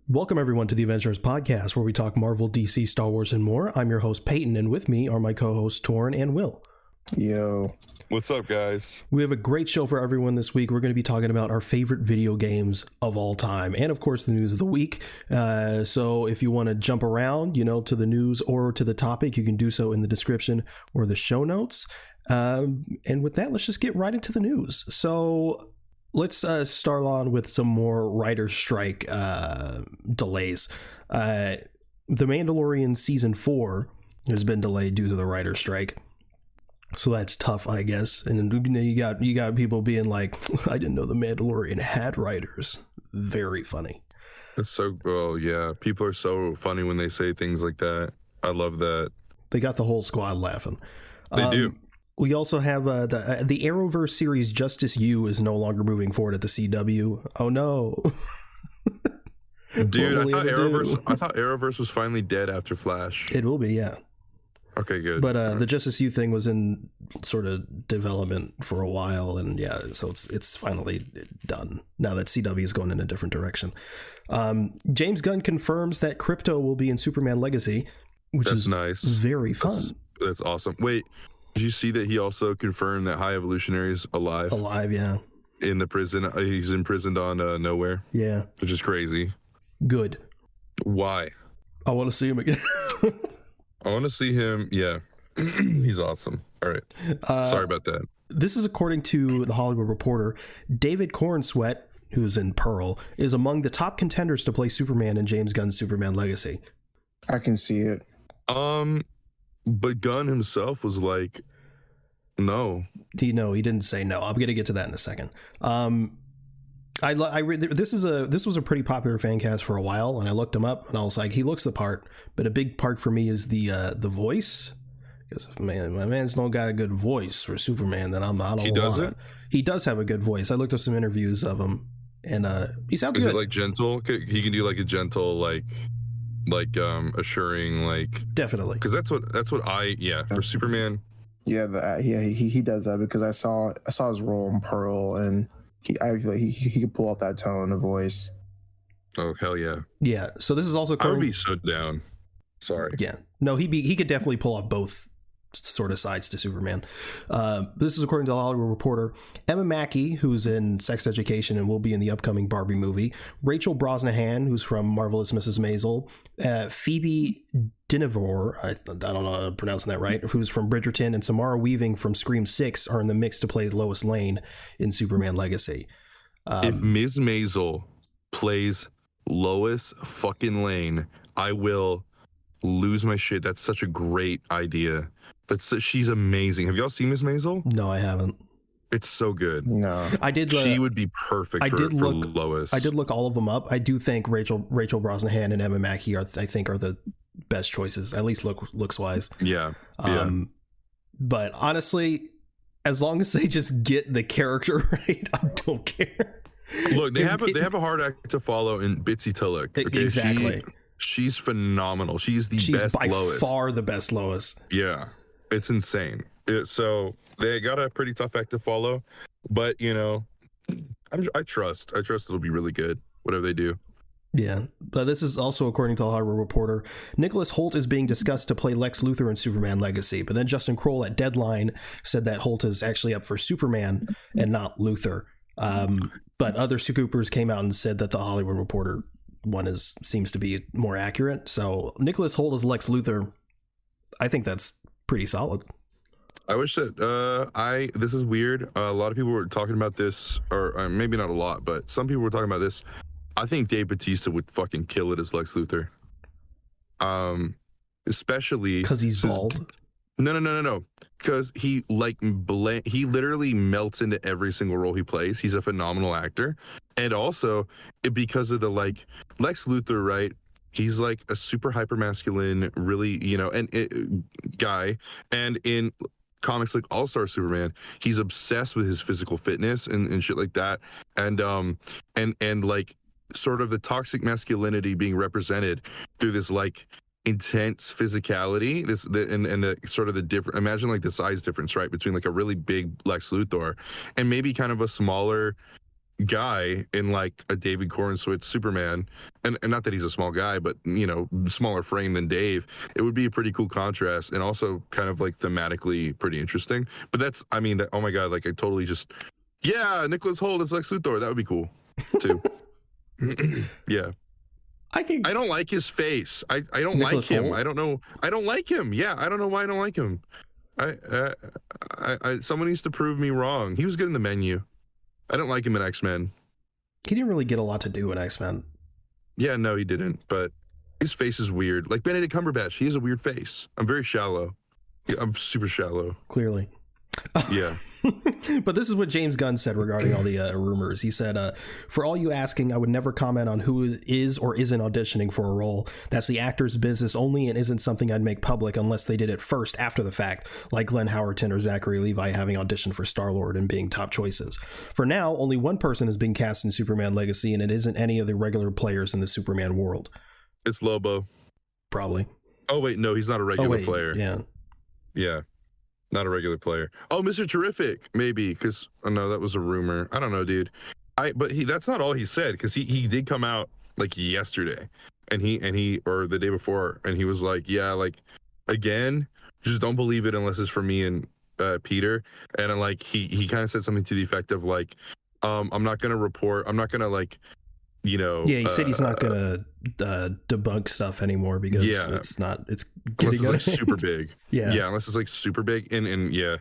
Welcome, everyone, to the Avengenerds podcast, where we talk Marvel, DC, Star Wars, and more. I'm your host, Peyton, and with me are my co-hosts, Torrin and Will. Yo. What's up, guys? We have a great show for everyone this week. We're going to be talking about our favorite video games of all time, and of course, the news of the week. So if you want to jump around, to the news or to the topic, you can do so in the description or the show notes. And with that, let's just get right into the news. So let's start on with some more writer's strike delays. The Mandalorian Season 4 has been delayed due to the writer's strike. So that's tough, I guess. And then you got people being like, I didn't know the Mandalorian had writers. Very funny. It's so, yeah. People are so funny when they say things like that. I love that. They got the whole squad laughing. They do. We also have the Arrowverse series JusticeU is no longer moving forward at the CW. Oh no. Dude, I thought Arrowverse was finally dead after Flash. It will be, yeah. Okay, good. But the JusticeU thing was in sort of development for a while, and yeah, so it's finally done now that CW is going in a different direction. James Gunn confirms that Krypto will be in Superman Legacy, which is nice. Very fun. That's awesome. Wait, did you see that he also confirmed that High Evolutionary is alive? Alive, yeah. In the prison. He's imprisoned on Nowhere. Yeah. Which is crazy. Good. Why? I want to see him again. I want to see him. Yeah. He's awesome. All right. Sorry about that. This is according to The Hollywood Reporter. David Cornsweet, who's in Pearl, is among the top contenders to play Superman in James Gunn's Superman Legacy. I can see it. But Gunn himself was like, no. He didn't say no. I'm going to get to that in a second. This was a pretty popular fan cast for a while, and I looked him up, and I was like, he looks the part. But a big part for me is the voice. Because if my man's don't got a good voice for Superman, then I don't want it. He does have a good voice. I looked up some interviews of him, and he sounds good. Is it like gentle? He can do like a gentle, like assuring, like, definitely. Because that's what for Superman. Yeah, he does that, because I saw his role in Pearl, and I feel like he could pull off that tone of voice. Oh, hell yeah. Yeah, so this is also... I would be so down. Sorry. Yeah. No, he could definitely pull off both sort of sides to Superman. This is according to the Hollywood Reporter. Emma Mackey, who's in Sex Education and will be in the upcoming Barbie movie. Rachel Brosnahan, who's from Marvelous Mrs. Maisel. Phoebe Dynevor, I don't know how I'm pronouncing that right, who's from Bridgerton, and Samara Weaving from Scream 6 are in the mix to play Lois Lane in Superman Legacy. If Ms. Maisel plays Lois fucking Lane, I will lose my shit. That's such a great idea. She's amazing. Have y'all seen Ms. Maisel? No, I haven't. It's so good. No, I did. She would be perfect for Lois. I did look all of them up. I do think Rachel Brosnahan and Emma Mackey are the best choices, at least looks wise. Yeah. But honestly, as long as they just get the character right, I don't care. Look, they have a hard act to follow in Bitsy Tulloch. Okay? Exactly. She's phenomenal. She's best by Lois. Far the best Lois. Yeah. It's insane. So they got a pretty tough act to follow, but I trust it'll be really good, whatever they do. Yeah, but this is also according to the Hollywood Reporter. Nicholas Hoult is being discussed to play Lex Luthor in Superman Legacy, but then Justin Kroll at Deadline said that Hoult is actually up for Superman and not Luthor. But other scoopers came out and said that the Hollywood Reporter one seems to be more accurate. So Nicholas Hoult as Lex Luthor, I think that's pretty solid. I wish that this is weird. A lot of people were talking about this, or maybe not a lot, but some people were talking about this. I think Dave Bautista would fucking kill it as Lex Luthor. Especially because he's bald. No. Because he literally melts into every single role he plays. He's a phenomenal actor, and also because of the Lex Luthor, right? He's like a super hyper masculine, really, guy. And in comics like All-Star Superman, he's obsessed with his physical fitness and shit like that. And like sort of the toxic masculinity being represented through this like intense physicality, and the sort of the different, imagine like the size difference, right, between like a really big Lex Luthor and maybe kind of a smaller guy in like a David Corenswet Superman, and not that he's a small guy, but you know, smaller frame than Dave, it would be a pretty cool contrast and also kind of like thematically pretty interesting. But that's, I mean, oh my god, like I totally just, yeah, Nicholas Hoult as Lex Luthor, that would be cool too. Yeah. I don't like his face. I don't Nicholas like him. Hoult? I don't know. I don't like him. Yeah, I don't know why I don't like him. Someone needs to prove me wrong. He was good in The Menu. I don't like him in X-Men. He didn't really get a lot to do in X-Men. Yeah, no, he didn't. But his face is weird. Like Benedict Cumberbatch, he has a weird face. I'm very shallow. I'm super shallow. Clearly. Yeah. But this is what James Gunn said regarding all the rumors. He said, for all you asking, I would never comment on who is or isn't auditioning for a role. That's the actor's business only and isn't something I'd make public unless they did it first after the fact, like Glenn Howerton or Zachary Levi having auditioned for Star-Lord and being top choices. For now, only one person has been cast in Superman Legacy, and it isn't any of the regular players in the Superman world. It's Lobo. Probably. Oh, wait, no, he's not a regular player. Yeah. Yeah. Not a regular player. Oh, Mr. Terrific, maybe, because no, that was a rumor. I don't know, dude. But that's not all he said, because he did come out like yesterday, and he or the day before, and he was like, yeah, like again, just don't believe it unless it's for me and Peter. And like he kind of said something to the effect of like, I'm not gonna report. I'm not gonna like, you know. Yeah, he said he's not gonna debunk stuff anymore because it's getting like super big. Yeah, unless it's like super big and yeah,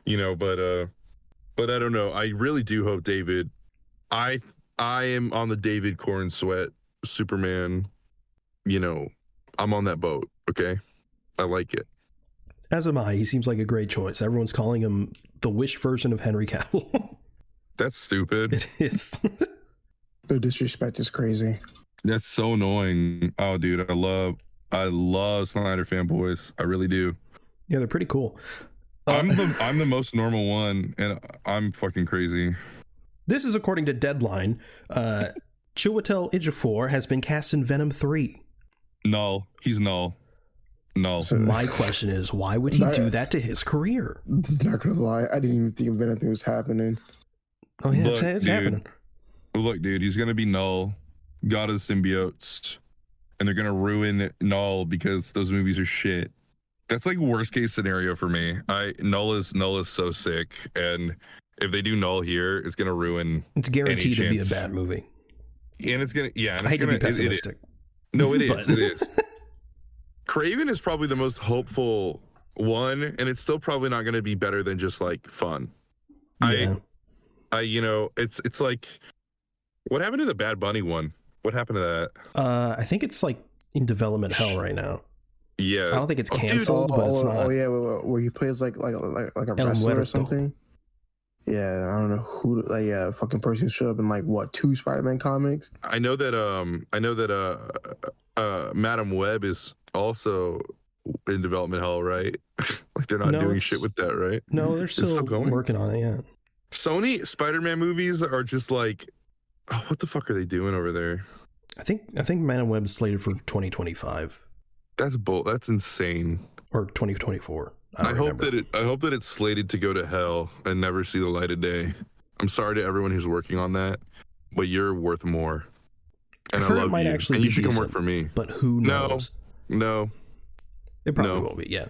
you know. But I don't know. I really do hope David. I am on the David Corenswet Superman. You know, I'm on that boat. Okay, I like it. As am I. He seems like a great choice. Everyone's calling him the Wish version of Henry Cavill. That's stupid. It is. The disrespect is crazy. That's so annoying. Oh, dude, I love Snyder fanboys. I really do. Yeah, they're pretty cool. I'm the most normal one, and I'm fucking crazy. This is according to Deadline. Chiwetel Ejiofor has been cast in Venom 3. Null. He's null. No. So my question is, why would he do that to his career? Not gonna lie, I didn't even think of anything was happening. Oh yeah, it's happening. Look, dude, he's gonna be Null, God of the Symbiotes, and they're gonna ruin Null because those movies are shit. That's like worst case scenario for me. Null is so sick, and if they do Null here, it's gonna ruin. It's guaranteed to be a bad movie. And it's gonna I hate to be pessimistic. No, it is. It is. Craven is probably the most hopeful one, and it's still probably not going to be better than just like fun. Yeah. I you know, it's like, what happened to the Bad Bunny one? What happened to that? I think it's like in development hell right now. Yeah, I don't think it's canceled, but it's not. Oh yeah, where he plays like a wrestler or something. Yeah, I don't know who. Like, yeah, fucking person showed up in like what 2 Spider-Man comics. I know that Madam Web is also in development hell, right? Like they're not doing shit with that, right? No, they're still working on it. Yeah. Sony Spider-Man movies are just like, oh, what the fuck are they doing over there? I think Madam Web's slated for 2025. That's insane. Or 2024. I hope that it's slated to go to hell and never see the light of day. I'm sorry to everyone who's working on that, but you're worth more. And I love you. And you should come work for me. But who knows? No. It probably will be, yeah.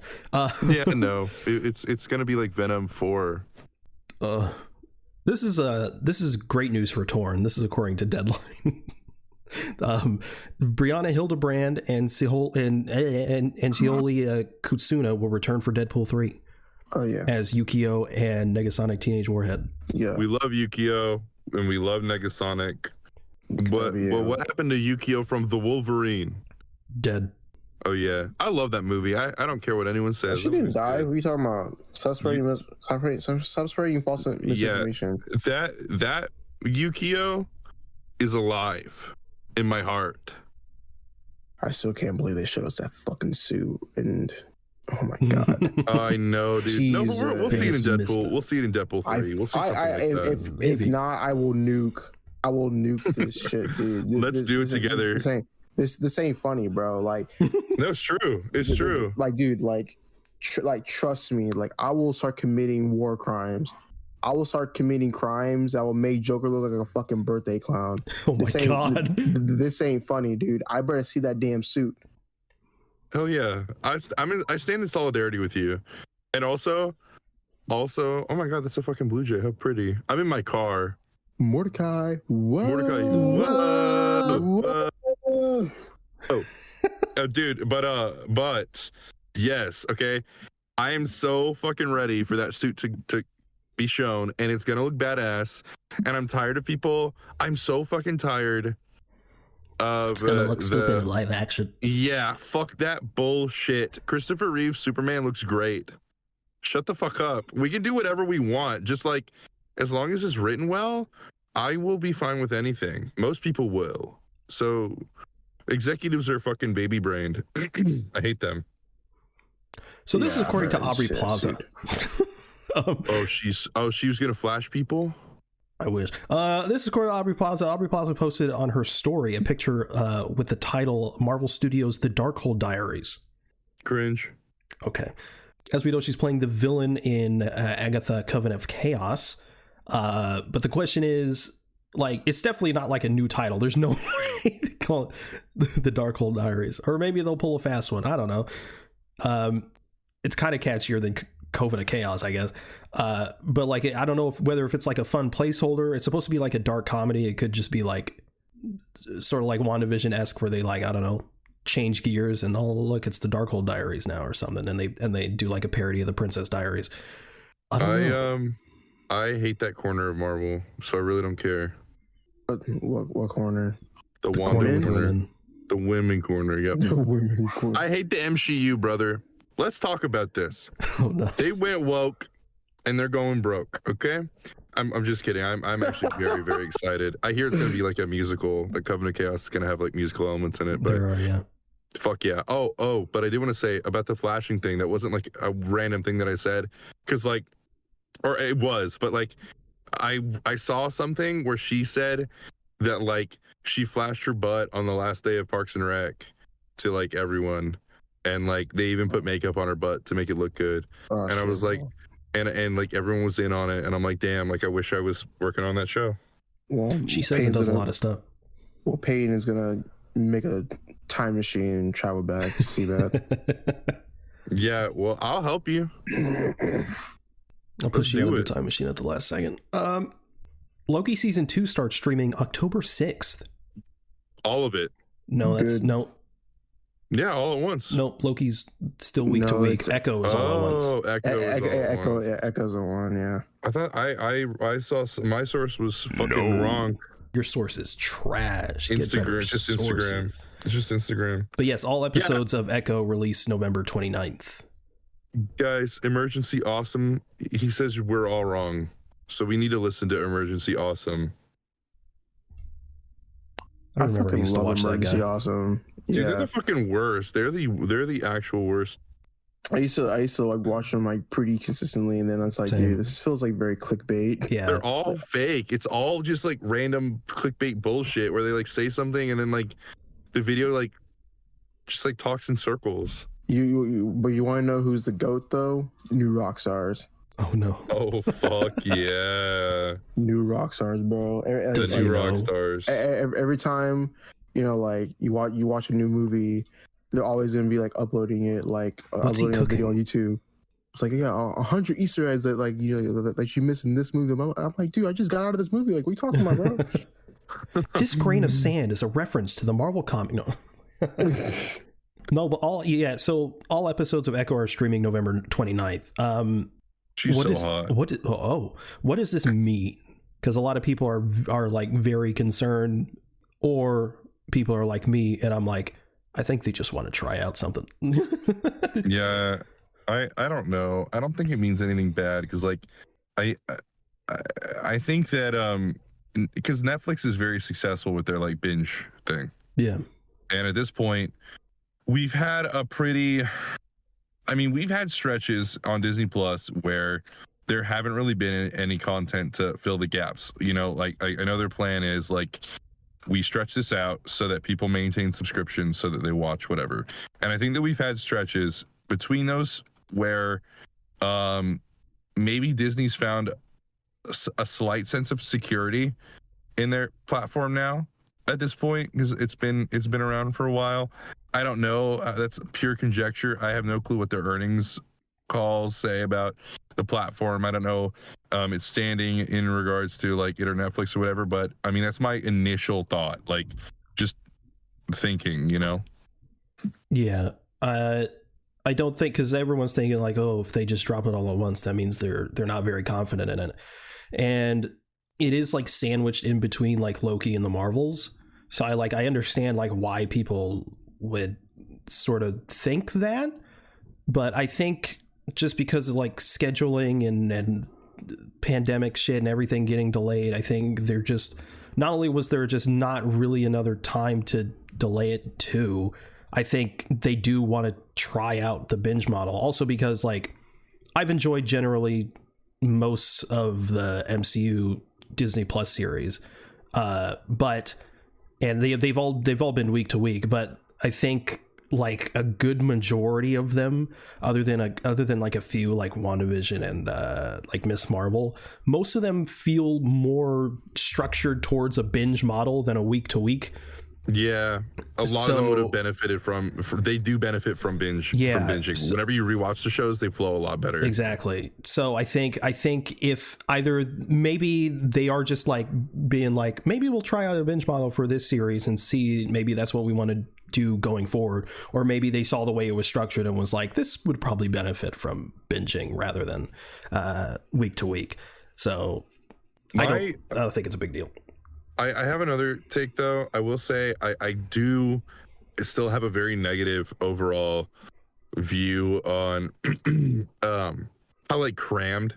Yeah, no. It's gonna be like Venom 4. This is great news for Torn. This is according to Deadline. Brianna Hildebrand and Shioli Kutsuna will return for Deadpool 3. Oh yeah, as Yukio and Negasonic Teenage Warhead. Yeah, we love Yukio and we love Negasonic. But what happened to Yukio from The Wolverine? Dead. Oh yeah, I love that movie. I don't care what anyone says. She didn't die. What are you talking about? Subspreading false misinformation. Yeah, that Yukio is alive in my heart. I still can't believe they showed us that fucking suit, and oh my god. I know, dude. Jesus. No, but we'll see it in Deadpool. We'll see it in Deadpool 3. We'll see something like that. If not, I will nuke this shit, dude. Let's do it together. This ain't funny, bro. Like, no, it's true. It's true. Like, dude, like trust me. Like, I will start committing war crimes. I will start committing crimes that will make Joker look like a fucking birthday clown. Oh my God. This ain't funny, dude. I better see that damn suit. Hell yeah. I stand in solidarity with you. And also, oh my God, that's a fucking Blue Jay. How pretty. I'm in my car. Mordecai. Whoa. Mordecai. Whoa. Whoa. Oh, dude, but yes, okay. I am so fucking ready for that suit to be shown, and it's gonna look badass. And I'm tired of people. I'm so fucking tired of it's gonna look stupid in live action. Yeah, fuck that bullshit. Christopher Reeve's Superman looks great. Shut the fuck up. We can do whatever we want. Just like, as long as it's written well, I will be fine with anything. Most people will. So executives are fucking baby brained. I hate them. So this is according to Aubrey Plaza. She was gonna flash people. I wish. This is according to Aubrey Plaza. Aubrey Plaza posted on her story a picture with the title Marvel Studios' The Darkhold Diaries. Cringe. Okay. As we know, she's playing the villain in Agatha Coven of Chaos. But the question is, like, it's definitely not like a new title. There's no way to call it the Darkhold Diaries. Or maybe they'll pull a fast one. I don't know. It's kind of catchier than Coven of Chaos, I guess. But like, I don't know whether it's like a fun placeholder. It's supposed to be like a dark comedy. It could just be like sort of like WandaVision-esque, where they, like, I don't know, change gears and, oh look, it's the Darkhold Diaries now or something, and they do like a parody of the Princess Diaries. I hate that corner of Marvel, so I really don't care. What corner? The Wanda corner. The women corner. Yep. The women corner. I hate the MCU, brother. Let's talk about this. Oh, no. They went woke, and they're going broke. Okay, I'm just kidding. I'm actually very, very excited. I hear it's gonna be like a musical. The Coven of Chaos is gonna have like musical elements in it. But There are, yeah. fuck yeah. Oh, but I did want to say about the flashing thing. That wasn't like a random thing that I said, because like, or it was, but like, I saw something where she said that like she flashed her butt on the last day of Parks and Rec to like everyone. And like they even put makeup on her butt to make it look good. And I was like, and like everyone was in on it. And I'm like, damn, like I wish I was working on that show. Well, She says it does a lot of stuff. Well, Peyton is gonna make a time machine and travel back to see that. Yeah, well, I'll help you. I'll push you out of the time machine at the last second. Loki season 2 starts streaming October 6th. All of it. No, that's Good. no. Yeah, all at once. Nope, Loki's still week to week. Echo is all at once. Oh, Echo is all at once. Yeah, Echo's the one. Yeah. I thought I saw my source was fucking wrong. Your source is trash. Get Instagram, better it's just sources. Instagram. It's just Instagram. But yes, all episodes of Echo release November 29th. Guys, Emergency Awesome. He says we're all wrong, so we need to listen to Emergency Awesome. I remember I fucking used to love watch that Emergency guy. Awesome. Dude, Yeah. they're the fucking worst. They're the actual worst. I used to like watch them like pretty consistently, and then I was like, Same. dude, this feels like very clickbait. Yeah, They're all fake. It's all just like random clickbait bullshit where they like say something and then like the video like just like talks in circles. But you want to know who's the GOAT though? New rock stars. Oh no. Oh fuck yeah. New rock stars, bro. The new rock stars. Every time, you know, like you watch a new movie, they're always gonna be like uploading it, like uploading a video on YouTube. It's like, yeah, 100 Easter eggs that like, you know, that you missed in this movie. I'm like, dude, I just got out of this movie. Like, what are you talking about, bro? This grain of sand is a reference to the Marvel comic. No. No, but so all episodes of Echo are streaming November 29th. She's so hot. What does this mean? Because a lot of people are like very concerned, or people are like me, and I'm like, I think they just want to try out something. Yeah, I don't know. I don't think it means anything bad, because like I think that because Netflix is very successful with their like binge thing. Yeah. And at this point, we've had we've had stretches on Disney Plus where there haven't really been any content to fill the gaps. You know, like I know their plan is like, we stretch this out so that people maintain subscriptions so that they watch whatever. And I think that we've had stretches between those where maybe Disney's found a slight sense of security in their platform now at this point, because it's been around for a while. I don't know. That's pure conjecture. I have no clue what their earnings calls say about the platform. I don't know its standing in regards to like it or Netflix or whatever. But I mean, that's my initial thought. Like, just thinking, you know? Yeah. I don't think, because everyone's thinking like, oh, if they just drop it all at once, that means they're not very confident in it. And it is like sandwiched in between like Loki and the Marvels. So I understand like why people would sort of think that, but I think just because of like scheduling and pandemic shit and everything getting delayed, I think they're just, not only was there just not really another time to delay it to, I think they do want to try out the binge model. Also because like I've enjoyed generally most of the MCU Disney Plus series, but they've all been week to week. But I think like a good majority of them, other than like a few like WandaVision and like Miss Marvel, most of them feel more structured towards a binge model than a week to week. Yeah, a lot of them would have benefited from they do benefit from from binging. Whenever you rewatch the shows, they flow a lot better. Exactly. So I think if either maybe they are just like being like, maybe we'll try out a binge model for this series and see, maybe that's what we want to do going forward, or maybe they saw the way it was structured and was like, this would probably benefit from binging rather than week to week. So I don't think it's a big deal. I have another take though. I will say I do still have a very negative overall view on how like crammed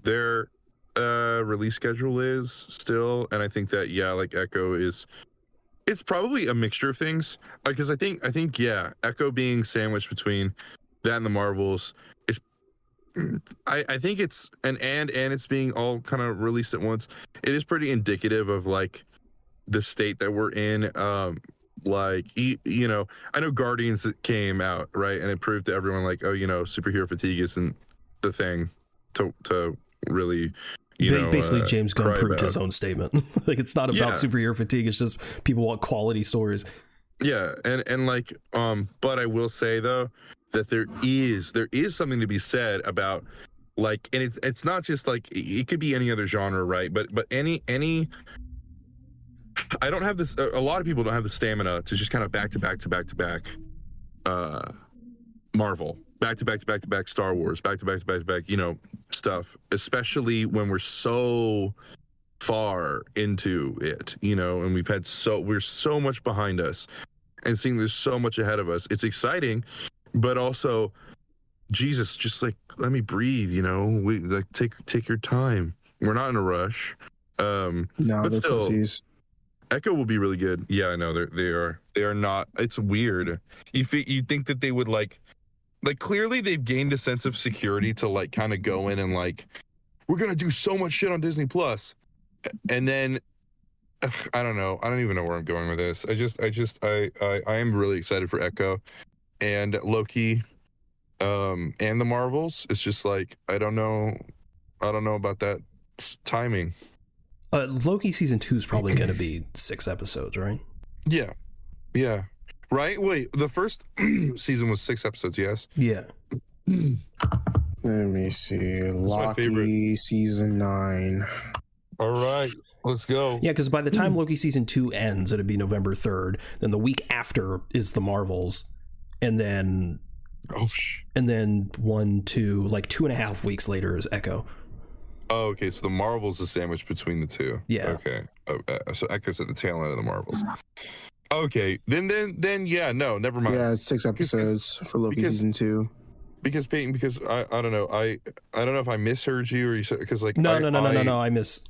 their release schedule is still, and I think that like Echo is, it's probably a mixture of things, because I think Echo being sandwiched between that and the Marvels is, I think it's and it's being all kind of released at once. It is pretty indicative of like the state that we're in. Like, you know, I know Guardians came out, right, and it proved to everyone like, oh, you know, superhero fatigue isn't the thing to really, you know, basically James Gunn proved about his own statement. Like, it's not about superhero fatigue, it's just people want quality stories. Yeah, and like but I will say though that there is something to be said about like, and it's not just like, it could be any other genre, right, but any I don't have this, a lot of people don't have the stamina to just kind of back to back Marvel, back to back Star Wars, back to back, you know, stuff, especially when we're so far into it, you know, and we're so much behind us and seeing there's so much ahead of us. It's exciting, but also, Jesus, just like, let me breathe, you know, we like take your time. We're not in a rush. No, but still, pussies. Echo will be really good. Yeah, I know they are not. It's weird. You think that they would like clearly they've gained a sense of security to like kind of go in and like, we're gonna do so much shit on Disney Plus, and then I don't know. I don't even know where I'm going with this. I am really excited for Echo and Loki, and the Marvels. It's just like, I don't know about that timing. Loki season 2 is probably going to be 6 episodes, right? Yeah. Right? Wait, the first season was 6 episodes, yes? Yeah. Let me see. Loki season 9. All right, let's go. Yeah, because by the time Loki season 2 ends, it'll be November 3rd. Then the week after is the Marvels, and then 1, 2, like 2.5 weeks later is Echo. Oh, okay, so the Marvels is sandwiched between the two. Yeah. Okay. So Echo's at the tail end of the Marvels. Okay, then yeah, no, never mind. Yeah, it's 6 episodes for Loki season 2. Because Peyton, because I don't know, I don't know if I misheard you or you said, because like no, I miss.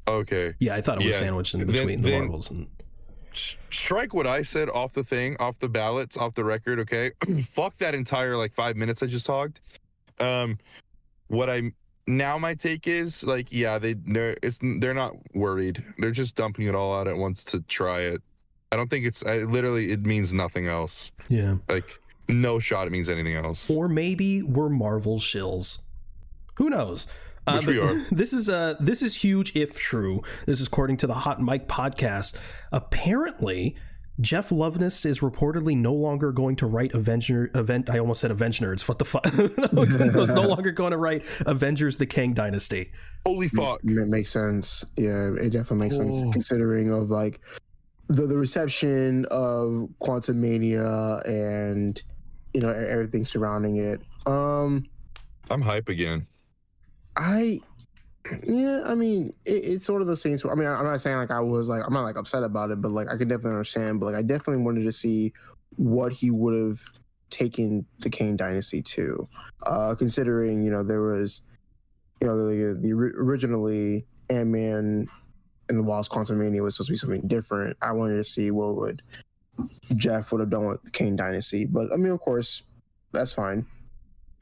Okay. Yeah, I thought it was sandwiched in between the Marvels and. Strike what I said off the thing, off the ballots, off the record. Okay, fuck that entire like 5 minutes I just talked. Now my take is like, yeah, they're not worried. They're just dumping it all out at once to try it. I don't think it means nothing else. Yeah. Like, no shot it means anything else. Or maybe we're Marvel shills. Who knows? Which we are. This is huge if true. This is according to the Hot Mic podcast. Apparently, Jeff Loveness is reportedly no longer going to write I almost said Avengenerds. What the fuck? He's no longer going to write Avengers: The Kang Dynasty. Holy fuck! It makes sense. Yeah, it definitely makes sense considering of like the reception of Quantumania and everything surrounding it. I'm hype again. I mean, it's sort of the same. I mean, I'm not saying I'm not like upset about it, but like I can definitely understand. But like I definitely wanted to see what he would have taken the Kang Dynasty to, considering there was the originally Ant-Man and the Wasp Quantumania was supposed to be something different. I wanted to see what Jeff would have done with the Kang Dynasty, but I mean, of course, that's fine.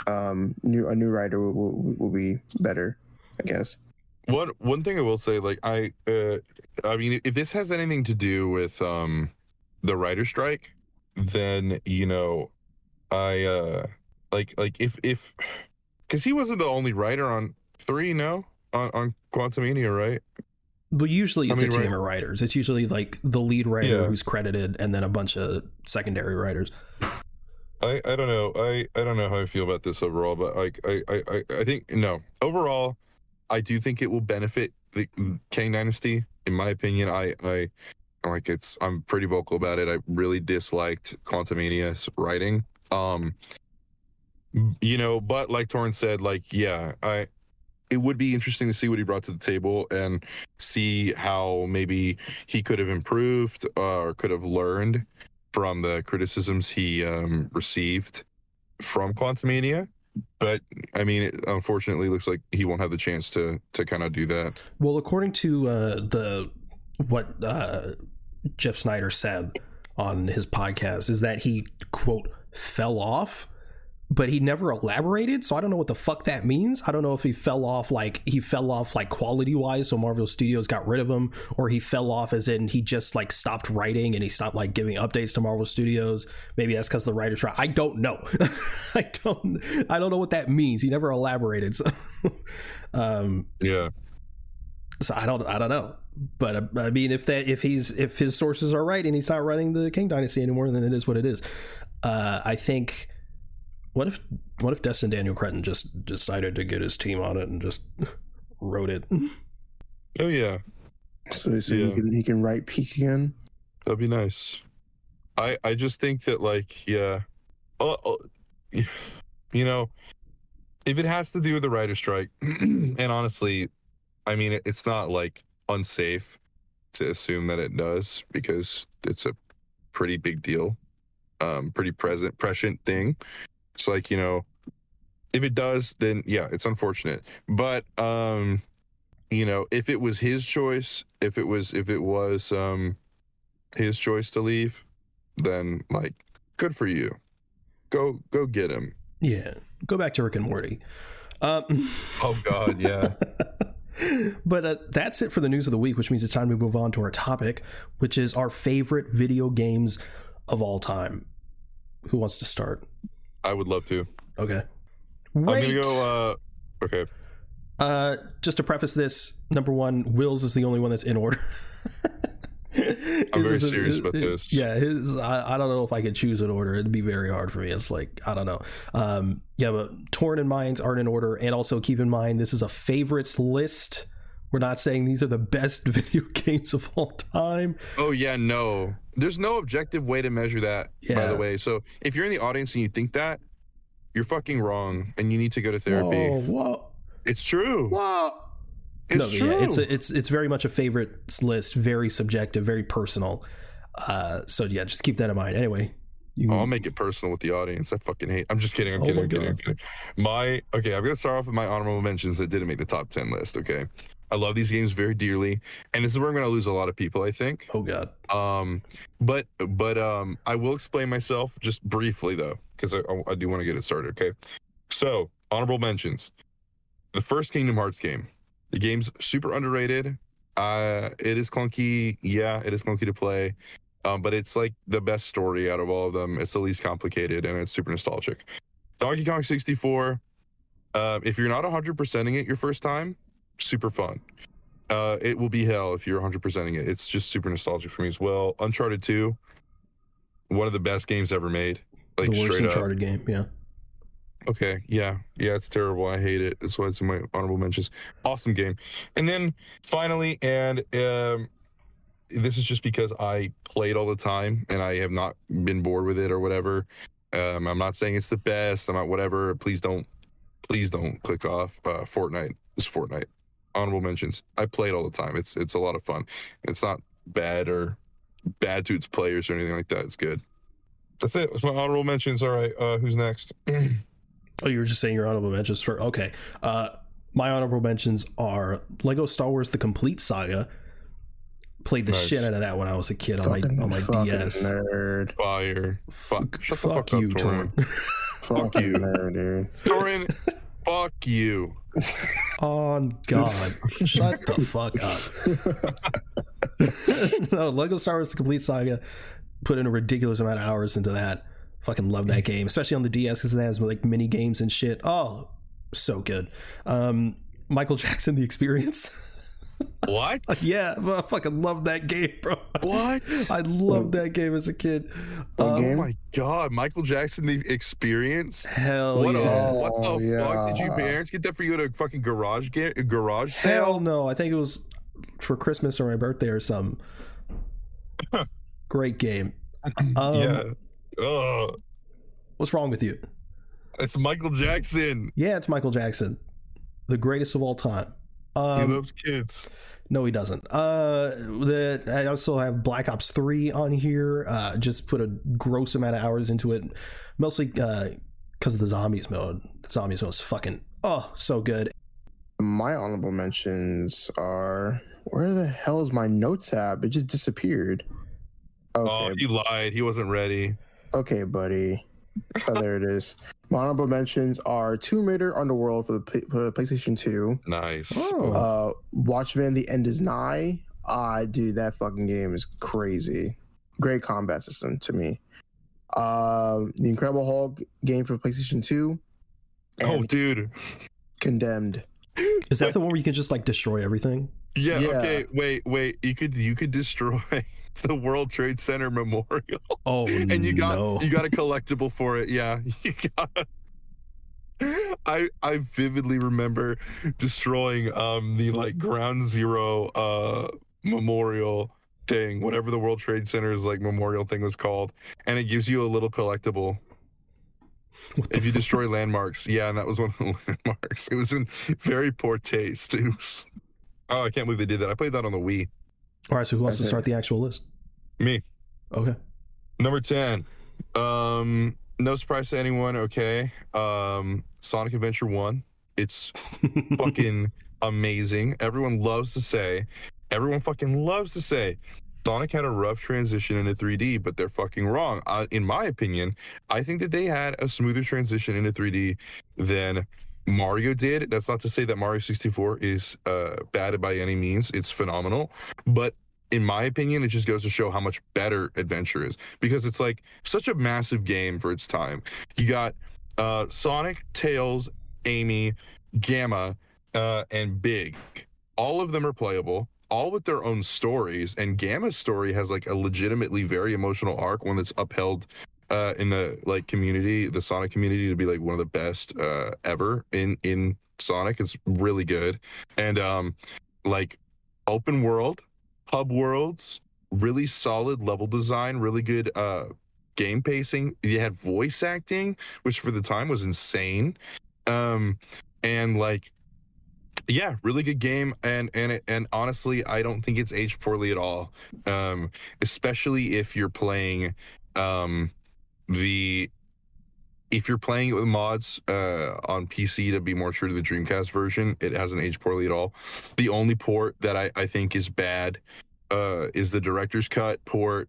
A new writer will be better, I guess. One thing I will say, like I mean, if this has anything to do with the writer strike, then I like if because he wasn't the only writer on 3, no, on Quantumania, right? But usually it's a team of writers. It's usually like the lead writer who's credited and then a bunch of secondary writers. I don't know. I don't know how I feel about this overall, but like I think overall I do think it will benefit the Kang Dynasty. In my opinion, I'm pretty vocal about it. I really disliked Quantumania's writing. But like Torrance said, it would be interesting to see what he brought to the table and see how maybe he could have improved or could have learned from the criticisms he received from Quantumania. But I mean, it unfortunately looks like he won't have the chance to kind of do that. Well, according to what Jeff Snyder said on his podcast is that he, quote, fell off, but he never elaborated. So I don't know what the fuck that means. I don't know if he fell off like quality wise, so Marvel Studios got rid of him, or he fell off as in he just like stopped writing and he stopped like giving updates to Marvel Studios. Maybe that's because the writers I don't know. I don't know what that means. He never elaborated. So yeah. So I don't know. But I mean, if his sources are right and he's not running the Kang Dynasty anymore, then it is what it is. I think. What if Destin Daniel Cretton just decided to get his team on it and just wrote it? Oh yeah. So he can write Peak again. That'd be nice. I just think that if it has to do with the writer strike, and honestly, I mean it's not like unsafe to assume that it does because it's a pretty big deal, pretty prescient thing. It's like, if it does, then yeah, it's unfortunate. But if it was his choice, if it was his choice to leave, then like good for you. Go get him. Yeah. Go back to Rick and Morty. Oh God, yeah. But that's it for the news of the week, which means it's time to move on to our topic, which is our favorite video games of all time. Who wants to start? I would love to. Okay. Wait. I'm gonna go. Okay. Just to preface this, number one, Will's is the only one that's in order. I'm very serious about this. Yeah, I don't know if I could choose an order. It'd be very hard for me. It's like, I don't know. But Torn and Mines aren't in order. And also keep in mind, this is a favorites list. We're not saying these are the best video games of all time. Oh, yeah, no. There's no objective way to measure that, by the way. So if you're in the audience and you think that, you're fucking wrong and you need to go to therapy. Whoa. It's true. Whoa. It's true. Yeah, it's very much a favorites list, very subjective, very personal. So yeah, just keep that in mind. Anyway, I'll make it personal with the audience. I fucking hate. I'm just kidding. I'm kidding. Okay, I'm gonna start off with my honorable mentions that didn't make the top 10 list. Okay, I love these games very dearly, and this is where I'm gonna lose a lot of people, I think. Oh God. But I will explain myself just briefly though, because I do want to get it started. Okay, so honorable mentions: the first Kingdom Hearts game. The game's super underrated. It is clunky. Yeah, it is clunky to play. But it's like the best story out of all of them. It's the least complicated and it's super nostalgic. Donkey Kong 64. If you're not 100%ing it your first time, super fun. It will be hell if you're 100%ing it. It's just super nostalgic for me as well. Uncharted 2, one of the best games ever made. Like, the worst straight Uncharted game, yeah. Okay, yeah, it's terrible. I hate it. That's why it's in my honorable mentions. Awesome game. And then finally, and this is just because I played all the time and I have not been bored with it or whatever. I'm not saying it's the best. I'm not whatever. Please don't click off. Fortnite is Fortnite. Honorable mentions. I played all the time. It's a lot of fun. It's not bad or bad to its players or anything like that. It's good. That's it. That's my honorable mentions. All right. Who's next? Oh, you were just saying your honorable mentions for... Okay. My honorable mentions are Lego Star Wars The Complete Saga. Played the shit out of that when I was a kid on my DS. Nerd. Fire. Fuck the fuck you, up, Torin. Fuck you, nerd, dude. Torin, fuck you. On God. Shut the fuck up. No, Lego Star Wars The Complete Saga. Put in a ridiculous amount of hours into that. Fucking love that game, especially on the DS because it has like mini games and shit. Oh, so good. Michael Jackson, The Experience. What? Yeah, I fucking love that game, bro. What? I loved that game as a kid. Oh my God, Michael Jackson, The Experience. Hell What yeah! What the fuck did you parents get that for you at a fucking garage sale? Hell no! I think it was for Christmas or my birthday or something. Great game. Yeah. What's wrong with you? It's Michael Jackson. Yeah, it's Michael Jackson, the greatest of all time. He loves kids. No, he doesn't. I also have Black Ops 3 on here. Just put a gross amount of hours into it, mostly because of the zombies mode. The zombies mode is fucking so good. My honorable mentions are, where the hell is my notes app? It just disappeared. Okay. Oh, he lied. He wasn't ready. Okay, buddy. Oh, there it is. My honorable mentions are Tomb Raider Underworld for the PlayStation 2. Nice. Watchmen: The End Is Nigh. Dude, that fucking game is crazy. Great combat system to me. The Incredible Hulk game for PlayStation 2. Oh, dude. Condemned. Is that the one where you can just like destroy everything? Yeah. Okay. Wait. You could destroy the World Trade Center Memorial. Oh, and you got a collectible for it. Yeah, you got. I vividly remember destroying the like Ground Zero memorial thing, whatever the World Trade Center's like memorial thing was called, and it gives you a little collectible if you destroy landmarks. Yeah, and that was one of the landmarks. It was in very poor taste. It was. Oh, I can't believe they did that. I played that on the Wii. All right, so who wants to start the actual list? Me. Okay. Number 10. No surprise to anyone, okay. Sonic Adventure 1. It's fucking amazing. Everyone fucking loves to say Sonic had a rough transition into 3D, but they're fucking wrong. In my opinion, I think that they had a smoother transition into 3D than Mario did. That's not to say that Mario 64 is bad by any means. It's phenomenal. But in my opinion, it just goes to show how much better Adventure is, because it's like such a massive game for its time. You got Sonic, Tails, Amy, Gamma, and Big. All of them are playable, all with their own stories. And Gamma's story has like a legitimately very emotional arc, one that's upheld in the like community, the Sonic community, to be like one of the best ever in Sonic. It's really good. And like open world, hub worlds, really solid level design, really good game pacing. You had voice acting, which for the time was insane. And like, yeah, really good game. And honestly, I don't think it's aged poorly at all. Especially if you're playing if you're playing it with mods on PC to be more true to the Dreamcast version, it hasn't aged poorly at all. The only port that I think is bad is the Director's Cut port,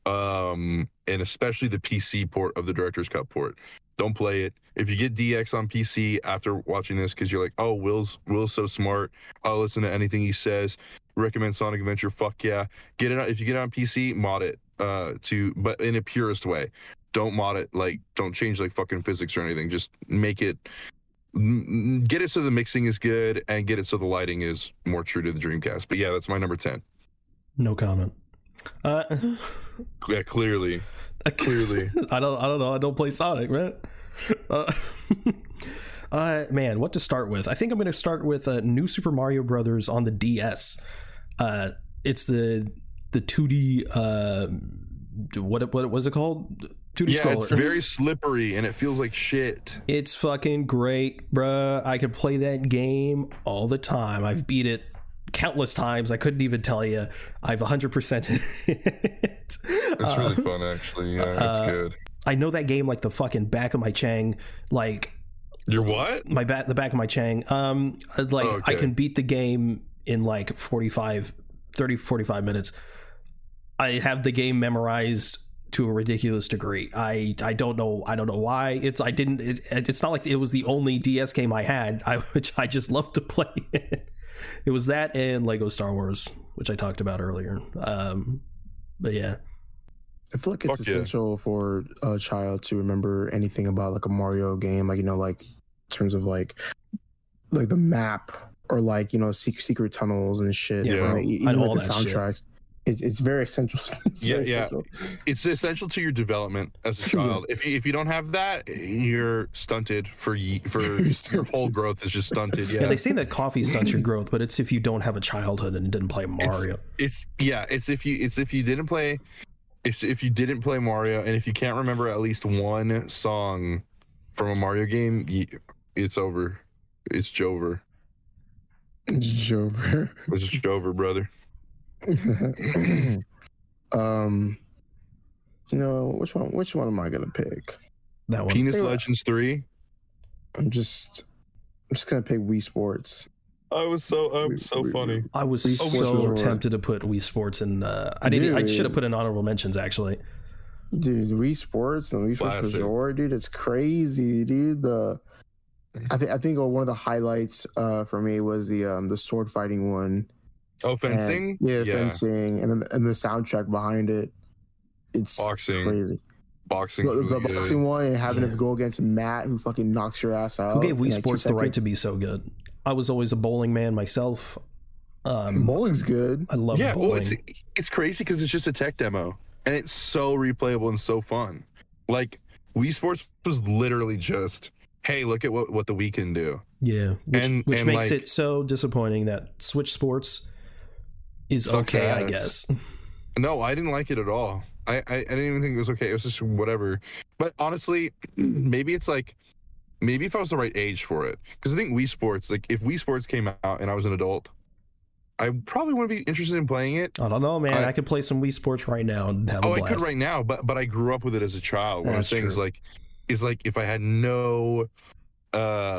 and especially the PC port of the Director's Cut port. Don't play it. If you get DX on PC after watching this because you're like, oh, Will's so smart, I'll listen to anything he says, recommend Sonic Adventure, fuck yeah. Get it. If you get it on PC, mod it but in a purist way. Don't mod it, like, don't change like fucking physics or anything. Just make it get it so the mixing is good and get it so the lighting is more true to the Dreamcast. But yeah, that's my number 10. No comment. Yeah, clearly. I don't know. I don't play Sonic, man. Man, what to start with? I think I'm going to start with New Super Mario Brothers on the DS. It's the 2D. What was it called? 2D yeah, scroller. It's very slippery and it feels like shit. It's fucking great, bruh. I could play that game all the time. I've beat it countless times. I couldn't even tell you. I've 100%. It's really fun, actually. Yeah, it's good. I know that game like the fucking back of my Chang. Like, your what? The back of my Chang. Okay. I can beat the game in like 45 minutes. I have the game memorized to a ridiculous degree. I don't know why. It's not like it was the only DS game I had, which I just love to play. It was that and Lego Star Wars, which I talked about earlier. But yeah, I feel like it's essential for a child to remember anything about like a Mario game, like, you know, like in terms of like the map or like, you know, secret tunnels and shit. Yeah, like, even all like the that soundtracks. It's very essential. Essential. It's essential to your development as a child. If you don't have that, you're stunted for your whole growth is just stunted. Yeah, they say that coffee stunts your growth, but it's if you don't have a childhood and didn't play Mario. It's if you didn't play Mario, and if you can't remember at least one song from a Mario game, it's over. It's Jover. Jover. It's Jover, brother. You know, which one am I gonna pick? That one. Penis Legends 3. I'm just gonna pick Wii Sports. I'm so funny. I was so tempted to put Wii Sports in. I should have put in honorable mentions, actually. Dude, Wii Sports and Wii Sports Resort, dude, it's crazy, dude. I think one of the highlights for me was the sword fighting one. Oh, fencing? Fencing, and the soundtrack behind it. It's boxing. Crazy. Boxing. The boxing one and having to go against Matt, who fucking knocks your ass out. Who gave Wii Sports the right to be so good? I was always a bowling man myself. Bowling's good. I love bowling. Well, it's crazy because it's just a tech demo, and it's so replayable and so fun. Like, Wii Sports was literally just, hey, look at what the Wii can do. Yeah, which makes it so disappointing that Switch Sports is okay, I guess. No, I didn't like it at all. I didn't even think it was okay. It was just whatever. But honestly, maybe if I was the right age for it, because I think Wii Sports, like if Wii Sports came out and I was an adult, I probably wouldn't be interested in playing it. I don't know, man. I could play some Wii Sports right now and have a blast. I could right now, but I grew up with it as a child. What I'm saying is like if I had no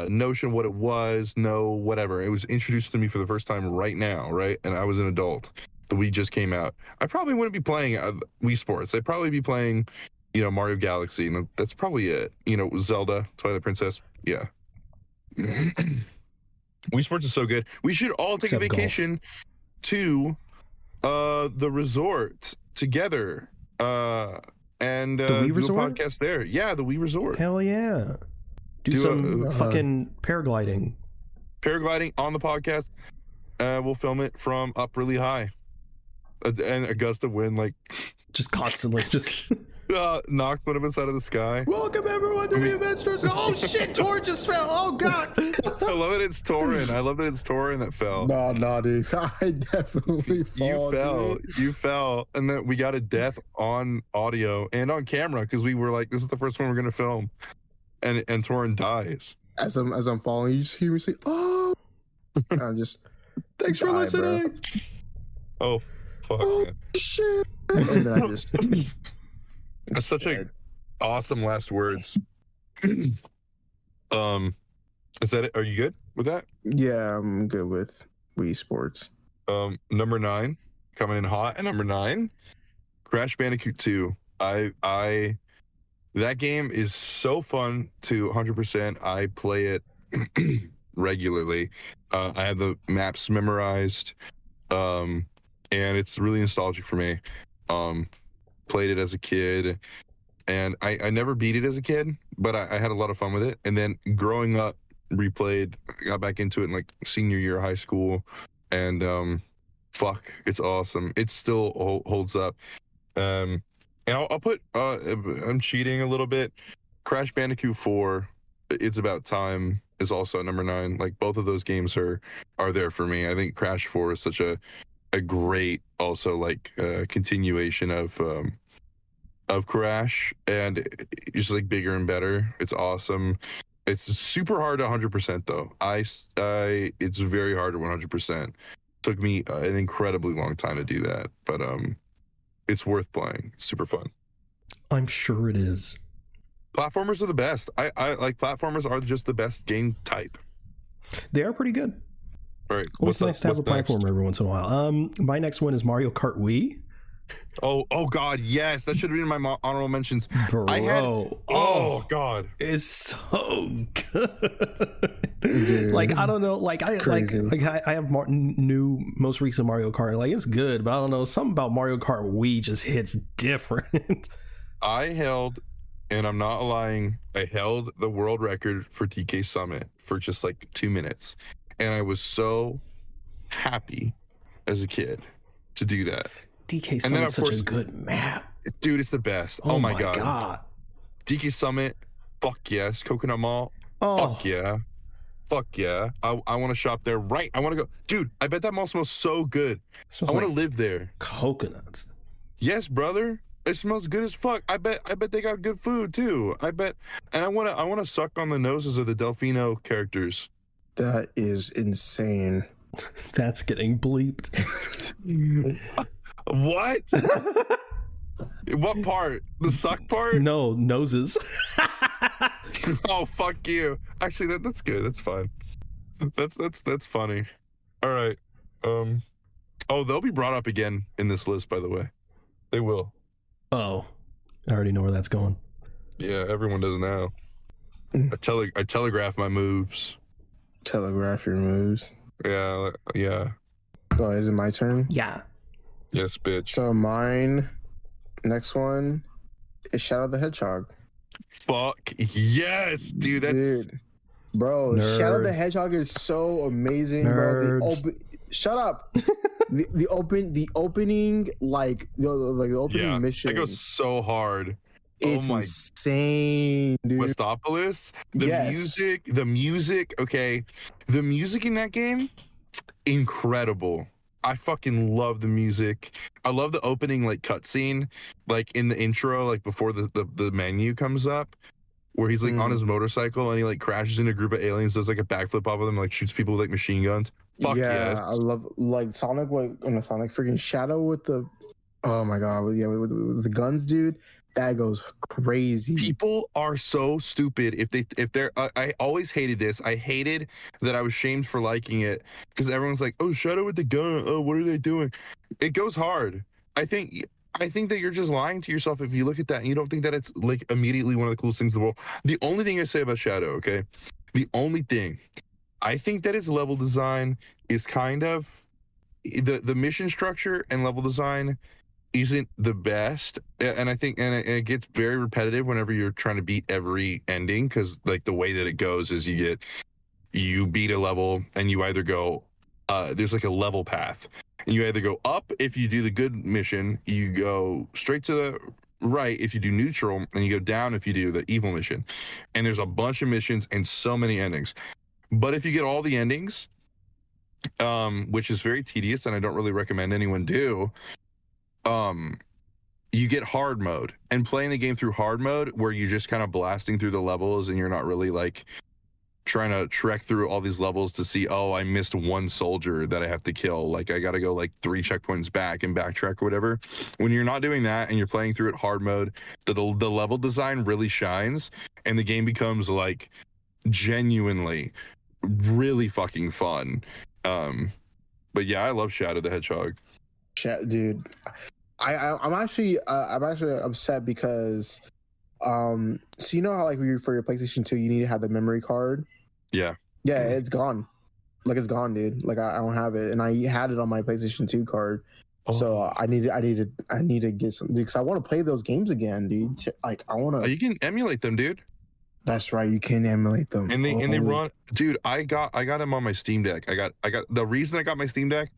notion of what it was, no whatever, it was introduced to me for the first time right now, right? And I was an adult. The Wii just came out. I probably wouldn't be playing Wii Sports. I'd probably be playing, you know, Mario Galaxy, and that's probably it. You know, Zelda, Twilight Princess. Yeah. Wii Sports is so good. We should all take a vacation to the resort together and the Wii Resort? Do a podcast there. Yeah, the Wii Resort. Hell yeah. Do some fucking paragliding. Paragliding on the podcast. We'll film it from up really high. And a gust of wind, like... just constantly, just... knocked one of us out of the sky. Welcome everyone to the Avengenerds. Oh shit, Tor just fell. Oh god. I love that it's Torin. I love that it's Torin that fell. No, dude. I definitely fell. You fell. And then we got a death on audio and on camera because we were like, this is the first one we're going to film. And Torin dies. As I'm falling, you just hear me say, oh. I'm just... Thanks for listening. Bro. Oh, fuck, man. Shit. And then I just... That's such a awesome last words. Is that it? Are you good with that? Yeah, I'm good with Wii Sports. Number 9, coming in hot at number 9, Crash Bandicoot 2. That game is so fun to 100%. I play it regularly. I have the maps memorized, and it's really nostalgic for me. Played it as a kid, and I never beat it as a kid, but I had a lot of fun with it. And then growing up replayed, got back into it in like senior year of high school, and fuck, it's awesome. It still holds up. And I'll put I'm cheating a little bit. Crash Bandicoot 4, It's About Time is also at number 9. Like both of those games are there for me. I think Crash 4 is such a great also like continuation of Crash, and it's just like bigger and better. It's awesome. It's super hard to 100% though. It's very hard to 100%. Took me an incredibly long time to do that, but it's worth playing. It's super fun. I'm sure it is. Platformers are the best. I like platformers are just the best game type. They are pretty good. All right. It's nice to have a platformer every once in a while. My next one is Mario Kart Wii. Oh God, yes, that should have been my honorable mentions. Bro, oh God, it's so good. Dude, like I don't know, like I have most recent Mario Kart. Like it's good, but I don't know, something about Mario Kart Wii just hits different. I held, and I'm not lying, I held the world record for DK Summit for just like 2 minutes, and I was so happy as a kid to do that. DK Summit's such a good map. Dude, it's the best. Oh my God. DK Summit, fuck yes. Coconut Mall, fuck yeah. Fuck yeah. I want to shop there right. I want to go. Dude, I bet that mall smells so good. I want to live there. Coconuts. Yes, brother. It smells good as fuck. I bet they got good food too. I bet. And I want to suck on the noses of the Delfino characters. That is insane. That's getting bleeped. What? What part? The suck part? No, noses. Oh, fuck you. Actually, that's good. That's fine. That's funny. All right. Oh, they'll be brought up again in this list, by the way. They will. Oh, I already know where that's going. Yeah, everyone does now. I telegraph my moves. Telegraph your moves. Yeah. Oh, is it my turn? Yeah. Yes, bitch. So mine, next one, is Shadow the Hedgehog. Fuck yes, dude. Bro, Nerd. Shadow the Hedgehog is so amazing, Nerds. bro. Shut up. the opening, like the opening mission. That goes so hard. It's insane, dude. Westopolis, the music. Okay, the music in that game, incredible. I fucking love the music. I love the opening like cutscene, like in the intro, like before the menu comes up, where he's like on his motorcycle and he like crashes into a group of aliens, does like a backflip off of them, like shoots people with like machine guns. Fuck yes. I love like Sonic. Sonic freaking Shadow with the. Oh my god! Yeah, with the guns, dude. That goes crazy. People are so stupid if they're I always hated this. I hated that I was shamed for liking it because everyone's like, oh, Shadow with the gun. Oh, what are they doing? It goes hard. I think that you're just lying to yourself if you look at that and you don't think that it's like immediately one of the coolest things in the world. The only thing I say about Shadow, okay? The only thing, I think that its level design is kind of the mission structure and level design isn't the best, and I think it gets very repetitive whenever you're trying to beat every ending, because like the way that it goes is you beat a level and you either go there's like a level path and you either go up if you do the good mission, you go straight to the right if you do neutral, and you go down if you do the evil mission. And there's a bunch of missions and so many endings, but if you get all the endings, which is very tedious and I don't really recommend anyone do, you get hard mode, and playing the game through hard mode where you're just kind of blasting through the levels and you're not really like trying to trek through all these levels to see, oh, I missed one soldier that I have to kill, like I gotta go like 3 checkpoints back and backtrack or whatever. When you're not doing that and you're playing through it hard mode, the level design really shines and the game becomes like genuinely really fucking fun. But yeah, I love Shadow the Hedgehog. Dude, I'm actually upset because so you know how like for your PlayStation 2 you need to have the memory card. Yeah, it's gone. Like it's gone, dude. Like I don't have it, and I had it on my PlayStation 2 card. So I need to get some, because I want to play those games again, dude. Like I want to. You can emulate them, dude. That's right. You can emulate them. And they run, dude. I got them on my Steam Deck. I got the reason I got my Steam Deck,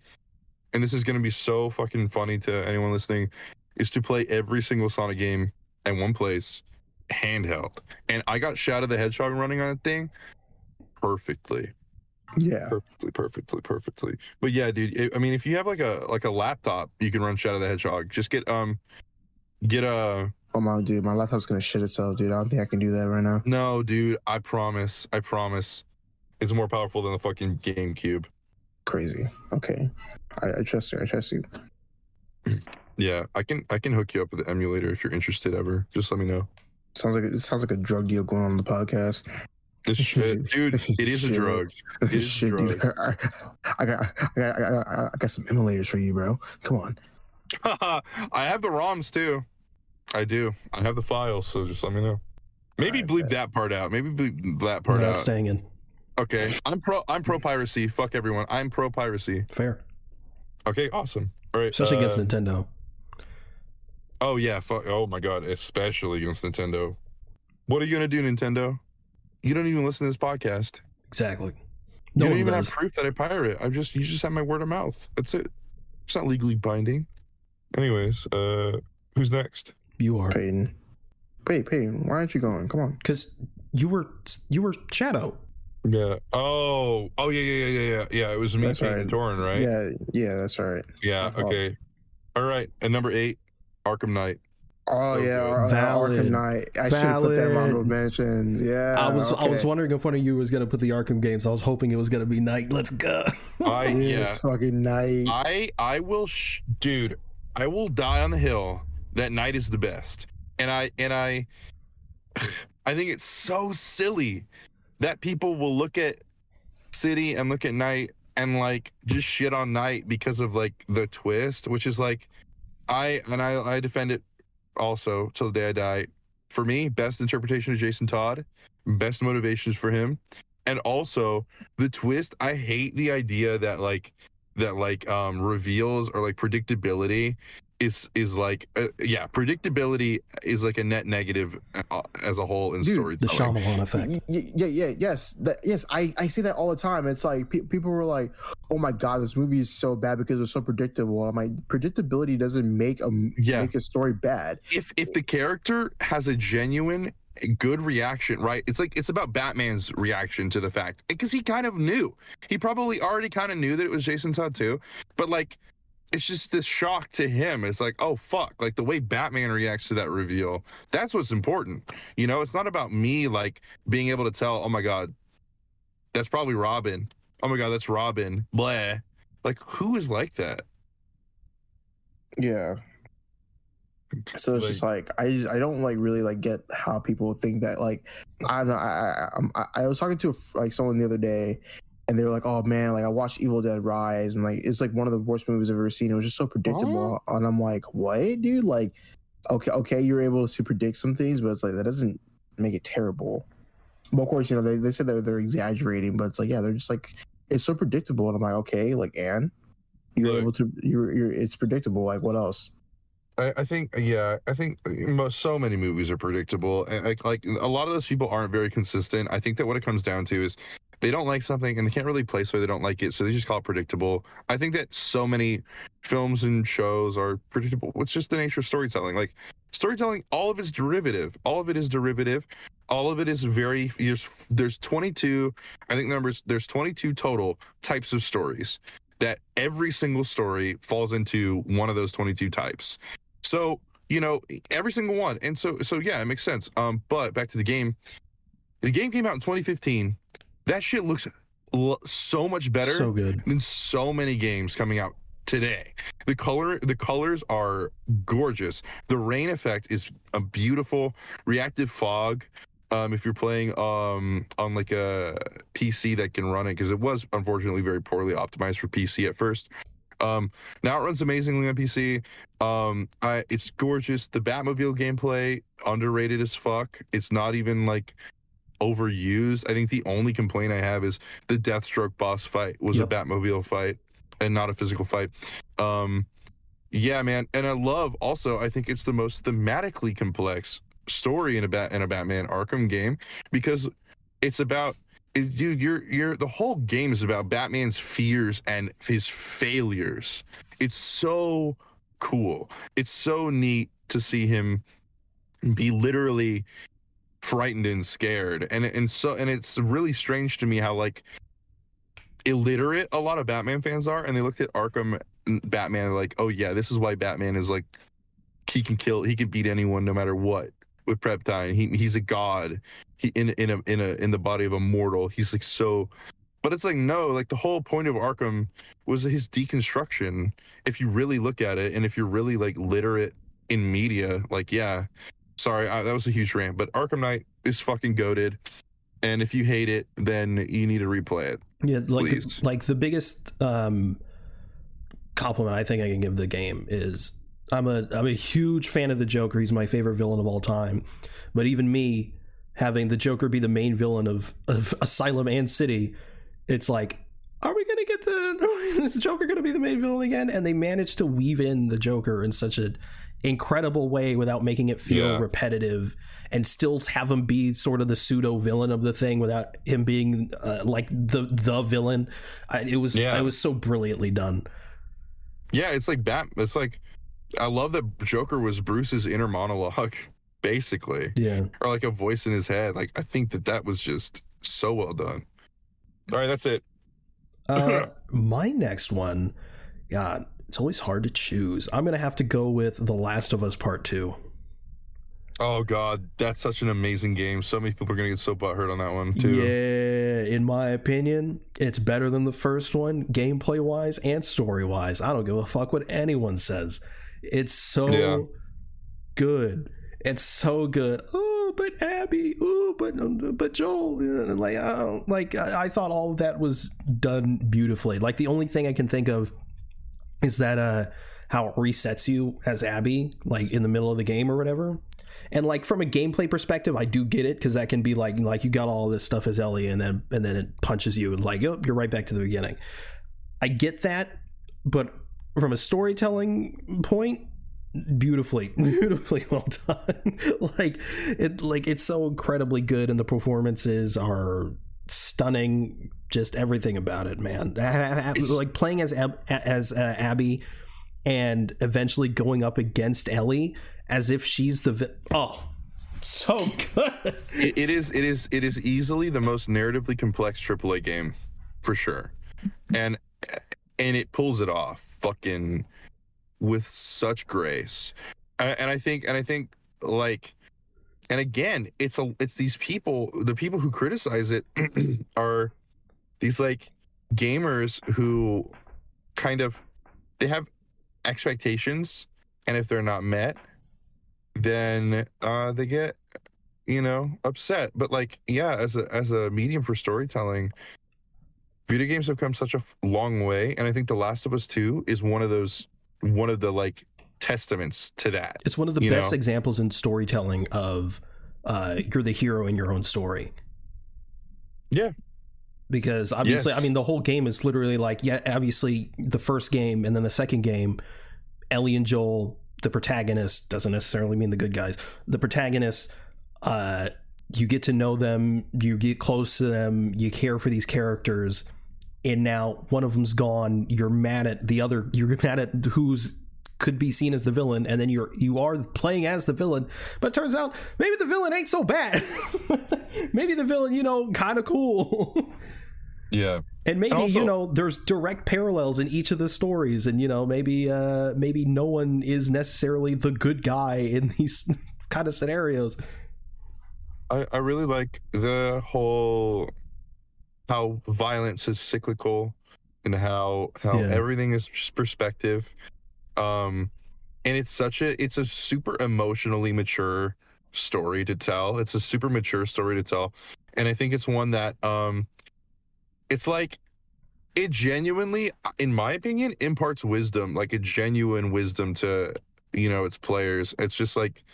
and this is gonna be so fucking funny to anyone listening, is to play every single Sonic game in one place, handheld. And I got Shadow the Hedgehog running on that thing perfectly. Yeah. Perfectly. But yeah, dude. I mean, if you have like a laptop, you can run Shadow the Hedgehog. Just get a. Oh my dude, my laptop's gonna shit itself, dude. I don't think I can do that right now. No, dude. I promise. It's more powerful than the fucking GameCube. Crazy. Okay. I trust you. Yeah, I can hook you up with the emulator if you're interested ever. Just let me know. Sounds like a drug deal going on the podcast. It's shit, dude. It is a drug. It is shit, a drug. dude. I got some emulators for you, bro. Come on. I have the ROMs too. I do. I have the files, so just let me know. Maybe bleep that part out. No, staying in. Okay. I'm pro piracy. Fuck everyone. I'm pro piracy. Fair. Okay, awesome. All right. Especially against Nintendo. Oh yeah, fuck. Oh my god, especially against Nintendo. What are you gonna do, Nintendo? You don't even listen to this podcast. Exactly. No, you don't even have proof that I pirate. You just have my word of mouth. That's it. It's not legally binding. Anyways, who's next? You are. Peyton. Peyton, why aren't you going? Come on. Because you were Shadow. Yeah. Oh yeah. It was me, Peyton, and Torin, right? Yeah, that's right. Yeah. Okay. All right. And number 8, Arkham Knight. Oh yeah, Arkham Knight. I should have put that in my honorable mention. Yeah. I was wondering if one of you was gonna put the Arkham games. I was hoping it was gonna be Knight. Let's go. It's fucking Knight. I will, dude. I will die on the hill that Knight is the best, and I think it's so silly that people will look at City and look at Knight and like just shit on Knight because of like the twist, which is like I defend it also till the day I die. For me, best interpretation of Jason Todd, best motivations for him, and also the twist. I hate the idea that reveals or like predictability is like predictability is like a net negative as a whole in stories. The Shyamalan effect. Yes. I say that all the time. It's like people were like, "Oh my god, this movie is so bad because it's so predictable." I'm like, predictability doesn't make a story bad. If the character has a genuine good reaction, right? It's about Batman's reaction to the fact, because he kind of knew. He probably already kind of knew that it was Jason Todd too, but like it's just this shock to him. It's like, oh fuck, like the way Batman reacts to that reveal, that's what's important. You know, it's not about me like being able to tell, oh my god, that's probably Robin. Oh my god, that's Robin. Blah. Like, who is like that? Yeah. So it's just like I don't like really like get how people think that. Like, I don't know. I was talking to like someone the other day, and they were like, "Oh man, like I watched Evil Dead Rise, and like it's like one of the worst movies I've ever seen. It was just so predictable." And I'm like, "What, dude? Like, okay, you're able to predict some things, but it's like that doesn't make it terrible." But of course, you know, they said that they're exaggerating, but it's like, yeah, they're just like, it's so predictable, and I'm like, okay, like, and you're able to, it's predictable. Like, what else? I think so many movies are predictable, and like a lot of those people aren't very consistent. I think that what it comes down to is they don't like something and they can't really place why they don't like it, so they just call it predictable. I think that so many films and shows are predictable. It's just the nature of storytelling. Like storytelling, all of it's derivative. All of it is derivative. All of it is very. There's 22. I think the numbers. There's 22 total types of stories. That every single story falls into one of those 22 types. So, you know, every single one. And so yeah, it makes sense. But back to the game. The game came out in 2015. That shit looks so much better so good than so many games coming out today. The colors are gorgeous. The rain effect is a beautiful reactive fog. If you're playing on like a PC that can run it, because it was unfortunately very poorly optimized for PC at first. Now it runs amazingly on PC. It's gorgeous. The Batmobile gameplay, underrated as fuck. It's not even like overused. I think the only complaint I have is the Deathstroke boss fight was a Batmobile fight and not a physical fight. Yeah, man. And I think it's the most thematically complex story in a Batman Arkham game, because it's about, dude, you're the whole game is about Batman's fears and his failures. It's so cool. It's so neat to see him be literally frightened and scared, and it's really strange to me how like illiterate a lot of Batman fans are, and they look at Arkham Batman like, oh yeah, this is why Batman is like, he can beat anyone no matter what with prep time. He's a god. He in the body of a mortal. He's like so, but it's like, no, like the whole point of Arkham was his deconstruction. If you really look at it, and if you're really like literate in media, like, yeah, sorry, that was a huge rant, but Arkham Knight is fucking goated. And if you hate it, then you need to replay it. Yeah, please. like the biggest compliment I think I can give the game is I'm a huge fan of the Joker. He's my favorite villain of all time. But even me having the Joker be the main villain of Asylum and City, it's like, are we gonna get is the Joker gonna be the main villain again? And they managed to weave in the Joker in such an incredible way without making it feel repetitive, and still have him be sort of the pseudo villain of the thing without him being like the villain. It was so brilliantly done. Yeah, it's like it's like, I love that Joker was Bruce's inner monologue, basically. Yeah. Or like a voice in his head. Like, I think that was just so well done. All right, that's it. My next one, God, it's always hard to choose. I'm gonna have to go with The Last of Us Part 2. Oh God, that's such an amazing game. So many people are gonna get so butthurt on that one too. Yeah, in my opinion, it's better than the first one, gameplay wise and story wise. I don't give a fuck what anyone says. It's so good. It's so good. Oh, but Abby. Oh, but Joel. I thought all of that was done beautifully. Like, the only thing I can think of is that how it resets you as Abby, like in the middle of the game or whatever. And like from a gameplay perspective, I do get it, because that can be like you got all this stuff as Ellie, and then it punches you and like, oh, you're right back to the beginning. I get that, but from a storytelling point, beautifully well done. It's so incredibly good, and the performances are stunning. Just everything about it, man. Like playing as Abby, and eventually going up against Ellie as if she's so good. It is easily the most narratively complex AAA game, for sure, and it pulls it off fucking with such grace. And I think like, and again, it's these people, the people who criticize it are these like gamers who kind of, they have expectations, and if they're not met, then they get, upset. But like, yeah, as a medium for storytelling, video games have come such a long way, and I think The Last of Us 2 is one of the like testaments to that. It's one of the best examples in storytelling of you're the hero in your own story. Yeah. Because obviously, I mean, the whole game is literally like, yeah, obviously the first game and then the second game, Ellie and Joel, the protagonist, doesn't necessarily mean the good guys. The protagonists, you get to know them, you get close to them, you care for these characters, and now one of them's gone. You're mad at the other. You're mad at who's could be seen as the villain, and then you are playing as the villain. But it turns out maybe the villain ain't so bad. Maybe the villain, kind of cool. Yeah. And maybe, also, there's direct parallels in each of the stories, and maybe no one is necessarily the good guy in these kind of scenarios. I really like the whole, how violence is cyclical, and how everything is just perspective. And it's a super emotionally mature story to tell. It's a super mature story to tell. And I think it's one that it's like, it genuinely, in my opinion, imparts wisdom, like a genuine wisdom to, its players. It's just like,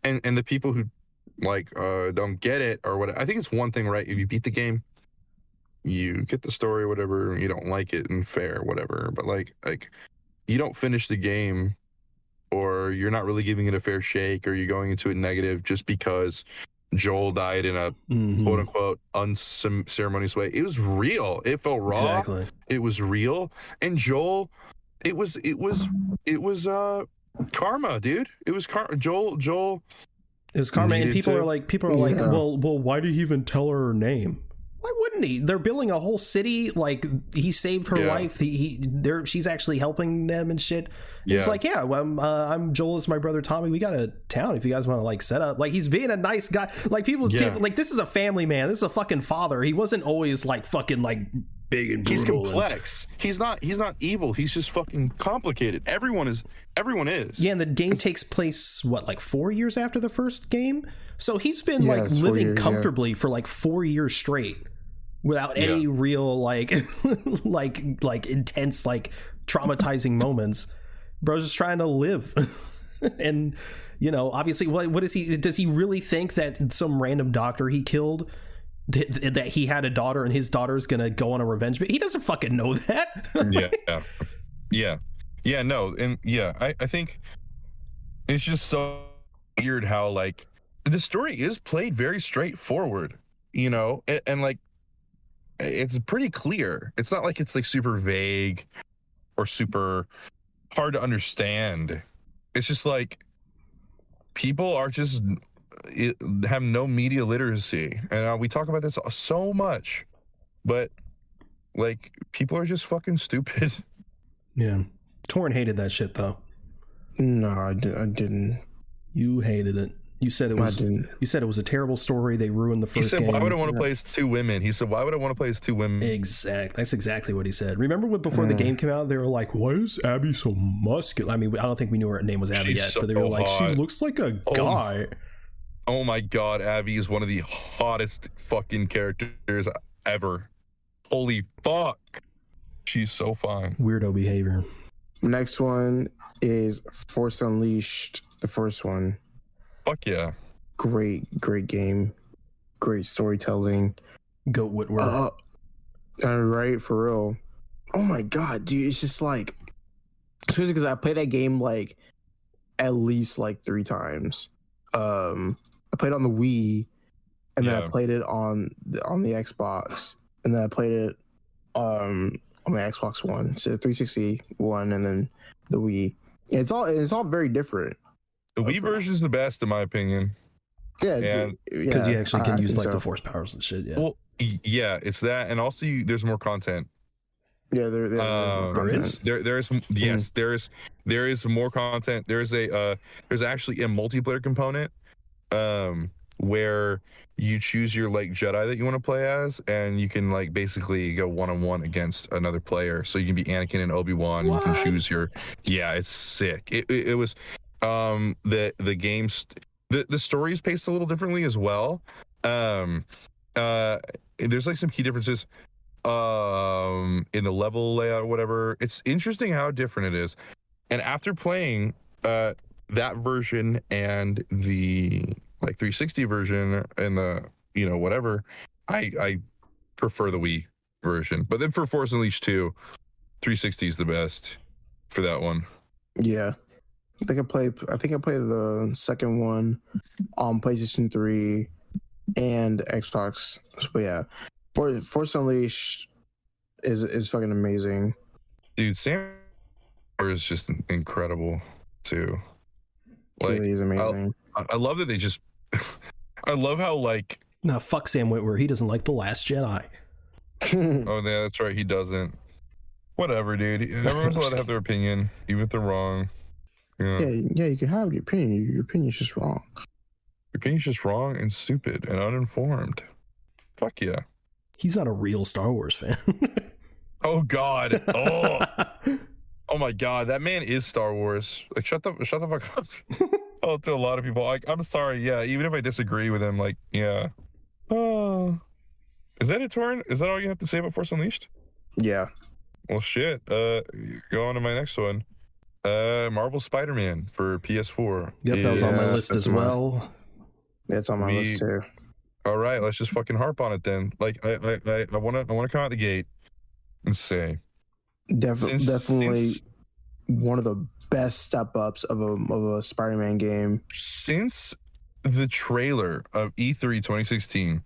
and the people who like don't get it or what. I think it's one thing, right? If you beat the game, you get the story, whatever, you don't like it, and fair, whatever. But like you don't finish the game or you're not really giving it a fair shake, or you're going into it negative just because Joel died in a quote unquote unceremonious way. It was real. It felt raw. Exactly. It was real. And Joel, it was karma, dude. It was Joel. It was karma, and people are like, Yeah. well, why did he even tell her name? Why wouldn't he? They're building a whole city. Like, he saved her life. She's actually helping them and shit. Yeah. It's like, yeah, well, I'm Joel. It's my brother Tommy. We got a town if you guys want to like set up. Like, he's being a nice guy. Like, people like, this is a family man. This is a fucking father. He wasn't always like fucking like big and brutal. He's complex. He's not evil. He's just fucking complicated. Everyone is. Yeah, and the game takes place what, like 4 years after the first game. So he's been like living comfortably for like 4 years straight without any real like like intense like traumatizing moments. Bro's just trying to live. And you know, obviously, what is he? Does he really think that some random doctor he killed, that he had a daughter and his daughter is gonna go on a revenge? But he doesn't fucking know that. Yeah, no, and yeah, I think it's just so weird how like the story is played very straightforward, you know, and like it's pretty clear. It's not like it's like super vague or super hard to understand. It's just like people are just have no media literacy, and we talk about this so much, but like people are just fucking stupid. Yeah. Torn hated that shit though. No, I didn't. You hated it. You said it was. You said it was a terrible story. They ruined the first game. He said, "Why would I want to play as two women?" He said, "Why would I want to play as two women?" Exactly. That's exactly what he said. Remember when before the game came out, they were like, "Why is Abby so muscular?" I mean, I don't think we knew her name was Abby yet, but they were like, "She looks like a guy." Oh my god, Abby is one of the hottest fucking characters ever. Holy fuck, she's so fine. Weirdo behavior. Next one is Force Unleashed, the first one. Fuck yeah. Great game. Great storytelling. Goat Whitworth. Right, for real. Oh my god, dude, it's just like, especially because I played that game like at least like 3 times. I played it on the Wii, and then I played it on the Xbox, and then I played it on my Xbox One, so 360 one, and then the Wii. It's all very different. The Wii version is the best, in my opinion. Yeah, because you actually can use like the force powers and shit. Yeah. Well, yeah, it's that, and also there's more content. Yeah, there is. There is more content. There's actually a multiplayer component, where you choose your like Jedi that you want to play as, and you can like basically go 1-on-1 against another player. So you can be Anakin and Obi-Wan. You can choose your. Yeah, it's sick. It was the game's the story is paced a little differently as well. There's like some key differences in the level layout or whatever. It's interesting how different it is. And after playing that version and the like 360 version and the whatever, I prefer the Wii version. But then for Force Unleashed 2, 360 is the best for that one. Yeah. I think I played the second one on PlayStation 3 and Xbox. But yeah, Force Unleashed is fucking amazing. Dude, Sam is just incredible too. Like, he's amazing. I love that they just. I love how like. Nah, fuck Sam Witwer. He doesn't like The Last Jedi. Oh yeah, that's right. He doesn't. Whatever, dude. Everyone's allowed to have their opinion, even if they're wrong. Yeah, you can have your opinion. Your opinion's just wrong. Your opinion's just wrong and stupid and uninformed. Fuck yeah. He's not a real Star Wars fan. Oh God. Oh. Oh my God. That man is Star Wars. Like, shut the fuck up. Oh, to a lot of people. Like, I'm sorry. Yeah. Even if I disagree with him, like, yeah. Oh. Is that it, Torrin? Is that all you have to say about Force Unleashed? Yeah. Well, shit. Go on to my next one. Marvel Spider-Man for PS4. Yep, that was on my list as well. Yeah, it's on my list too. All right, let's just fucking harp on it then. Like, I wanna come out the gate and say, definitely. one of the best step ups of a Spider-Man game since the trailer of E3 2016.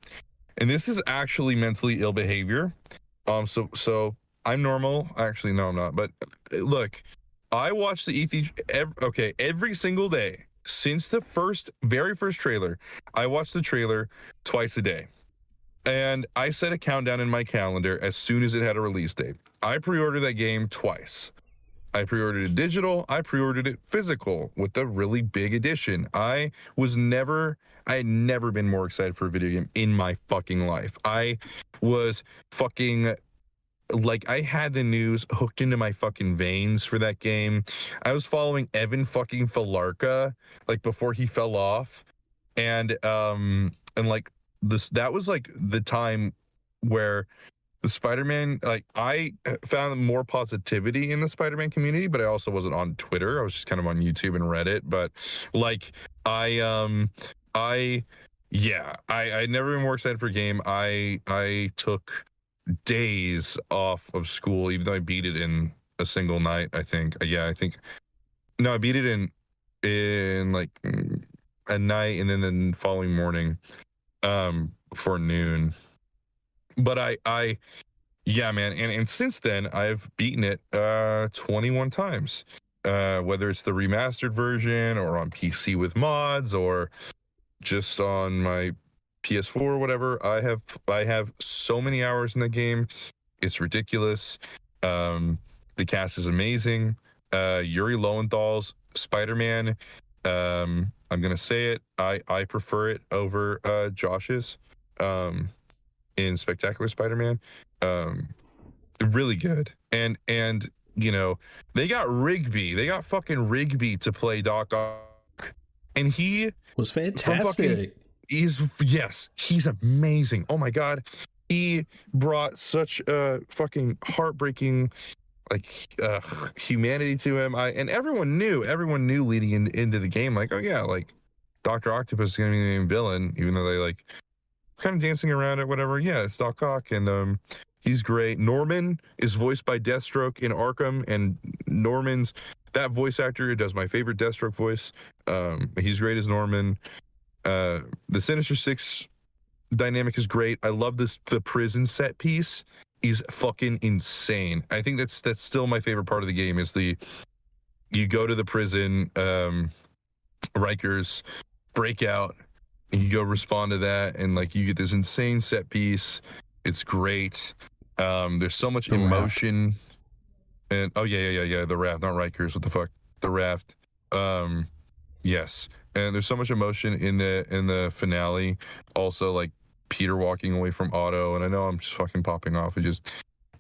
And this is actually mentally ill behavior. So I'm normal. Actually, no, I'm not. But look, I watched the E3 every single day since the very first trailer. I watched the trailer twice a day. And I set a countdown in my calendar as soon as it had a release date. I pre-ordered that game twice. I pre-ordered it digital. I pre-ordered it physical with the really big edition. I had never been more excited for a video game in my fucking life. I was fucking like, I had the news hooked into my fucking veins for that game. I was following Evan fucking Falarka like before he fell off, and like that was like the time where the Spider-Man, like, I found more positivity in the Spider-Man community, but I also wasn't on Twitter. I was just kind of on YouTube and Reddit. But like, I'd never been more excited for a game. I took days off of school, even though I beat it in a single night. I think I beat it in like a night, and then the following morning, before noon. But yeah, man, and since then I've beaten it 21 times, whether it's the remastered version or on PC with mods or just on my PS4 or whatever. I have so many hours in the game. It's ridiculous. The cast is amazing. Yuri Lowenthal's Spider-Man, I'm gonna say it, I prefer it over Josh's in Spectacular Spider-Man. Really good. And you know, they got fucking Rigby to play Doc Ock, and he was fantastic. He's amazing. Oh my god, he brought such a fucking heartbreaking like humanity to him. And everyone knew leading into the game, like, oh yeah, like Dr. Octopus is gonna be the main villain, even though they like kind of dancing around it, whatever. Yeah, it's Doc Ock, and he's great. Norman is voiced by Deathstroke in Arkham, and that voice actor does my favorite Deathstroke voice. He's great as Norman. The Sinister Six dynamic is great. I love the prison set piece is fucking insane. I think that's still my favorite part of the game is you go to the prison, Rikers break out, and you go respond to that, and like you get this insane set piece. It's great. There's so much emotion. And the raft, not Rikers. What the fuck? The raft. Yes. And there's so much emotion in the finale. Also, like Peter walking away from Otto, and I know I'm just fucking popping off.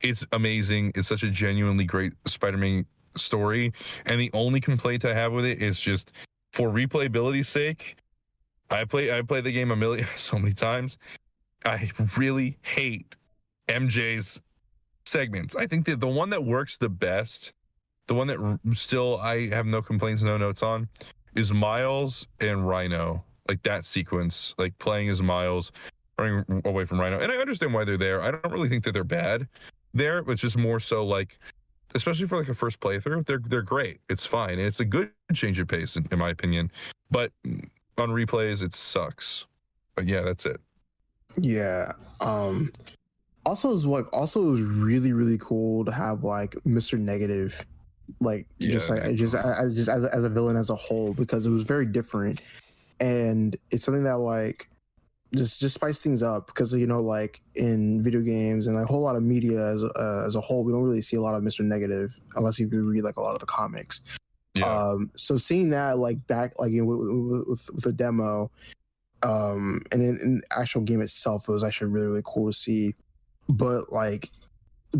It's amazing. It's such a genuinely great Spider-Man story. And the only complaint I have with it is just for replayability's sake. I play the game so many times. I really hate MJ's segments. I think that the one that works the best, the one that still I have no complaints, no notes on, is Miles and Rhino. Like that sequence, like playing as Miles, running away from Rhino. And I understand why they're there. I don't really think that they're bad there, but it's just more so like, especially for like a first playthrough, they're great. It's fine. And it's a good change of pace in my opinion. But on replays, it sucks. But yeah, that's it. Yeah. Also, it was really, really cool to have like Mr. Negative, like just as a villain as a whole, because it was very different, and it's something that like just spice things up, because you know, like in video games and like, a whole lot of media as a whole, we don't really see a lot of Mr. Negative unless you read like a lot of the comics. Yeah. So seeing that like back like with the demo, and in the actual game itself, it was actually really, really cool to see. But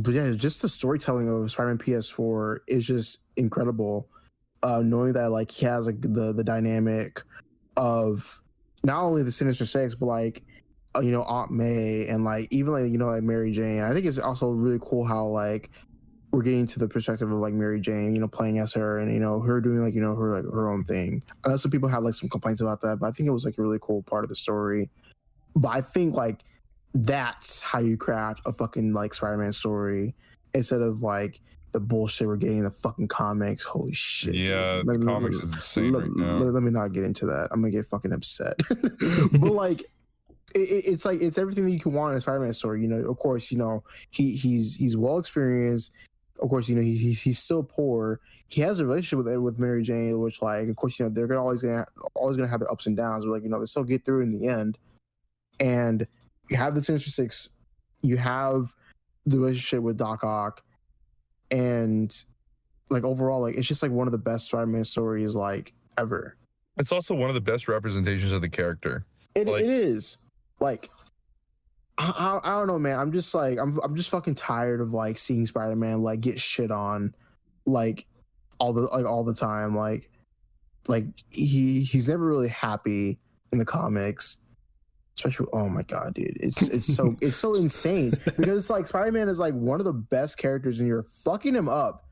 yeah, just the storytelling of Spider-Man PS4 is just incredible. Knowing that like he has like the dynamic of not only the Sinister Six, but like Aunt May, and like even like like Mary Jane. I think it's also really cool how like we're getting to the perspective of like Mary Jane, playing as her, and her doing like her own thing. I know some people have like some complaints about that, but I think it was like a really cool part of the story. But I think like that's how you craft a fucking like Spider-Man story, instead of like the bullshit we're getting in the fucking comics. Holy shit. Yeah, the comics is insane right now. Let me not get into that. I'm gonna get fucking upset. But like, it's like it's everything that you can want in a Spider-Man story. You know, of course, you know he's well experienced. Of course, you know he's still poor. He has a relationship with Mary Jane, which, like, of course, you know they're gonna always gonna have their ups and downs. But like, you know, they still get through in the end. And you have the Sinister Six, you have the relationship with Doc Ock, and like overall, like it's just like one of the best Spider-Man stories like ever. It's also one of the best representations of the character. It is. Like, I don't know, man. I'm just like I'm just fucking tired of like seeing Spider-Man like get shit on, like all the time. Like he's never really happy in the comics. Especially, oh my god, dude, it's so insane because it's like Spider-Man is like one of the best characters, and you're fucking him up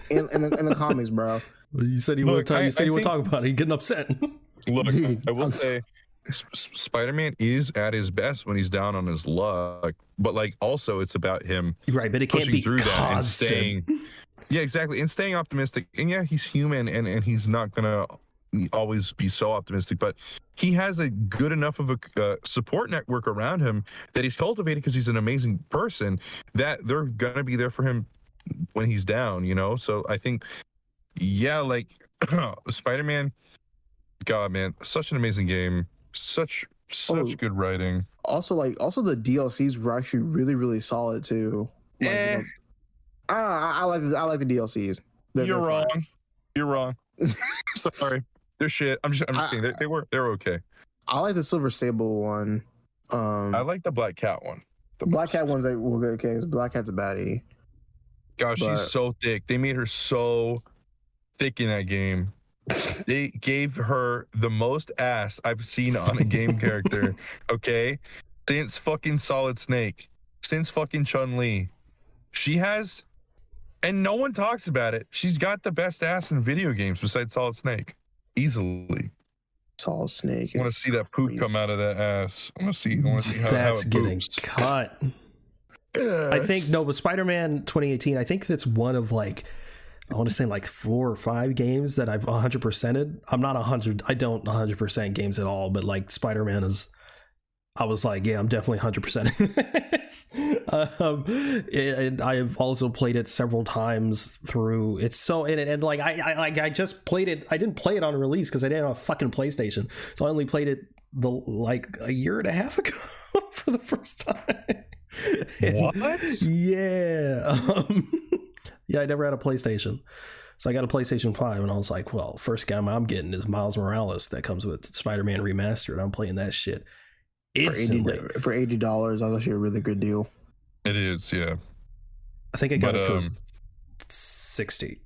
in the comics, bro. Well, you said you want to talk about it. You're getting upset. Look, Dude, I will say, Spider-Man is at his best when he's down on his luck, but like also it's about him, right? But it can't be through constant. that and staying, yeah, exactly, and staying optimistic. And yeah, he's human, and he's not gonna always be so optimistic, but he has a good enough of a support network around him that he's cultivated because he's an amazing person that they're gonna be there for him when he's down, you know. So I think, yeah, like Spider-Man, God, man, such an amazing game, such good writing. Also the DLCs were actually really, really solid too. Like, you know, I like the DLCs. You're wrong. You're wrong. Sorry, they're shit. I'm just kidding. They're okay. I like the Silver Sable one. I like the Black Cat one. Black Cat one's like, well, okay, Black Cat's a baddie. Gosh, she's so thick. They made her so thick in that game. They gave her the most ass I've seen on a game character, okay? Since fucking Solid Snake. Since fucking Chun-Li. She has, and no one talks about it, she's got the best ass in video games besides Solid Snake. Easily. Solid Snake. I want to see that poop come out of that ass. I want to see how that's it getting poops. cut. I think, no, but Spider-Man 2018, I think that's one of like, I want to say like 4 or 5 games that I've 100%ed. I'm not 100. I don't 100% games at all, but like Spider-Man is, I was like, yeah, I'm definitely 100%. And I've also played it several times through. It's so, and like, I just played it. I didn't play it on release because I didn't have a fucking PlayStation. So I only played it like a year and a half ago for the first time. What? Yeah. Yeah, I never had a PlayStation. So I got a PlayStation 5 and I was like, well, first game I'm getting is Miles Morales that comes with Spider-Man Remastered. I'm playing that shit instantly. For $80, that was actually a really good deal. It is, yeah. I think I got it for 60.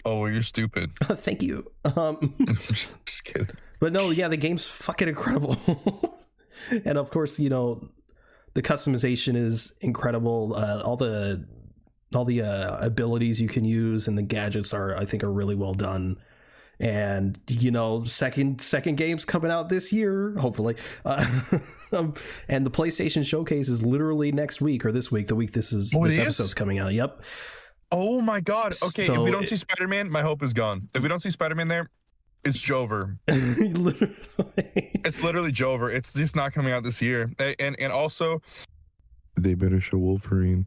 Oh, well, you're stupid. Thank you. Just kidding. But no, yeah, the game's fucking incredible. And of course, you know, the customization is incredible. All the abilities you can use and the gadgets I think are really well done. And you know, second game's coming out this year, hopefully. And the PlayStation Showcase is literally next week or this week. The week this episode's coming out. Yep. Oh my god. Okay, so if we don't see Spider-Man, my hope is gone. If we don't see Spider-Man there, it's Jover. It's literally Jover. It's just not coming out this year. And also, they better show Wolverine.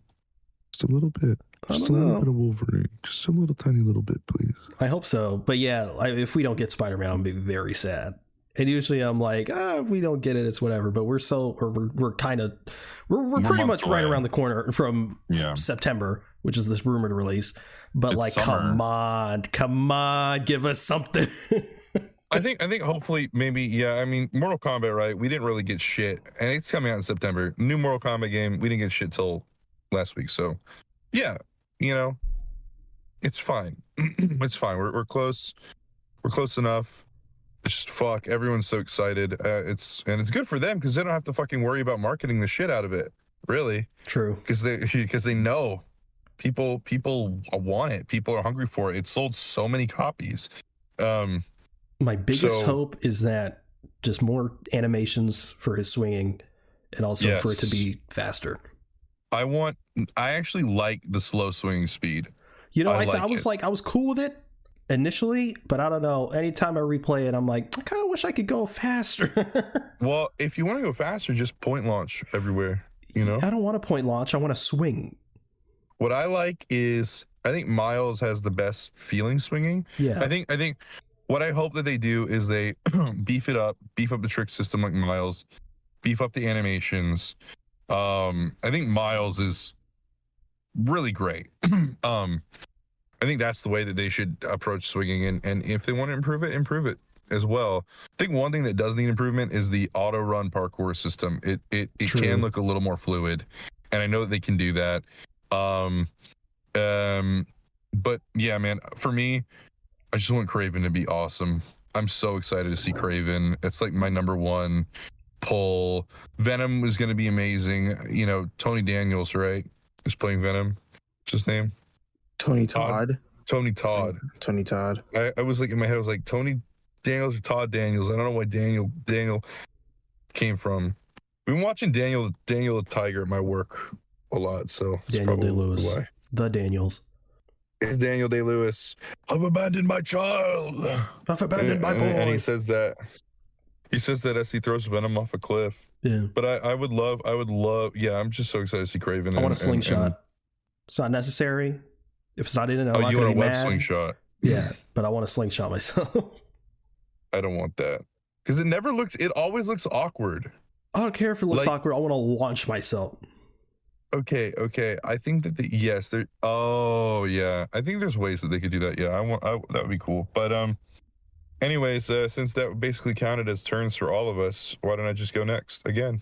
Just a little bit. Just a little bit of Wolverine. Just a little tiny little bit, please. I hope so. But yeah, if we don't get Spider-Man, I'm gonna be very sad. And usually I'm like, if we don't get it, it's whatever. But we're pretty much right around the corner from September, which is this rumored release. But it's like, summer. come on, give us something. I think hopefully maybe, I mean, Mortal Kombat, right? We didn't really get shit. And it's coming out in September. New Mortal Kombat game, we didn't get shit till last week. So yeah, you know, it's fine. It's fine. We're close. We're close enough. Just fuck. Everyone's so excited. It's good for them because they don't have to fucking worry about marketing the shit out of it. Really. True. Because they know people want it. People are hungry for it. It sold so many copies. My biggest hope is that just more animations for his swinging, and also for it to be faster. I actually like the slow swinging speed. You know, I was cool with it initially, but I don't know. Anytime I replay it, I'm like, I kind of wish I could go faster. Well, if you want to go faster, just point launch everywhere. You know, I don't want to point launch. I want to swing. What I like is, I think Miles has the best feeling swinging. Yeah. I think what I hope that they do is they beef up the trick system like Miles, beef up the animations. I think Miles is really great. I think that's the way that they should approach swinging, and if they want to improve it as well. I think one thing that does need improvement is the auto run parkour system. It can look a little more fluid, and I know that they can do that. But yeah, man, for me, I just want Kraven to be awesome. I'm so excited to see Kraven. It's like my number one pull. Venom is going to be amazing. You know, Tony Daniels, right, is playing Venom. What's his name? Tony Todd. Tony Todd. I was like, in my head, I was like, Tony Daniels or Todd Daniels. I don't know why Daniel came from. We've been watching Daniel the Tiger at my work a lot, so Daniel Day-Lewis. Why. The Daniels. It's Daniel Day-Lewis. I've abandoned my child. I've abandoned my boy. And he says that as he throws Venom off a cliff. Yeah. But I would love. Yeah, I'm just so excited to see Kraven. I want a slingshot. It's not necessary. If it's not in it, I'm not you want a web slingshot? Yeah, but I want a slingshot myself. I don't want that because it always looks awkward. I don't care if it looks awkward. I want to launch myself. Okay. I think that I think there's ways that they could do that. Yeah, that would be cool. But anyways, since that basically counted as turns for all of us, why don't I just go next again?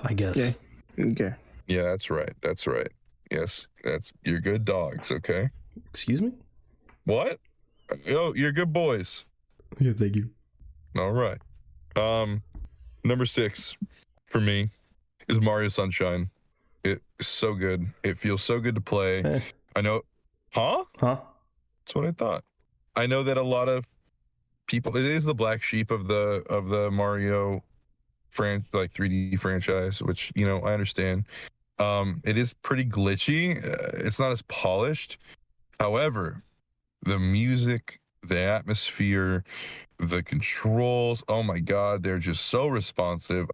I guess. Okay. Yeah, that's right. Yes, you're good dogs. Okay. Excuse me? What? Oh, you're good boys. Yeah, thank you. All right. Number 6 for me is Mario Sunshine. It's so good. It feels so good to play. I know. Huh? That's what I thought. I know that a lot of people. It is the black sheep of the Mario 3D franchise, which I understand. It is pretty glitchy. It's not as polished. However, the music, the atmosphere, the controls, oh my God, they're just so responsive.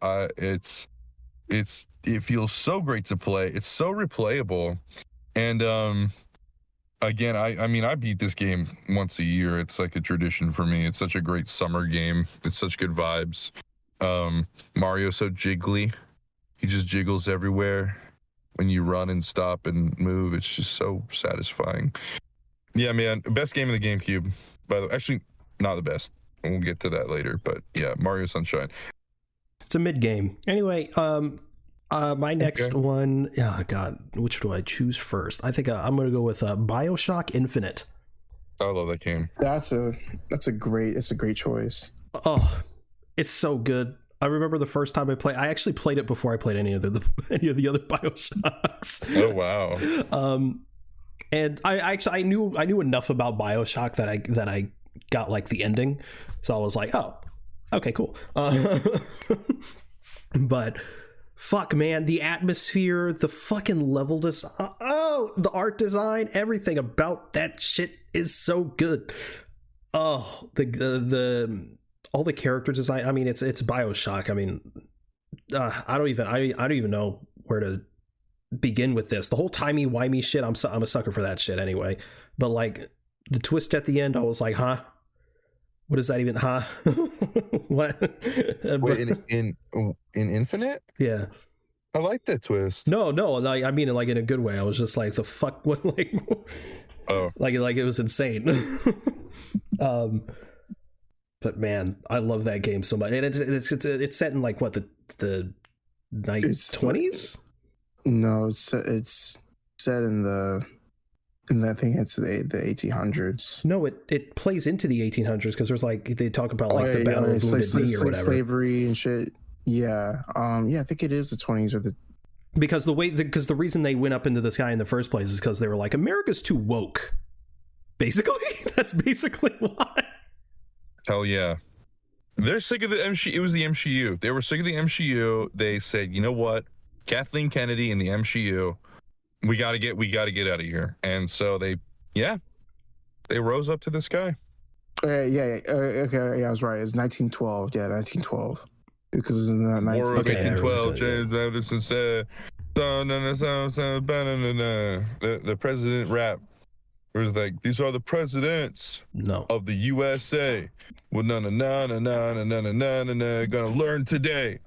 It feels so great to play. It's so replayable. And again, I beat this game once a year. It's like a tradition for me. It's such a great summer game. It's such good vibes. Mario's so jiggly. He just jiggles everywhere. When you run and stop and move, it's just so satisfying. Yeah, man, best game of the GameCube. By the way, actually, not the best. We'll get to that later. But yeah, Mario Sunshine. It's a mid game. Anyway, my next one. Oh God, which do I choose first? I think I'm gonna go with BioShock Infinite. I love that game. That's a great choice. Oh, it's so good. I remember the first time I actually played it before I played any of the other BioShocks. Oh wow. And I knew enough about BioShock that I got like the ending. So I was like, oh, okay, cool. But fuck, man, the atmosphere, the fucking level design, the art design, everything about that shit is so good. Oh, the all the character design. I mean, it's BioShock. I mean, I don't even know where to begin with this. The whole timey-wimey shit. I'm a sucker for that shit anyway. But like the twist at the end, I was like, huh? What is that even? Huh? What? Wait, in Infinite? Yeah. I like that twist. No, I mean it like in a good way. I was just like, the fuck? What? Like, oh, like it was insane. But man, I love that game so much. And it's set in like what the 20s? No, it's set in the. And I think it's the 1800s. No, it plays into the 1800s because there's like they talk about like the Battle of Wounded Knee or whatever, slavery and shit. Yeah, I think it is the 20s or the. Because the reason they went up into the sky in the first place is because they were like, America's too woke. Basically, that's basically why. Hell yeah. They're sick of the MCU. It was the MCU. They were sick of the MCU. They said, you know what? Kathleen Kennedy and the MCU. We got to get out of here. And so they rose up to the sky. Okay, I was right. It was 1912. Yeah, 1912. Because it was in that War of 1812. James Madison said, the president rap. It was like, these are the presidents of the USA. Well, gonna learn today.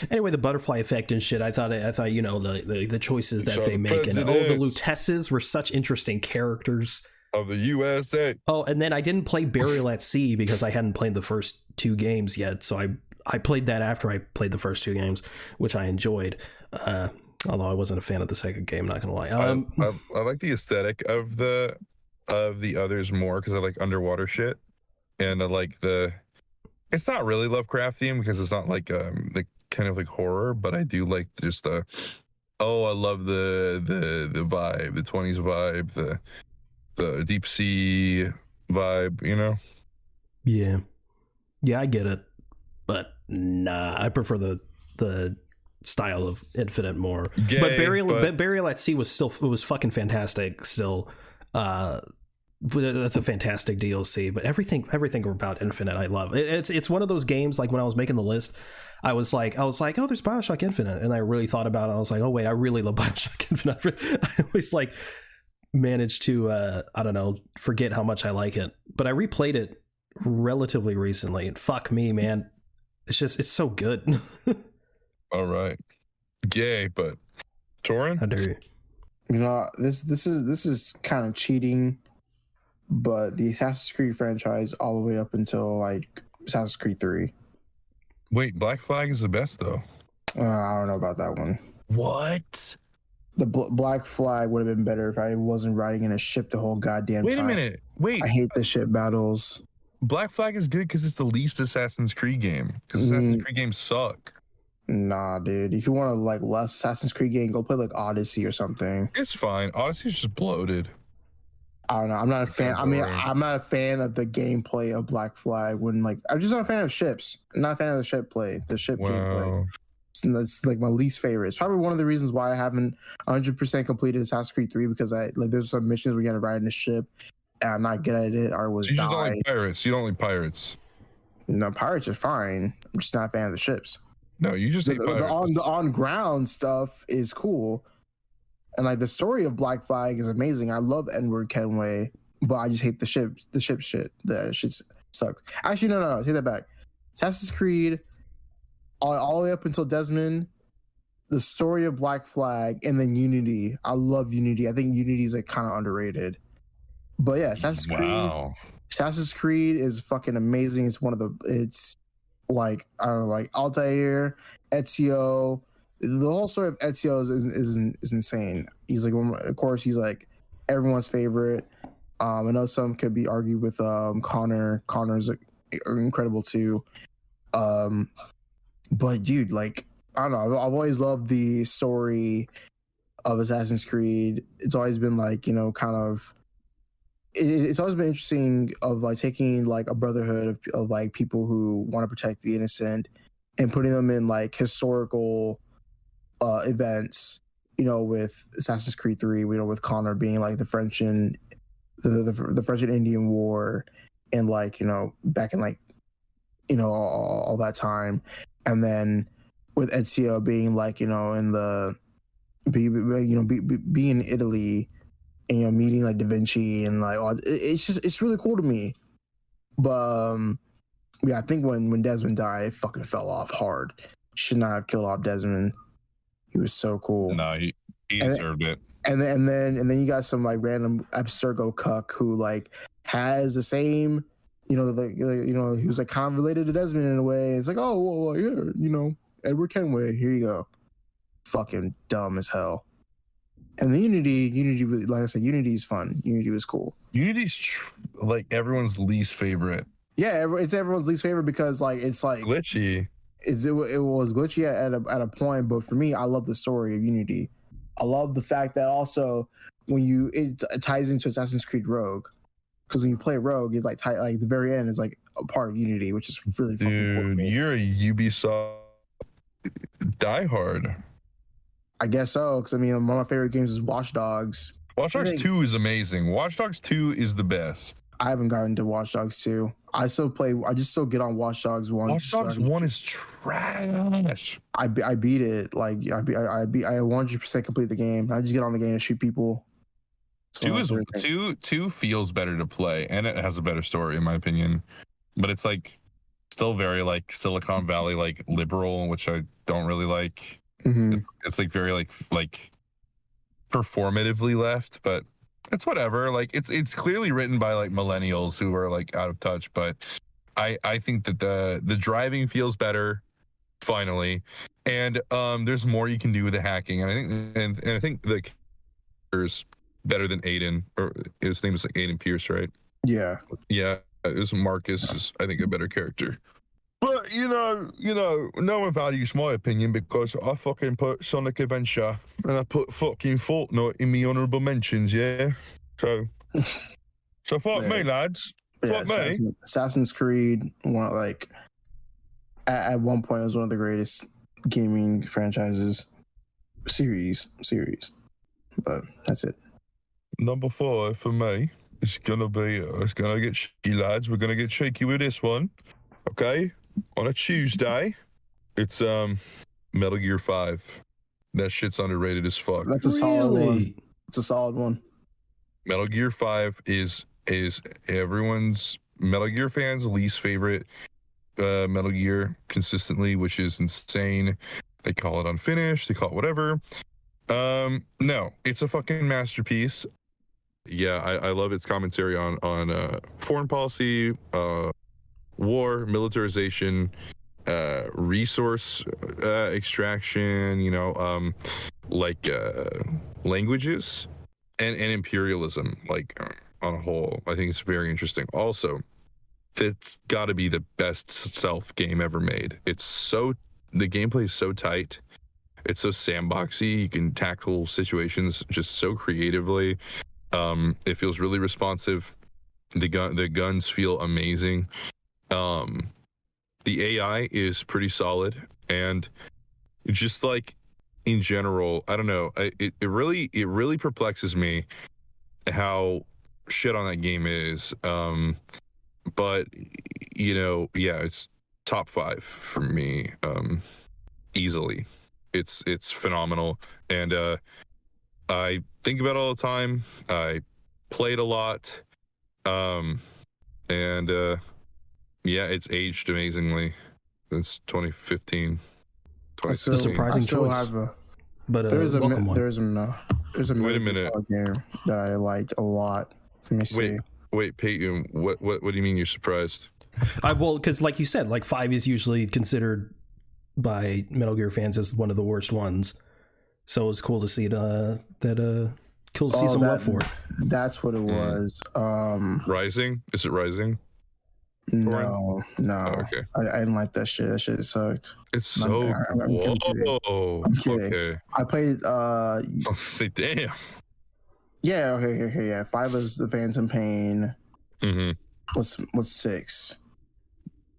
Anyway, the butterfly effect and shit. I thought you know the choices that they make, and the Lutesses were such interesting characters of the USA. Oh, and then I didn't play Burial at Sea because I hadn't played the first 2 games yet, so I played that after I played the first 2 games, which I enjoyed. Although I wasn't a fan of the second game, not gonna lie. I like the aesthetic of the others more because I like underwater shit, and I like it's not really Lovecraftian because it's not like the kind of like horror, but I do like just I love the vibe, the 20s vibe, the deep sea vibe, you know? Yeah, I get it, but nah, I prefer the style of Infinite more. But Burial at Sea was fucking fantastic still. That's a fantastic DLC, but everything about Infinite I love. It's one of those games, like when I was making the list, I was like, oh, there's BioShock Infinite, and I really thought about it. I was like, oh wait, I really love BioShock Infinite. I always like managed to I don't know, forget how much I like it, but I replayed it relatively recently, and fuck me, man, it's so good. All right, yay! But Torin, how dare you? You know, this is kind of cheating, but the Assassin's Creed franchise all the way up until like Assassin's Creed 3. Wait, Black Flag is the best though. I don't know about that one. What? The Black Flag would have been better if I wasn't riding in a ship the whole goddamn time. Wait a minute. Wait. I hate the ship battles. Black Flag is good because it's the least Assassin's Creed game. Because Assassin's Creed games suck. Nah, dude. If you want to like less Assassin's Creed game, go play like Odyssey or something. It's fine. Odyssey's just bloated. I don't know. I'm not a fan. I mean, I'm not a fan of the gameplay of Black Flag. I'm just not a fan of ships. I'm not a fan of the ship play. The ship gameplay. That's like my least favorite. It's probably one of the reasons why I haven't 100% completed Assassin's Creed 3, because there's some missions where you gotta ride in a ship and I'm not good at it, or was so you just don't like pirates. You don't like pirates. No, pirates are fine. I'm just not a fan of the ships. No, you just hate pirates. The on ground stuff is cool. And like the story of Black Flag is amazing. I love Edward Kenway, but I just hate the ship shit. The shit sucks. Actually, no, take that back. Assassin's Creed, all the way up until Desmond, the story of Black Flag, and then Unity. I love Unity. I think Unity is like kind of underrated. But yeah, Assassin's Creed is fucking amazing. It's like, I don't know, like Altair, Ezio. The whole story of Ezio is insane. He's like, of course, he's like everyone's favorite. I know some could be argued with Connor. Connor's incredible too. But dude, like, I don't know. I've always loved the story of Assassin's Creed. It's always been like, you know, kind of. It's always been interesting of like taking like a brotherhood of like people who want to protect the innocent and putting them in like historical events, you know, with Assassin's Creed 3, you know, with Connor being like the French and the French and Indian War, and like, you know, back in like, you know, all that time, and then with Ezio being like, you know, in the be in Italy, and you know, meeting like Da Vinci, and like it's really cool to me. But yeah, I think when Desmond died, it fucking fell off hard. Should not have killed off Desmond. He was so cool. No, he deserved it. And then you got some like random Abstergo cuck who like has the same, you know, like, you know, he was like kind of related to Desmond in a way. It's like, oh, well, yeah, you know, Edward Kenway, here you go. Fucking dumb as hell. And the Unity, like I said, Unity is fun. Unity was cool. Unity's like everyone's least favorite. Yeah, it's everyone's least favorite because like it's like glitchy. It was glitchy at a point, but for me, I love the story of Unity. I love the fact that also when it ties into Assassin's Creed Rogue, because when you play Rogue, it's like the very end is like a part of Unity, which is really fucking cool. Dude, you're a Ubisoft diehard. I guess so, because I mean, one of my favorite games is Watch Dogs. Watch Dogs 2 is amazing. Watch Dogs 2 is the best. I haven't gotten to Watch Dogs 2. I just still get on Watch Dogs 1. Watch Dogs 1 is trash. I beat it. Like I 100% complete the game. I just get on the game and shoot people. So two feels better to play, and it has a better story in my opinion. But it's like still very like Silicon Valley like liberal, which I don't really like. Mm-hmm. It's like very like performatively left, but it's whatever. Like it's clearly written by like millennials who are like out of touch, but I think that the driving feels better finally, and there's more you can do with the hacking, and I think the character's better than Aiden, or his name is like Aiden Pierce, right? Yeah. It was Marcus is I think a better character. But you know, no one values my opinion because I fucking put Sonic Adventure and I put fucking Fortnite in me honorable mentions, yeah. So fuck me, lads. Fuck me. Assassin's Creed, like at one point, it was one of the greatest gaming franchises series. But that's it. Number 5 for me is gonna get shaky, lads. We're gonna get shaky with this one, okay? On a Tuesday, it's Metal Gear 5. That shit's underrated as fuck. That's a solid one. It's a solid one. Metal Gear 5 is everyone's Metal Gear fans' least favorite Metal Gear consistently, which is insane. They call it unfinished, they call it whatever. No, it's a fucking masterpiece. Yeah, I love its commentary on foreign policy, war, militarization, resource extraction, languages and imperialism, like on a whole. I think it's very interesting. Also, it's got to be the best stealth game ever made. The gameplay is so tight. It's so sandboxy. You can tackle situations just so creatively. It feels really responsive. The guns feel amazing. The AI is pretty solid, and just like in general, I don't know. It really perplexes me how shit on that game is. But it's top 5 for me, easily. It's phenomenal, and I think about it all the time. I play it a lot, it's aged amazingly. It's 2015. That's a surprising choice. There's a Wait a minute. Game that I liked a lot. Let me see. Wait, Peyton. What do you mean you're surprised? Because like you said, like 5 is usually considered by Metal Gear fans as one of the worst ones. So it was cool to see see some love for it. That's what it was. Rising? Is it Rising? No. Oh, okay. I didn't like that shit. That shit sucked. It's so. I'm kidding. Okay. I played. Say damn. Yeah. Okay. Yeah. 5 was the Phantom Pain. Mm-hmm. What's 6?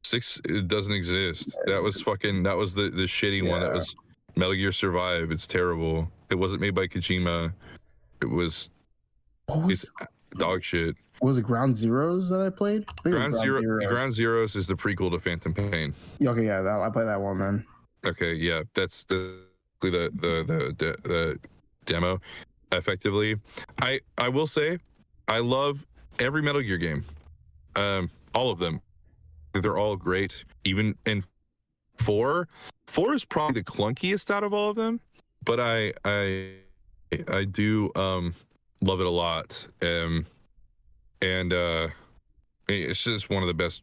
6, it doesn't exist. That was the shitty one. That was Metal Gear Survive. It's terrible. It wasn't made by Kojima. It's dog shit. Was it Ground Zeroes that I played? Ground Zeroes is the prequel to Phantom Pain. Okay, I played that one then. Okay, yeah, that's the demo. Effectively, I will say, I love every Metal Gear game, all of them. They're all great. Even in 4 is probably the clunkiest out of all of them, but I do love it a lot. And it's just one of the best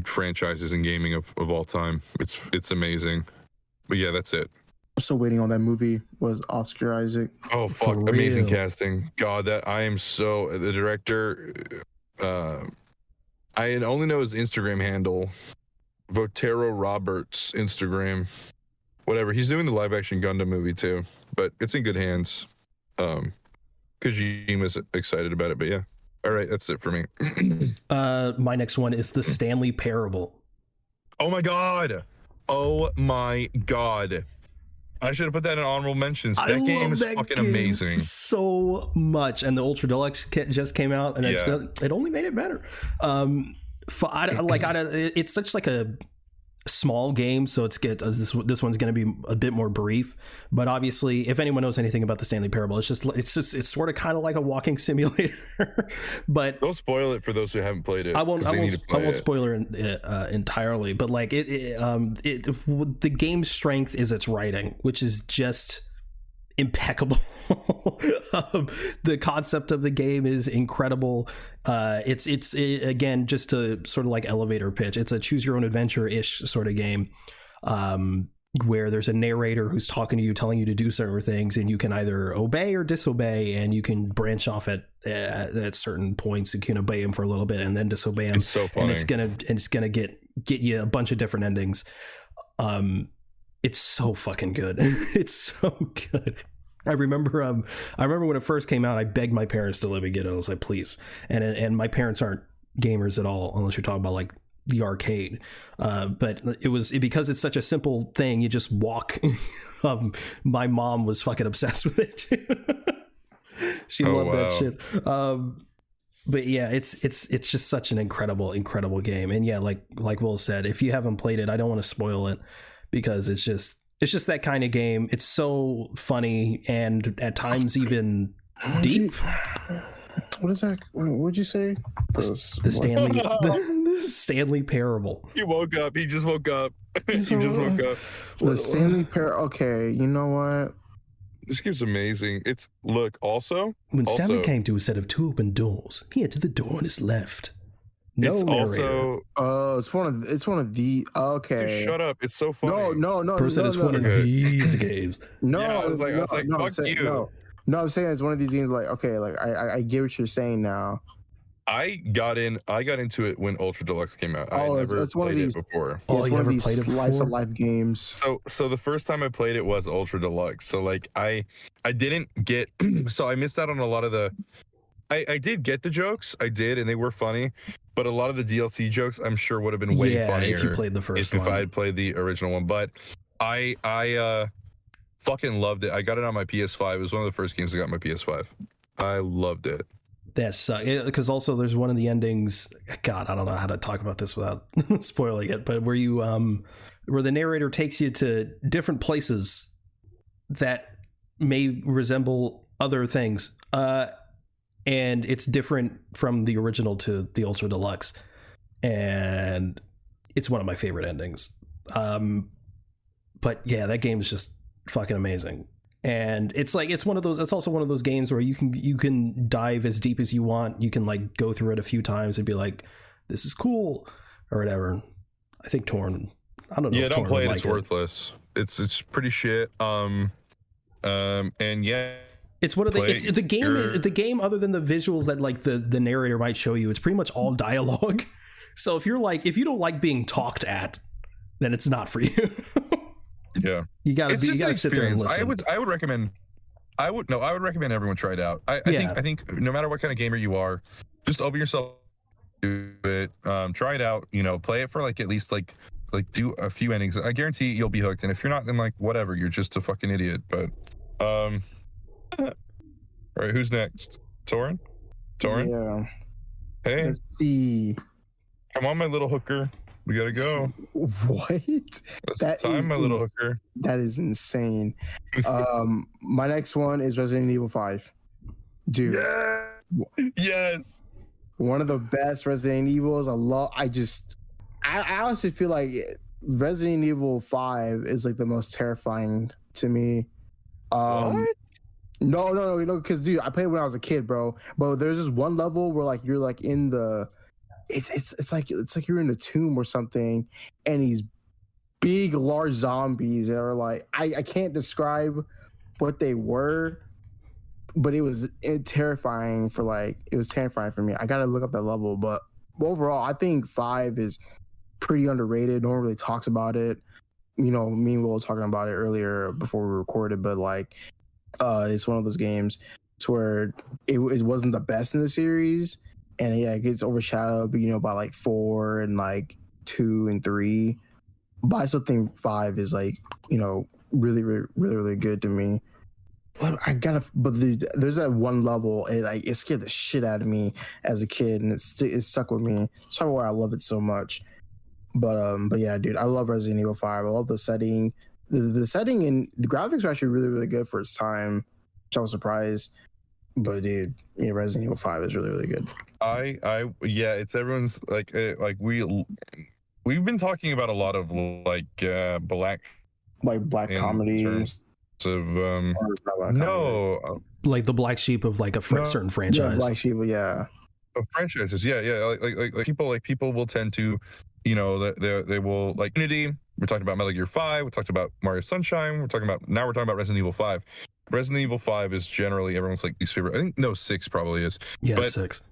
franchises in gaming of all time. It's amazing. But yeah, that's it. I'm still waiting on that movie with Oscar Isaac. Oh fuck, amazing casting. God, that I am so the director. I only know his Instagram handle, Votero Roberts Instagram. Whatever. He's doing the live action Gundam movie too, but it's in good hands. Kojima's excited about it, but yeah. All right, that's it for me. My next one is the Stanley Parable. Oh my god. I should have put that in honorable mentions. I That game love is that fucking game amazing. so much, and the Ultra Deluxe kit just came out, and it only made it better. It's such like a small game, so this one's going to be a bit more brief, but obviously if anyone knows anything about the Stanley Parable, it's sort of kind of like a walking simulator. But don't spoil it for those who haven't played it. I won't spoil it entirely, but like the game's strength is its writing, which is just impeccable. The concept of the game is incredible. It's again, just to sort of like elevator pitch, it's a choose your own adventure ish sort of game, where there's a narrator who's talking to you, telling you to do certain things, and you can either obey or disobey, and you can branch off at certain points. You can obey him for a little bit and then disobey him. It's so funny. And it's gonna get you a bunch of different endings. It's so fucking good. It's so good. I remember when it first came out, I begged my parents to let me get it. I was like, please. And my parents aren't gamers at all, unless you're talking about like the arcade. But because it's such a simple thing, you just walk. My mom was fucking obsessed with it too. She loved that shit. But yeah, it's just such an incredible game. And yeah, like Will said, if you haven't played it, I don't want to spoil it, because it's just that kind of game. It's so funny and at times even deep. What is that? What'd you say? The Stanley Parable. He woke up. He just woke up. The Stanley Parable. Okay, you know what? This game's amazing. When Stanley came to a set of two open doors, he entered the door on his left. It's also it's one of the okay. Dude, shut up! It's so funny. No. Person, it's one of these games. No, yeah, I was like, fuck you. No, I'm saying it's one of these games. Like, okay, like I get what you're saying now. I got into it when Ultra Deluxe came out. It's one of these before. It's one of these slice of life games. So the first time I played it was Ultra Deluxe. So like I didn't get so I missed out on a lot of the. I did get the jokes, and they were funny, but a lot of the DLC jokes I'm sure would have been way funnier if you played the first one. If I had played the original one. But I fucking loved it. I got it on my PS5. It was one of the first games I got on my PS5. I loved it. That's because also there's one of the endings. God, I don't know how to talk about this without spoiling it, but where you where the narrator takes you to different places that may resemble other things. And it's different from the original to the Ultra Deluxe, and it's one of my favorite endings. But yeah, that game is just fucking amazing. And it's also one of those games where you can dive as deep as you want. You can like go through it a few times and be like, this is cool or whatever. I think Torn, I don't know. Yeah, if don't Torn play it. like It's worthless. It's pretty shit. And yeah. It's one of the game other than the visuals that like the narrator might show you, it's pretty much all dialogue. So if you don't like being talked at, then it's not for you. Yeah. You gotta sit there and listen. I would recommend everyone try it out. I think no matter what kind of gamer you are, just open yourself to it, try it out, play it for like at least like do a few endings. I guarantee you'll be hooked. And if you're not, then like whatever, you're just a fucking idiot. But all right, who's next? Torin? Yeah. Hey. Let's see. Come on, my little hooker. We gotta go. What? My little hooker. That is insane. My next one is Resident Evil 5. Dude. Yeah. Yes. One of the best Resident Evils. I honestly feel like Resident Evil 5 is like the most terrifying to me. What? No, because dude, I played when I was a kid, bro. But there's this one level where like you're like in the, it's like you're in a tomb or something, and these big, large zombies that are like I can't describe what they were, but it was terrifying for me. I gotta look up that level, but overall, I think 5 is pretty underrated. No one really talks about it. Me and Will were talking about it earlier before we recorded, but like. It's one of those games to where it wasn't the best in the series, and yeah, it gets overshadowed, by like 4 and like 2 and 3. But I still think 5 is like, really good to me. But there's that one level, it scared the shit out of me as a kid, and it stuck with me. That's probably why I love it so much. But yeah, dude, I love Resident Evil 5. I love the setting. The setting and the graphics are actually really good for its time, which I was surprised. But dude, yeah, Resident Evil 5 is really good. Yeah, it's everyone's like we've been talking about a lot of black comedy. Of no, like the black sheep of like a certain franchise. Yeah, black sheep, yeah. Of franchises, yeah. Like people will tend to, you know, they will like Unity. We're talking about Metal Gear 5. We talked about Mario Sunshine. We're talking about Resident Evil 5. Resident Evil 5 is generally everyone's like least favorite. I think 6 probably is. Yeah, but 6.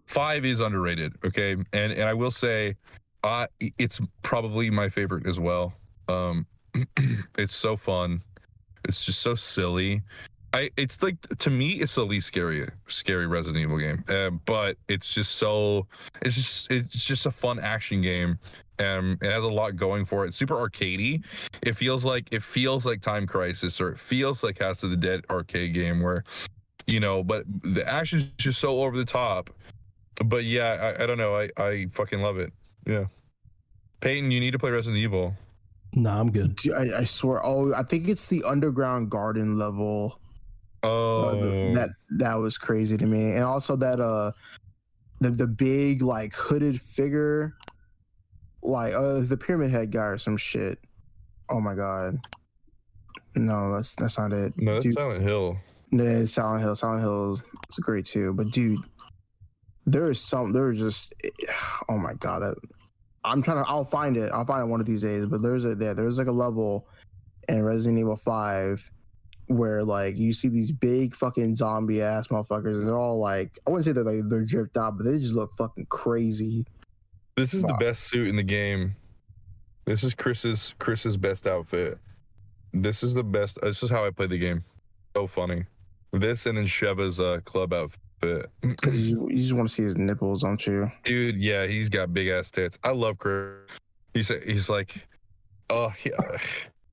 5 is underrated. Okay, and I will say, it's probably my favorite as well. It's so fun. It's just so silly. It's like, to me, it's the least scary Resident Evil game. But it's just a fun action game. It has a lot going for it. Super arcadey. It feels like Time Crisis, or it feels like House of the Dead arcade game, where, you know, but the action's just so over the top. But yeah, I don't know. I fucking love it. Yeah. Peyton, you need to play Resident Evil. Nah, I'm good. Dude, I swear. Oh, I think it's the underground garden level. Oh, that was crazy to me. And also that the big like hooded figure, like the pyramid head guy or some shit. Oh my god. No, that's not it. No, that's Silent Hill. No, Silent Hill. Silent Hill is great too. But dude, there are just, oh my god. I'll find it one of these days. But there's like a level in Resident Evil 5 where like you see these big fucking zombie ass motherfuckers, and they're all like, I wouldn't say they're dripped out, but they just look fucking crazy. This is the best suit in the game. This is Chris's best outfit. This is the best. This is how I play the game. So funny. This and then Sheva's club outfit. You just want to see his nipples, don't you? Dude, yeah, he's got big ass tits. I love Chris. He's like, oh,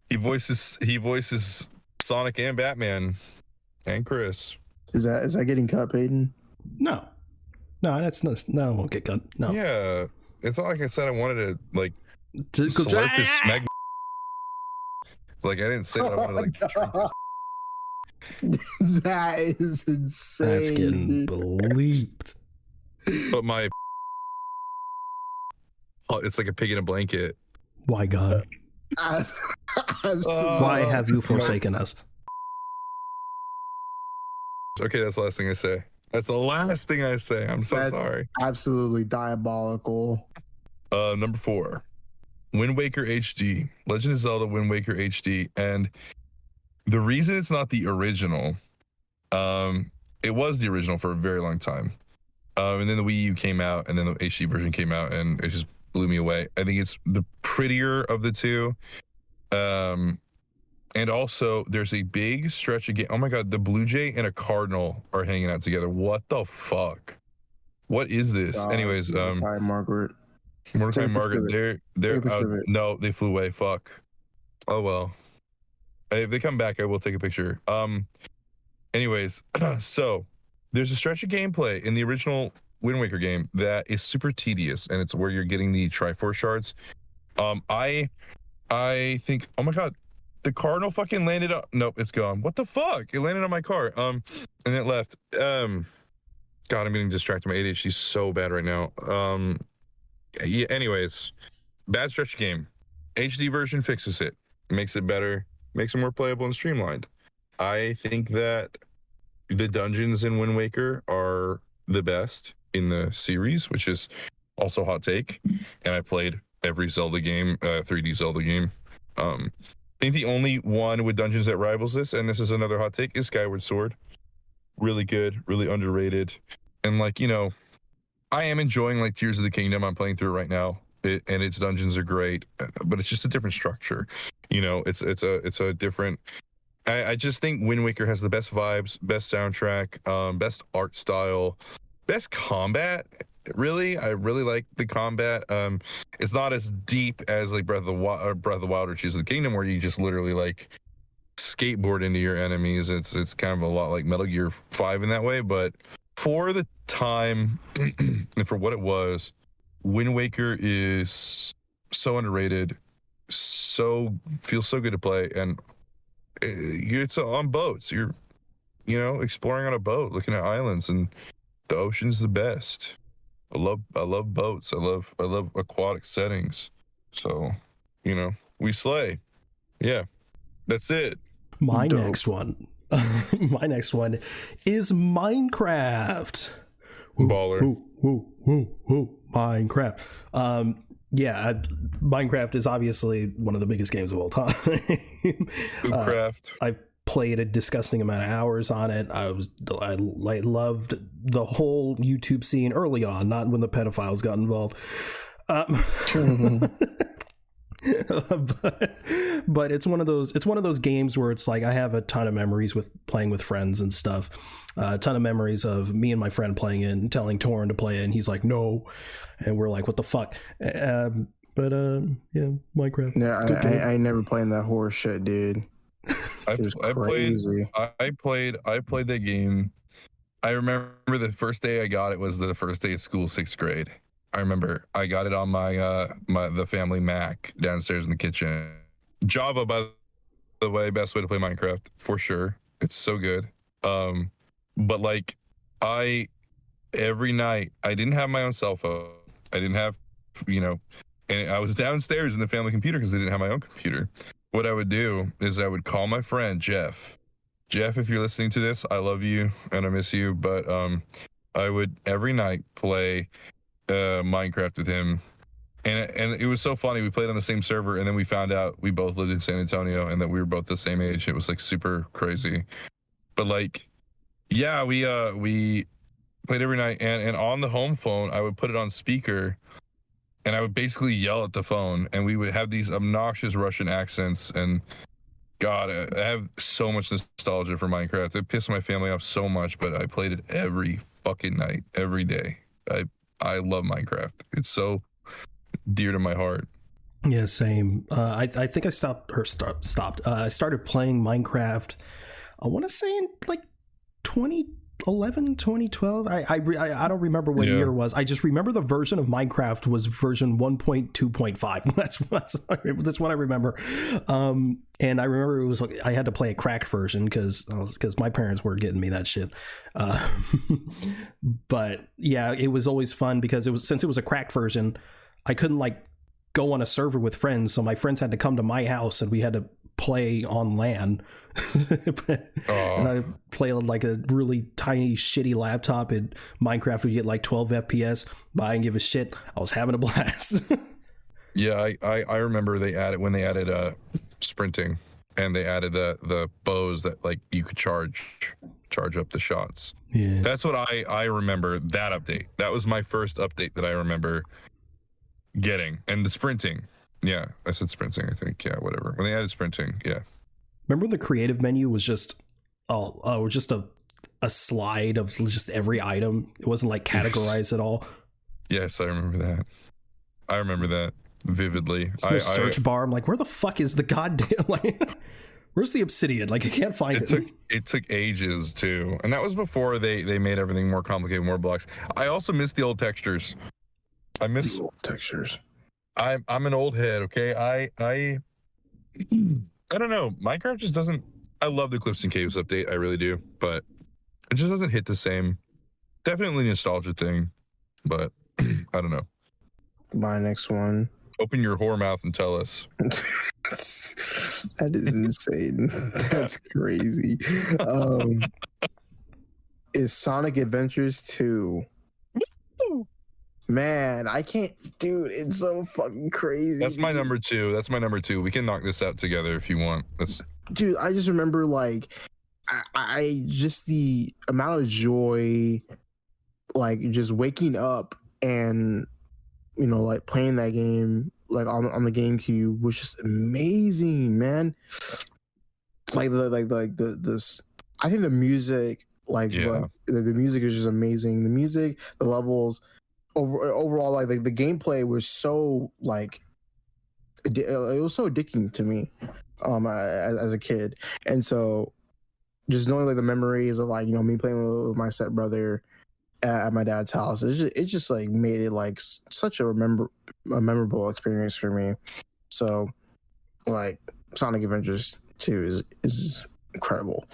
he voices Sonic and Batman and Chris. Is that getting cut, Peyton? No, that's not. No, I won't get cut. No. Yeah, it's not like I said I wanted to like slurp his smeg. Like I didn't say that I wanted to like. Drink his... That is insane. That's getting bleeped. But my, it's like a pig in a blanket. Why, God? Why have you forsaken us? Okay, that's the last thing I say. That's the last thing I say. I'm so sorry. Absolutely diabolical. Number 4, Wind Waker HD, Legend of Zelda Wind Waker HD, and the reason it's not the original, it was the original for a very long time, and then the Wii U came out, and then the HD version came out, and it just blew me away. I think it's the prettier of the two, and also there's a big stretch again. Oh my god, the Blue Jay and a Cardinal are hanging out together. What the fuck? What is this? Anyways, Mordecai Margaret. Mordecai Margaret. They're no, they flew away. Fuck. Oh well. If they come back, I will take a picture. Anyways, so there's a stretch of gameplay in the original Wind Waker game that is super tedious, and it's where you're getting the Triforce shards. I think, oh my god, the Cardinal fucking landed up. Nope, it's gone. What the fuck? It landed on my car. And it left. God, I'm getting distracted. My ADHD is so bad right now. Yeah. Anyways, bad stretch game. HD version fixes it, makes it better. Makes it more playable and streamlined. I think that the dungeons in Wind Waker are the best in the series, which is also a hot take. And I played every Zelda game, 3D Zelda game. I think the only one with dungeons that rivals this, and this is another hot take, is Skyward Sword. Really good, really underrated. And like, you know, I am enjoying like Tears of the Kingdom. I'm playing through it right now. And its dungeons are great, but it's just a different structure. You know, it's a different. I just think Wind Waker has the best vibes, best soundtrack, best art style, best combat. Really, I really like the combat. It's not as deep as like Breath of the Wild or Tears of the Kingdom, where you just literally like skateboard into your enemies. It's kind of a lot like Metal Gear 5 in that way, but for the time and for what it was, Wind Waker is so underrated, feels so good to play, and it's on boats. You're exploring on a boat, looking at islands, and the ocean's the best. I love boats. I love aquatic settings. So, we slay. Yeah, that's it. My next one is Minecraft. Baller. Minecraft. Minecraft is obviously one of the biggest games of all time. I've played a disgusting amount of hours on it. I loved the whole YouTube scene early on, not when the pedophiles got involved. But it's one of those games where it's like I have a ton of memories with playing with friends and stuff. A ton of memories of me and my friend playing it and telling Torin to play it, and he's like, no, and we're like, what the fuck? Minecraft. Yeah, I never played that horror shit, dude. I played that game. I remember the first day I got it was the first day of school, 6th grade. I remember I got it on my the family Mac downstairs in the kitchen. Java, by the way, best way to play Minecraft for sure. It's so good. But like every night I didn't have my own cell phone. I didn't have, and I was downstairs in the family computer because I didn't have my own computer. What I would do is I would call my friend Jeff. Jeff, if you're listening to this, I love you and I miss you. But I would every night play Minecraft with him, and it was so funny. We played on the same server, and then we found out we both lived in San Antonio and that we were both the same age. It was like super crazy, but like, yeah, we played every night, and on the home phone I would put it on speaker, and I would basically yell at the phone, and we would have these obnoxious Russian accents. And God, I have so much nostalgia for Minecraft. It pissed my family off so much, but I played it every fucking night, every day. I love Minecraft. It's so dear to my heart. Yeah, same. I think I stopped. I started playing Minecraft, I want to say in like 2011, 2012. I don't remember what year it was. I just remember the version of Minecraft was version 1.2.5. That's what I remember. And I remember it was like I had to play a cracked version because my parents were getting me that shit. But yeah, it was always fun because since it was a cracked version, I couldn't like go on a server with friends, so my friends had to come to my house and we had to play on LAN. And I played like a really tiny shitty laptop, and Minecraft would get like 12 FPS, but I didn't give a shit. I was having a blast. Yeah, I remember when they added sprinting, and they added the bows that like you could charge up the shots. Yeah, that's what I remember. That update, that was my first update that I remember getting. And the sprinting, yeah, I said sprinting, I think. Yeah, whatever, when they added sprinting. Yeah, remember the creative menu was just just a slide of just every item. It wasn't like categorized at all. Yes, I remember that vividly. There's no search bar. I'm like, where the fuck is the goddamn, like, where's the obsidian? Like, I can't find it. It took ages too, and that was before they made everything more complicated, more blocks. I also miss the old textures. I miss the old textures. I'm an old head, okay? I don't know. Minecraft just doesn't. I love the Cliffs and Caves update, I really do, but it just doesn't hit the same. Definitely a nostalgia thing, but I don't know. My next one. Open your whore mouth and tell us. That is insane. That's crazy. Is Sonic Adventures 2. Man, I can't, dude. It's so fucking crazy. That's my number two. We can knock this out together if you want. Dude, I just remember like, I just the amount of joy, like just waking up and like playing that game like on the GameCube was just amazing, man. Like the I think the music, the music is just amazing. The music, the levels. Overall, like the gameplay was so like it was so addicting to me. as a kid. And so just knowing like the memories of like, you know, me playing with my stepbrother at my dad's house, it just like made it like such a memorable experience for me. So like Sonic Adventures 2 is incredible.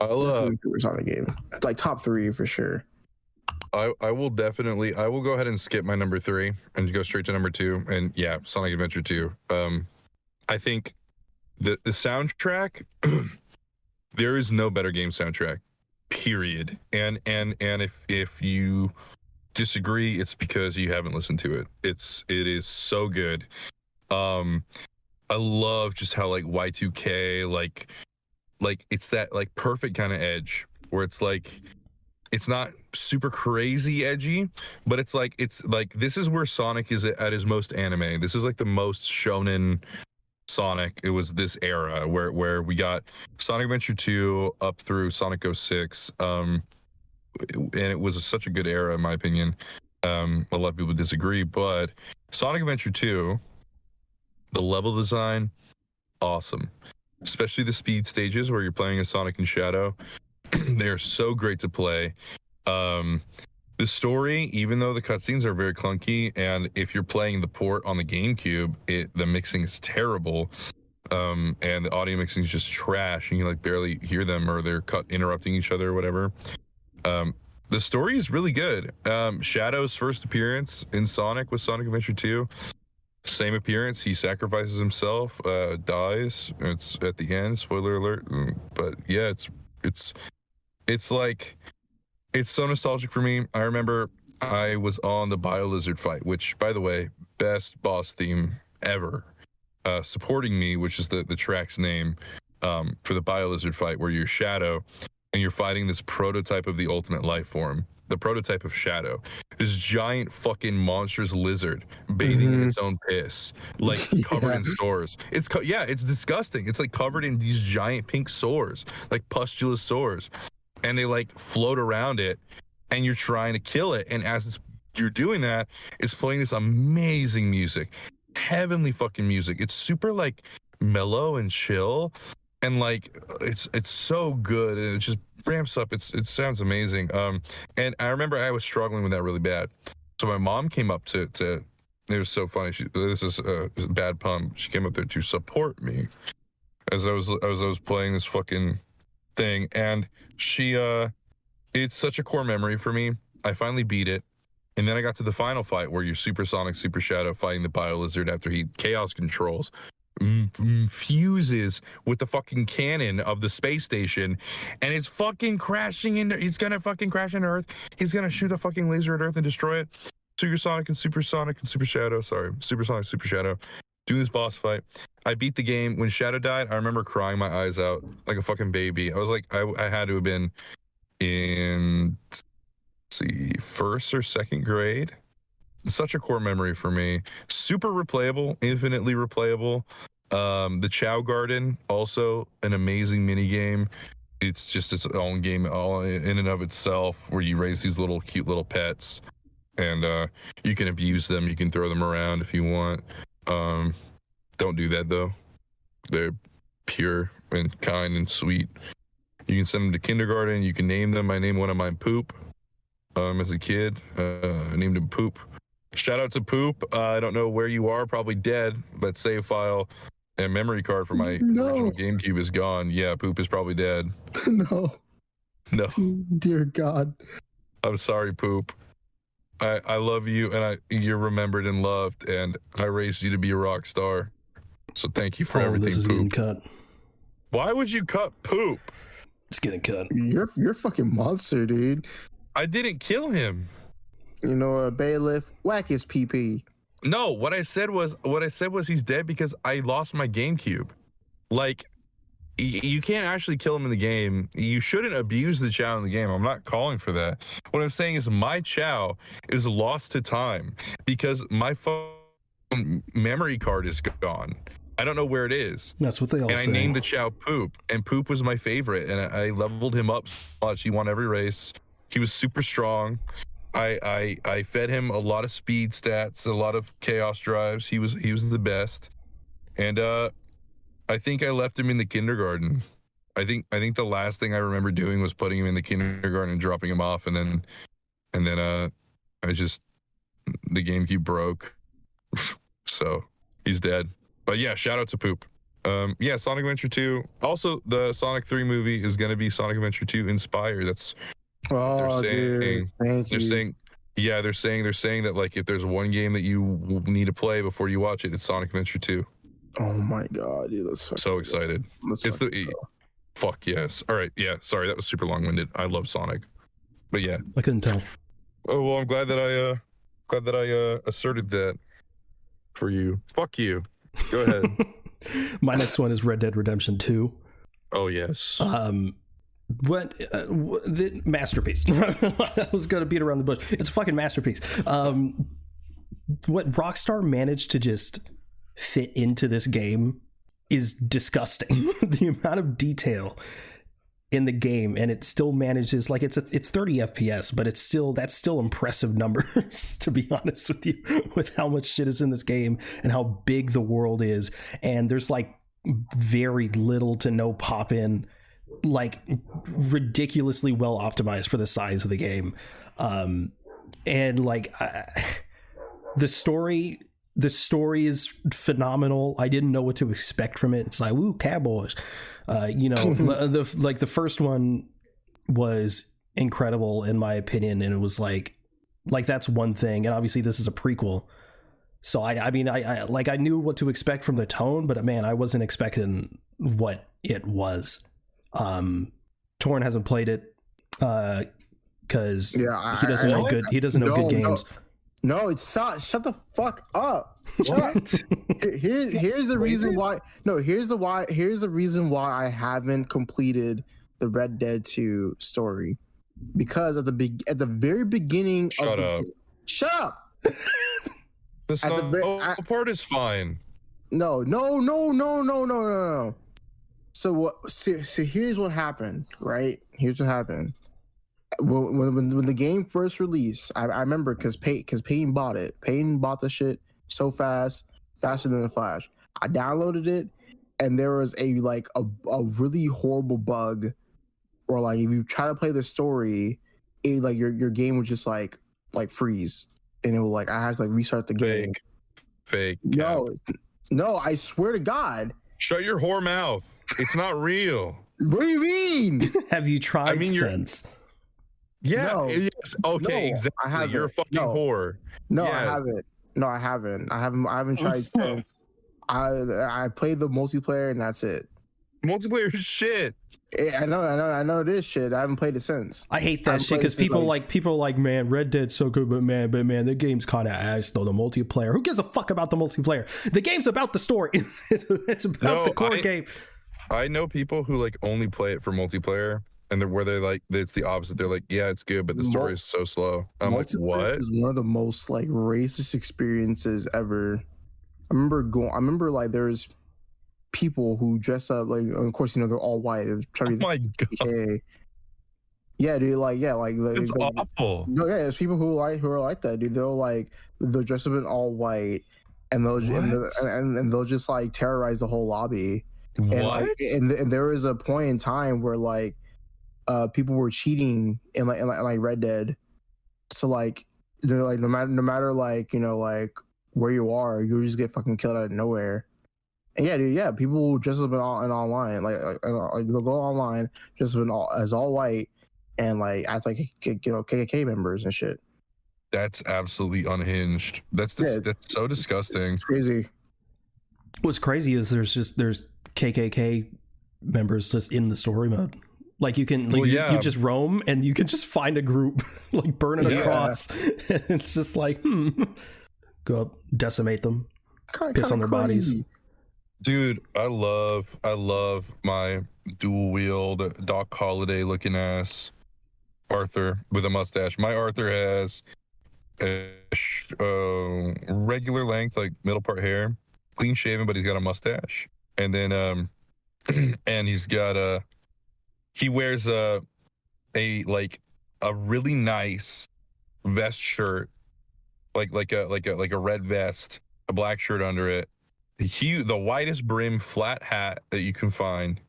Definitely a Sonic game, like top 3 for sure. I will go ahead and skip my number 3 and go straight to number 2. And yeah, Sonic Adventure 2. I think the soundtrack, there is no better game soundtrack, period. And if you disagree, it's because you haven't listened to it. It is so good. I love just how like Y2K, like it's that like perfect kind of edge where it's like, it's not super crazy edgy, but it's like this is where Sonic is at his most anime. This is like the most shonen Sonic. It was this era where we got Sonic Adventure 2 up through Sonic 06. And it was such a good era in my opinion. A lot of people disagree, but Sonic Adventure 2, the level design, awesome. Especially the speed stages where you're playing as Sonic and Shadow. They are so great to play. The story, even though the cutscenes are very clunky, and if you're playing the port on the GameCube, the mixing is terrible, and the audio mixing is just trash, and you like barely hear them, or they're interrupting each other or whatever. The story is really good. Shadow's first appearance in Sonic was Sonic Adventure 2. Same appearance. He sacrifices himself, dies. It's at the end. Spoiler alert. But yeah, it's like, it's so nostalgic for me. I remember I was on the BioLizard fight, which, by the way, best boss theme ever. Supporting Me, which is the track's name, for the BioLizard fight, where you're Shadow and you're fighting this prototype of the ultimate life form, the prototype of Shadow. This giant fucking monstrous lizard bathing in its own piss, like covered in sores. It's disgusting. It's like covered in these giant pink sores, like pustulous sores, and they like float around it, and you're trying to kill it. And as you're doing that, it's playing this amazing music, heavenly fucking music. It's super like mellow and chill, and like it's so good, and it just ramps up. It sounds amazing. And I remember I was struggling with that really bad, so my mom came up to it was so funny. This is a bad pun. She came up there to support me as I was playing this fucking thing, and she it's such a core memory for me. I finally beat it, and then I got to the final fight where you're Super Sonic, Super Shadow fighting the BioLizard after he chaos controls, fuses with the fucking cannon of the space station, and it's fucking crashing into, he's gonna fucking crash into Earth. He's gonna shoot a fucking laser at Earth and destroy it. Super Sonic and Super Shadow, Super Sonic, Super Shadow, do this boss fight. I beat the game. When Shadow died, I remember crying my eyes out like a fucking baby. I was like, I had to have been in, let's see, first or second grade. Such a core memory for me. Super replayable, infinitely replayable. The Chow Garden, also an amazing mini game. It's just its own game all in and of itself, where you raise these little cute little pets, and you can abuse them. You can throw them around if you want. Don't do that though. They're pure and kind and sweet. You can send them to kindergarten. You can name them. I named one of mine Poop. As a kid, I named him Poop. Shout out to Poop. I don't know where you are, probably dead. That save file and memory card for my original GameCube is gone. Yeah, Poop is probably dead. No. Dear God. I'm sorry, Poop. I love you, and you're remembered and loved, and I raised you to be a rock star. So thank you for everything, this is Poop. getting cut. Why would you cut Poop? It's getting cut. You're a fucking monster, dude. I didn't kill him. You know, a bailiff, whack his PP. No, what I said was he's dead because I lost my GameCube. Like, you can't actually kill him in the game. You shouldn't abuse the Chow in the game. I'm not calling for that. What I'm saying is my Chow is lost to time because my phone memory card is gone. I don't know where it is. That's what they all say. And I named the Chow Poop, and Poop was my favorite, and I leveled him up so much. He won every race. He was super strong. I fed him a lot of speed stats, a lot of chaos drives. He was the best, and I I think I left him in the kindergarten. I think the last thing I remember doing was putting him in the kindergarten and dropping him off, and then I just the GameCube broke, so he's dead. But yeah, shout out to Poop. Yeah, Sonic Adventure 2. Also, the Sonic 3 movie is gonna be Sonic Adventure 2 inspired. That's Oh, dude, thank you. They're saying that like if there's one game that you need to play before you watch it, it's Sonic Adventure 2. Oh my god, dude, that's so excited. It's the fuck yes. All right, yeah. Sorry, that was super long-winded. I love Sonic, but yeah, I couldn't tell. Oh well, I'm glad that I asserted that for you. Fuck you. Go ahead. My next one is Red Dead Redemption 2. Oh yes. The masterpiece. I was gonna beat around the bush. It's a fucking masterpiece. What Rockstar managed to just fit into this game is disgusting. The amount of detail in the game, and it still manages, like, it's 30 FPS, but that's still impressive numbers, to be honest with you, with how much shit is in this game and how big the world is. And there's like very little to no pop in, like ridiculously well optimized for the size of the game. And like the story is phenomenal. I didn't know what to expect from it. It's like, woo, cowboys. The first one was incredible in my opinion, and it was like that's one thing. And obviously this is a prequel, so I mean I knew what to expect from the tone, but man, I wasn't expecting what it was. Torn hasn't played it because he doesn't know good games. No, it's not. Shut the fuck up. What? Here's the reason why. No, here's the reason why I haven't completed the Red Dead 2 story, because at the very beginning. Shut up. The part is fine. No. So here's what happened, right? Here's what happened. When the game first released, I remember because Peyton bought it. Peyton bought the shit so faster than the Flash. I downloaded it, and there was a really horrible bug, where like if you try to play the story, it like your game would just like freeze, and it would like I had to like restart the game. Fake. No, I swear to God. Shut your whore mouth. It's not real. What do you mean? Have you tried since? Yeah. No. Yes. Okay. No, exactly. You're a fucking whore. No, yes. I haven't. No, I haven't. I haven't tried since. I played the multiplayer and that's it. Multiplayer is shit. I know it is shit. I haven't played it since. I hate that shit because people like, man, Red Dead's so good, but man, the game's kind of ass though. The multiplayer. Who gives a fuck about the multiplayer? The game's about the story. It's about the core game. I know people who like only play it for multiplayer, and they're like, it's the opposite. They're like, yeah, it's good, but the story is so slow. I'm like, what? Is one of the most like racist experiences ever. I remember like there's people who dress up like, of course, they're all white. Oh my god. Yeah, dude. It's awful. No, yeah, there's people who are like that, dude. They'll dress up in all white, and they'll just like terrorize the whole lobby. What? And there was a point in time where like people were cheating in like Red Dead. So like like no matter like like where you are, you just get fucking killed out of nowhere. And yeah, dude, yeah, people dress up in online, like they'll go online dress up as all white and like act like KKK members and shit. That's absolutely unhinged. That's so disgusting. It's crazy. What's crazy is there's KKK members just in the story mode. Like you can you just roam and you can just find a group like burning across. And it's just like go up, decimate them, piss on their bodies. Dude, I love my dual wield Doc Holliday looking ass Arthur with a mustache. My Arthur has a regular length, like middle part hair, clean shaven, but he's got a mustache. And then and he's got he wears a really nice vest shirt, like a red vest, a black shirt under it. the widest brim flat hat that you can find.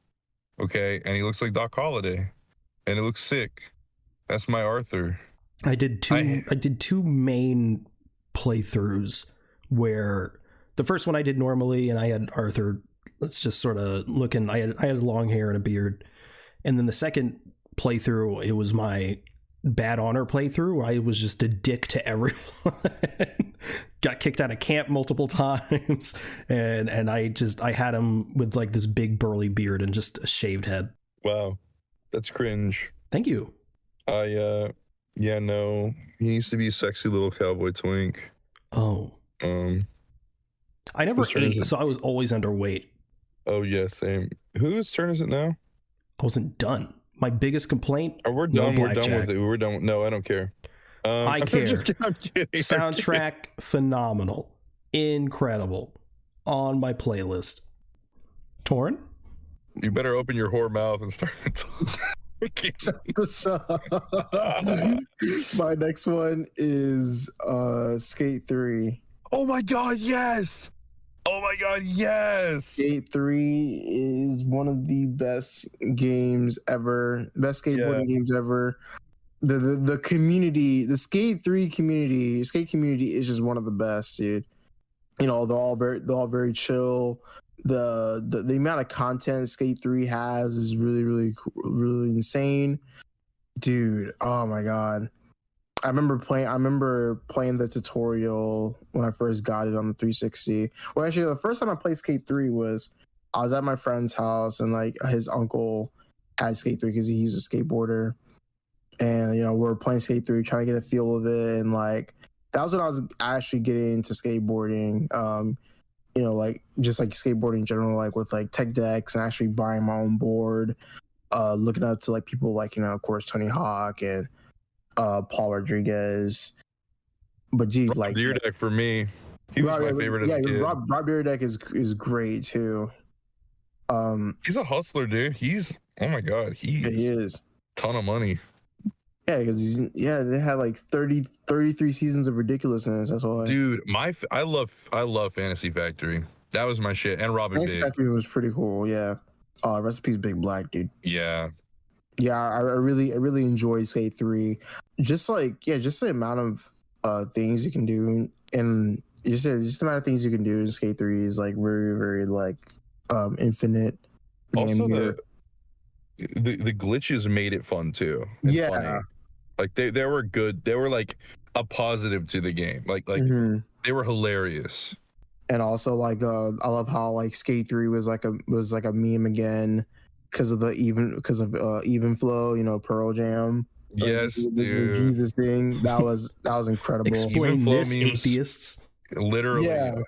Okay, and he looks like Doc Holliday, and it looks sick. That's my Arthur. I did two main playthroughs where the first one I did normally, and I had Arthur. Let's just sort of looking. I had long hair and a beard, and then the second playthrough, it was my Bad Honor playthrough. I was just a dick to everyone. Got kicked out of camp multiple times, and I had him with like this big burly beard and just a shaved head. Wow, that's cringe. Thank you. Yeah, no, he needs to be a sexy little cowboy twink. Oh. I never ate, so I was always underweight. Oh yeah, same. Whose turn is it now? I wasn't done. My biggest complaint. Oh, we're done. We're done with it. We're done. No, I don't care. I care. I'm kidding. Soundtrack phenomenal, incredible, on my playlist. Torn? You better open your whore mouth and start talking. My next one is Skate 3. Oh my god, yes! Oh my god, yes! Skate 3 is one of the best games ever. Best skateboarding games ever. The community, the Skate 3 community, skate community is just one of the best, dude. You know, they're all very chill. The amount of content Skate 3 has is really insane. Dude, oh my god. I remember playing the tutorial when I first got it on the 360. Well, actually, the first time I played Skate 3 was I was at my friend's house, and like his uncle had Skate 3 because he was a skateboarder, and you know we were playing Skate 3, trying to get a feel of it, and like that was when I was actually getting into skateboarding. You know, like just like skateboarding in general, like with like tech decks and actually buying my own board, looking up to like people like, you know, of course, Tony Hawk and Paul Rodriguez. But gee, like Deerdeck for me, he was my favorite as a kid. Rob Deerdeck is great too. He's a hustler, dude. He's, oh my god, he is ton of money. Yeah, because they had like 33 seasons of ridiculousness. That's why. Dude, I love Fantasy Factory. That was my shit. And Robin Fantasy Factory was pretty cool. Yeah. Recipes Big Black, dude. Yeah. Yeah, I really enjoyed Skate 3. Just the amount of things you can do, and just the amount of things you can do in Skate 3 is like very like infinite. Also the glitches made it fun too. Yeah. Funny. Like they were good. They were like a positive to the game. Like they were hilarious. And also like I love how like Skate 3 was like a meme again because of even flow, you know, Pearl Jam. Yes, dude. The Jesus thing. That was incredible. Explain this, atheists. Literally. Yeah.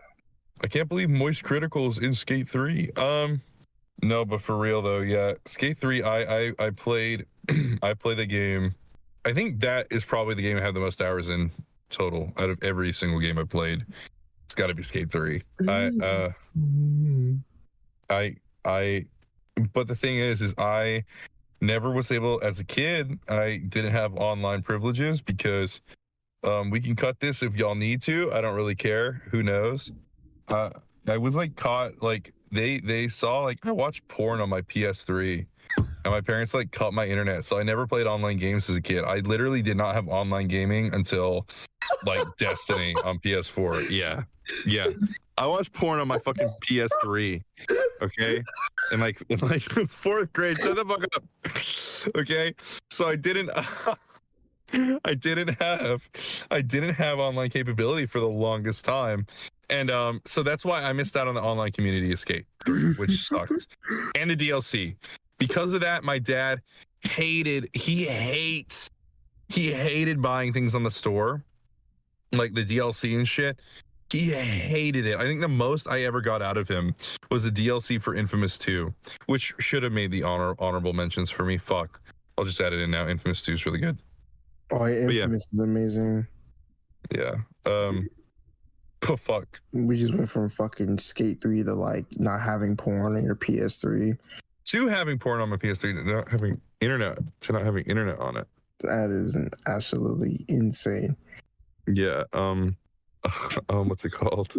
I can't believe Moist Critical's in Skate 3. No, but for real though, yeah. Skate 3, I played I played the game. I think that is probably the game I have the most hours in total out of every single game I played. It's got to be Skate 3. But the thing is I never was able, as a kid, I didn't have online privileges because we can cut this if y'all need to. I don't really care. Who knows? I was like caught, like they saw like I watched porn on my PS3. And my parents like cut my internet, so I never played online games as a kid. I literally did not have online gaming until like Destiny on PS4. Yeah. I watched porn on my fucking PS3. Okay, in like fourth grade. Shut the fuck up. Okay, so I didn't have online capability for the longest time. And so that's why I missed out on the online community escape, which sucks. And the DLC. Because of that, my dad hated buying things on the store, like the DLC and shit. He hated it. I think the most I ever got out of him was the DLC for Infamous 2, which should have made the honorable mentions for me. Fuck. I'll just add it in now. Infamous 2 is really good. Oh, yeah, Infamous is amazing. Yeah. Oh, fuck. We just went from fucking Skate 3 to like not having porn on your PS3. To having porn on my PS3 to not having internet on it. That is absolutely insane. Yeah. What's it called?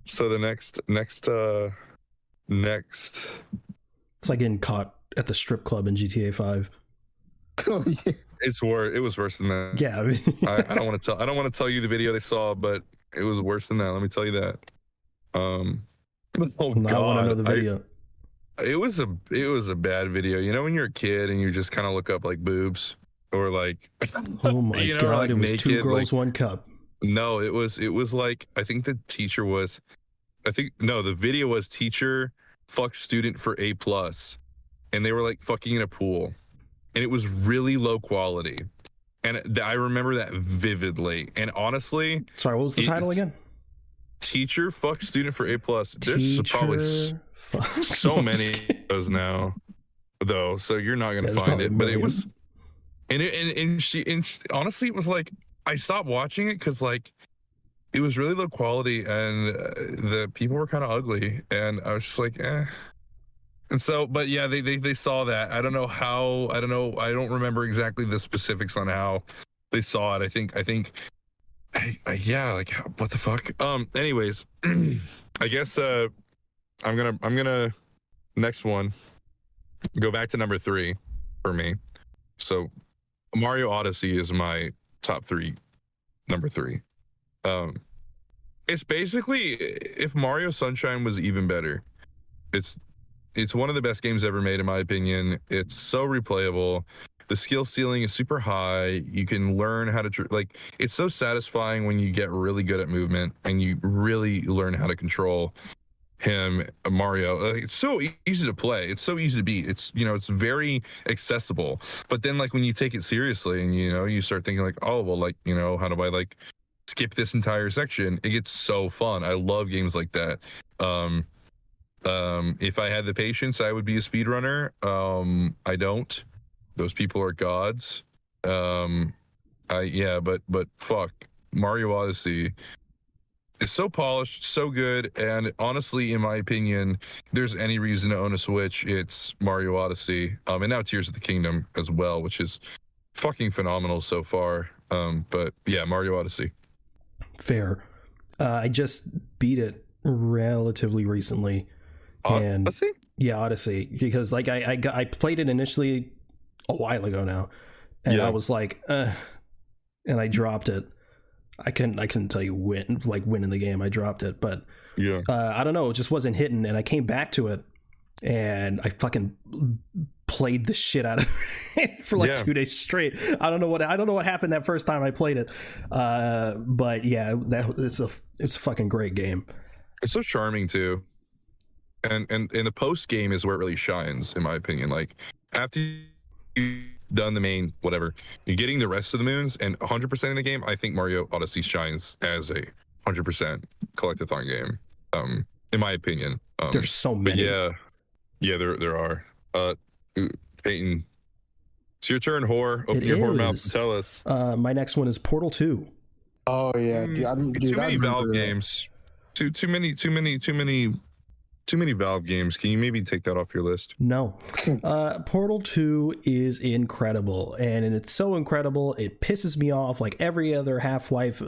So the next It's like getting caught at the strip club in GTA 5. Oh yeah. it was worse than that. Yeah, I mean, I don't want to tell you the video they saw, but it was worse than that. Let me tell you that. Oh God, I want to know the video. It was a bad video. You know when you're a kid and you just kind of look up like boobs or like Oh my you know, God, like it was naked, two girls, like, one cup. No, it was like I think the teacher was the video was teacher fuck student for A+, and they were like fucking in a pool, and it was really low quality, and I remember that vividly. And honestly, Sorry, what was the title again? Teacher fuck student for A+. There's probably so many of those now, though, so you're not gonna find it. But it was, and she honestly, it was like I stopped watching it because like it was really low quality and the people were kind of ugly, and I was just like, eh. And so, but yeah, they saw that. I don't know how. I don't remember exactly the specifics on how they saw it. I think. Yeah, like what the fuck. Anyways, I guess I'm gonna next one go back to number 3 for me. So Mario Odyssey is my top 3. Number 3. It's basically if Mario Sunshine was even better. It's one of the best games ever made in my opinion. It's so replayable. The skill ceiling is super high. You can learn how to like. It's so satisfying when you get really good at movement and you really learn how to control Mario. It's so easy to play. It's so easy to beat. It's it's very accessible. But then like when you take it seriously and you start thinking like, oh well, like how do I like skip this entire section? It gets so fun. I love games like that. If I had the patience, I would be a speedrunner. I don't. Those people are gods. But fuck, Mario Odyssey is so polished, so good, and honestly, in my opinion, if there's any reason to own a Switch, it's Mario Odyssey. And now Tears of the Kingdom as well, which is fucking phenomenal so far. But yeah, Mario Odyssey. Fair. I just beat it relatively recently. And Odyssey? Yeah, Odyssey, because like I played it initially a while ago now, and I was like, and I dropped it. I couldn't tell you when in the game I dropped it, but yeah, I don't know, it just wasn't hitting, and I came back to it, and I fucking played the shit out of it for like 2 days straight. I don't know what happened that first time I played it, but yeah, it's a fucking great game. It's so charming too. And the post game is where it really shines, in my opinion. Like after you've done the main whatever, you're getting the rest of the moons and 100% in the game. I think Mario Odyssey shines as a 100% collectathon game. In my opinion, there's so many. Yeah, there are. Peyton, it's your turn. Open your whore mouth and tell us. My next one is Portal 2. Oh yeah, too many Valve games. Too many Valve games. Can you maybe take that off your list? No. Portal 2 is incredible, and it's so incredible it pisses me off like every other Half-Life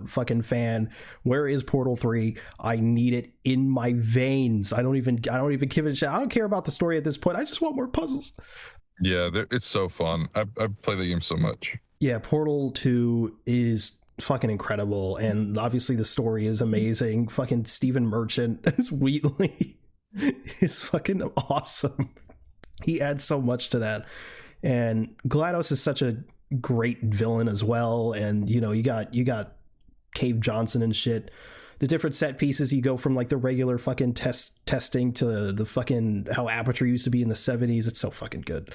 fucking fan. Where is Portal 3? I need it in my veins. I don't even give a shit. I don't care about the story at this point. I just want more puzzles. Yeah, it's so fun. I play the game so much. Yeah, Portal 2 is fucking incredible, and obviously the story is amazing. Fucking Stephen Merchant as Wheatley is fucking awesome. He adds so much to that, and GLaDOS is such a great villain as well. And you got Cave Johnson and shit. The different set pieces, you go from like the regular fucking testing to the fucking how Aperture used to be in the 70s. It's so fucking good.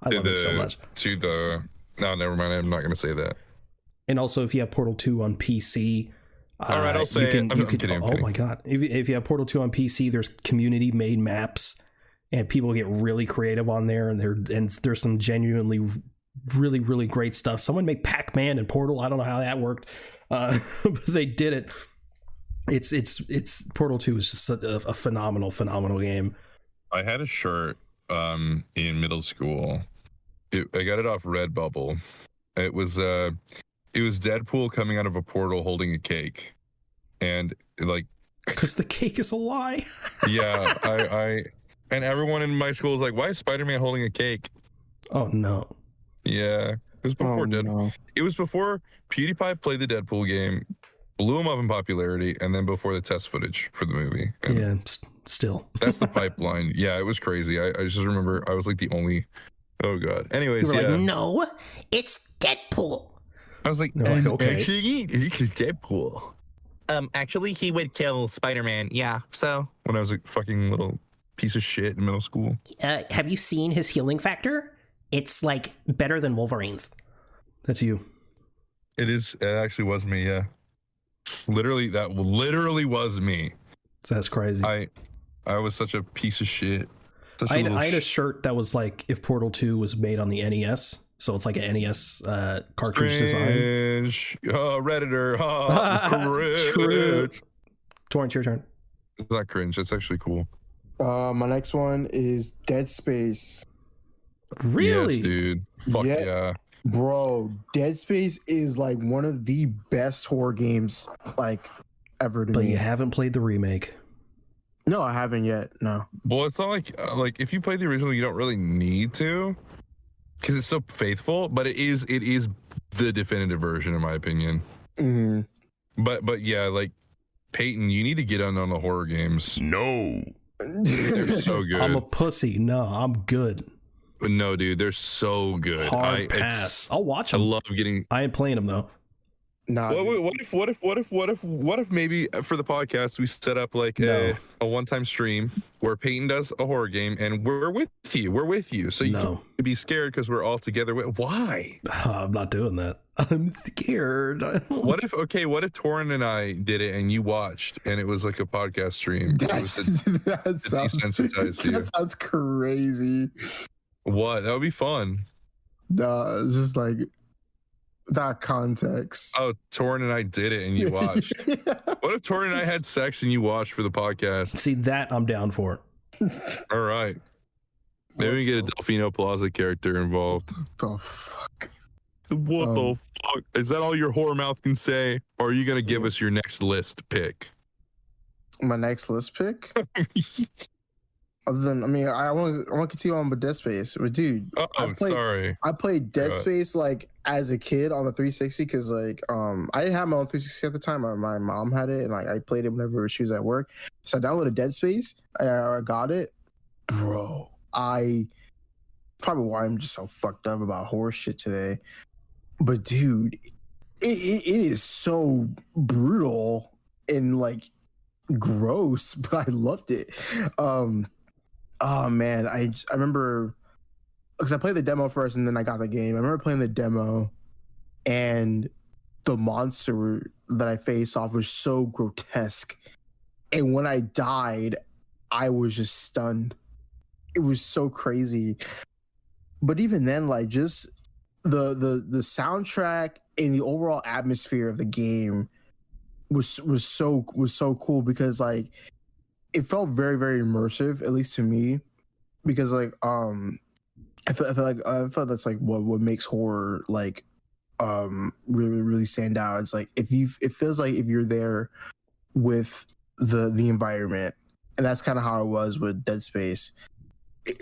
I love it so much. No, never mind, I'm not gonna say that. And also, if you have Portal 2 on PC, all right, I'll say I'm kidding. Oh my god! If you have Portal 2 on PC, there's community-made maps, and people get really creative on there. And there's some genuinely, really, really great stuff. Someone made Pac-Man and Portal. I don't know how that worked, but they did it. It's Portal 2 is just a phenomenal game. I had a shirt in middle school. I got it off Redbubble. It was Deadpool coming out of a portal holding a cake, and like Because the cake is a lie. Yeah, I and everyone in my school was like, why is Spider-Man holding a cake? Oh no. Yeah, it was before no. It was before PewDiePie played the Deadpool game, blew him up in popularity, and then before the test footage for the movie. And Yeah, still. that's the pipeline. Yeah, it was crazy. I just remember I was like the only. Oh god. Anyways, You were yeah. like, no, it's Deadpool. I was like, They're like, okay. actually, he's Deadpool. Actually, he would kill Spider-Man. Yeah. So, When I was a fucking little piece of shit in middle school. have you seen his healing factor? It's like better than Wolverine's. That's you. It is. It actually was me. Yeah. That literally was me. So that's crazy. I was such a piece of shit. I had a shirt that was like if Portal 2 was made on the NES. So it's like an NES cartridge design. Redditor. True. Torrance, your turn. It's not cringe. That's actually cool. My next one is Dead Space. Really? Yes, dude. Fuck yeah. Bro, Dead Space is like one of the best horror games like ever to But me. you haven't played the remake. No, I haven't yet. No. Well, it's not like if you play the original, you don't really need to, because it's so faithful. But it is the definitive version, in my opinion. Mm-hmm. But yeah, like Peyton, you need to get on the horror games. No. They're so good. I'm a pussy. No, I'm good. But no, dude, they're so good. Hard pass. I'll watch I them. love getting. I ain't playing them though. Nah. What if maybe for the podcast we set up like a one-time stream where Peyton does a horror game and we're with you, so you can be scared because we're all together. Why? I'm not doing that. I'm scared. What if Torrin and I did it and you watched and it was like a podcast stream? That sounds crazy. What? That would be fun. Nah, it's just like that context. Oh, Torrin and I did it and you watched. What if Torrin and I had sex and you watched for the podcast? See, that I'm down for. All right. Maybe we get a Delfino Plaza character involved. The fuck? What the fuck? Is that all your horror mouth can say? Or are you going to give us your next list pick? My next list pick? Other than, I mean, I want to continue on with Dead Space, but dude, sorry. I played Dead Space like as a kid on the 360 because like I didn't have my own 360 at the time. My mom had it, and like I played it whenever she was at work. So I downloaded Dead Space. I got it, bro. Probably why I'm just so fucked up about horror shit today. But dude, it is so brutal and like gross, but I loved it. Oh man, I remember because I played the demo first and then I got the game. I remember playing the demo and the monster that I faced off was so grotesque. And when I died, I was just stunned. It was so crazy. But even then, like just the soundtrack and the overall atmosphere of the game was so cool because like it felt very, very immersive, at least to me, because like I felt that's like what makes horror like really, really stand out. It's like it feels like if you're there with the environment, and that's kind of how it was with Dead Space.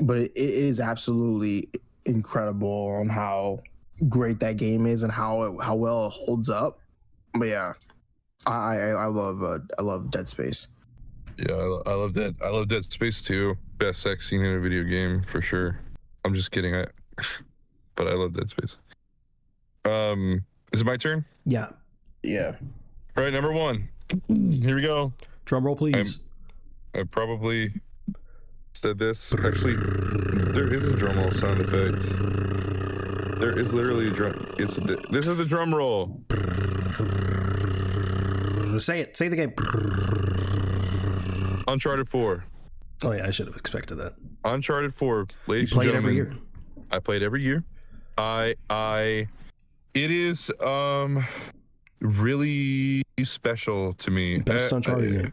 But it is absolutely incredible on how great that game is and how well it holds up. But yeah, I love Dead Space. Yeah, I love Dead Space 2. Best sex scene in a video game for sure. I'm just kidding. But I love Dead Space. Is it my turn? Yeah. Yeah. All right, number 1. Here we go. Drum roll, please. I probably said this. Actually, there is a drum roll sound effect. There is literally a drum. This is the drum roll. Say it. Say the game. Uncharted 4. Oh yeah, I should have expected that. Uncharted 4, ladies You and play it every gentlemen. year. I play it every year. It is really special to me. Best Uncharted game.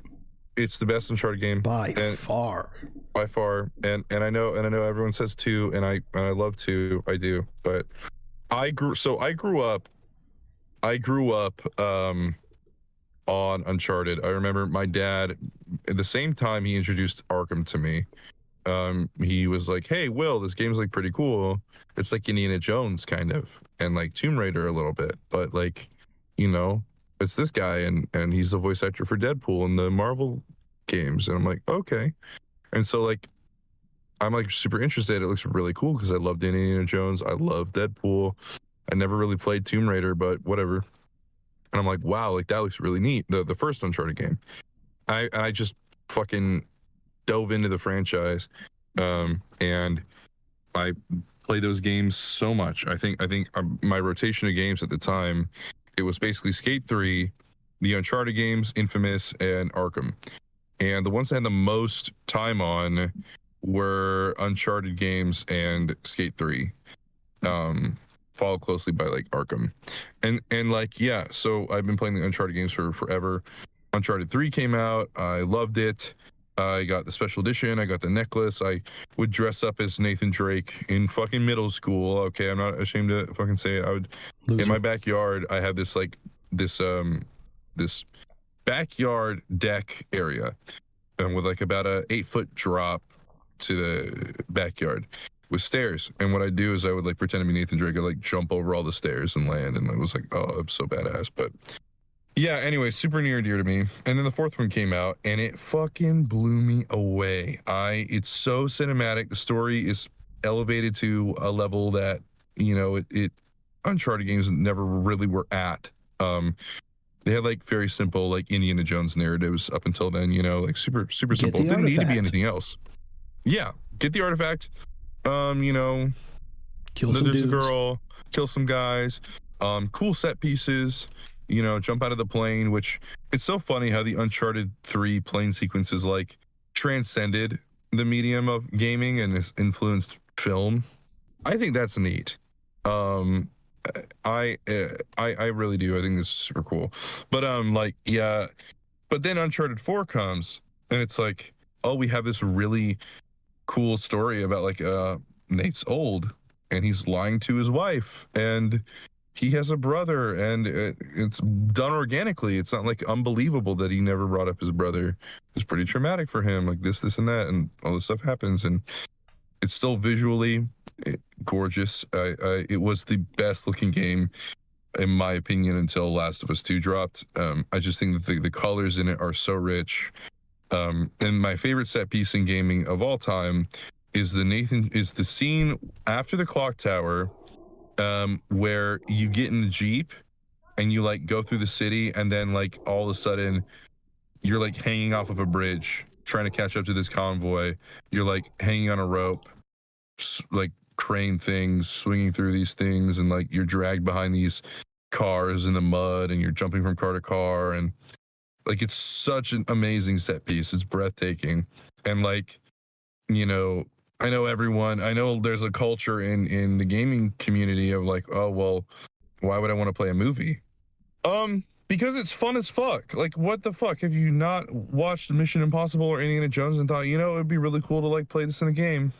It's the best Uncharted game By far. by far. And I know everyone says 2, and I love 2. I do, but I grew up on Uncharted. I remember my dad, at the same time he introduced Arkham to me, he was like, "Hey, Will, this game's like pretty cool. It's like Indiana Jones kind of, and like Tomb Raider a little bit, but like, you know, it's this guy, and he's the voice actor for Deadpool in the Marvel games." And I'm like, okay. And so like, I'm like super interested. It looks really cool because I loved Indiana Jones. I love Deadpool. I never really played Tomb Raider, but whatever. And I'm like, wow, like that looks really neat. The first Uncharted game. I just fucking dove into the franchise, and I played those games so much. I think my rotation of games at the time, it was basically Skate 3, the Uncharted games, Infamous, and Arkham. And the ones I had the most time on were Uncharted games and Skate 3, followed closely by like Arkham. And like, yeah, so I've been playing the Uncharted games for forever. Uncharted 3 came out. I loved it. I got the special edition. I got the necklace. I would dress up as Nathan Drake in fucking middle school. Okay, I'm not ashamed to fucking say it. I would, in my backyard, I have this like this backyard deck area, with like about a 8-foot drop to the backyard with stairs. And what I do is I would like pretend to be Nathan Drake. I like jump over all the stairs and land. And I was like, oh, I'm so badass. But yeah, anyway, super near and dear to me. And then the fourth one came out and it fucking blew me away. It's so cinematic. The story is elevated to a level that, you know, it Uncharted games never really were at. They had like very simple like Indiana Jones narratives up until then, you know, like super simple. It didn't need to be anything else. Yeah, get the artifact. You know, kill some dudes. There's a girl, kill some guys. Cool set pieces. You know, jump out of the plane, which it's so funny how the Uncharted 3 plane sequences like transcended the medium of gaming and has influenced film. I think that's neat. I really do. I think this is super cool. But like, yeah. But then Uncharted 4 comes and it's like, oh, we have this really cool story about like Nate's old and he's lying to his wife and he has a brother and it's done organically. It's not like unbelievable that he never brought up his brother. It's pretty traumatic for him, like this and that, and all this stuff happens. And it's still visually gorgeous. It was the best looking game, in my opinion, until Last of Us 2 dropped. I just think that the colors in it are so rich. And my favorite set piece in gaming of all time is the scene after the clock tower, where you get in the Jeep and you like go through the city and then like all of a sudden you're like hanging off of a bridge trying to catch up to this convoy. You're like hanging on a rope, like crane things, swinging through these things, and like you're dragged behind these cars in the mud and you're jumping from car to car, and like it's such an amazing set piece. It's breathtaking. And like, you know, I know there's a culture in the gaming community of like, oh, well, why would I want to play a movie? Because it's fun as fuck. Like, what the fuck? Have you not watched Mission Impossible or Indiana Jones and thought, you know, it'd be really cool to like play this in a game?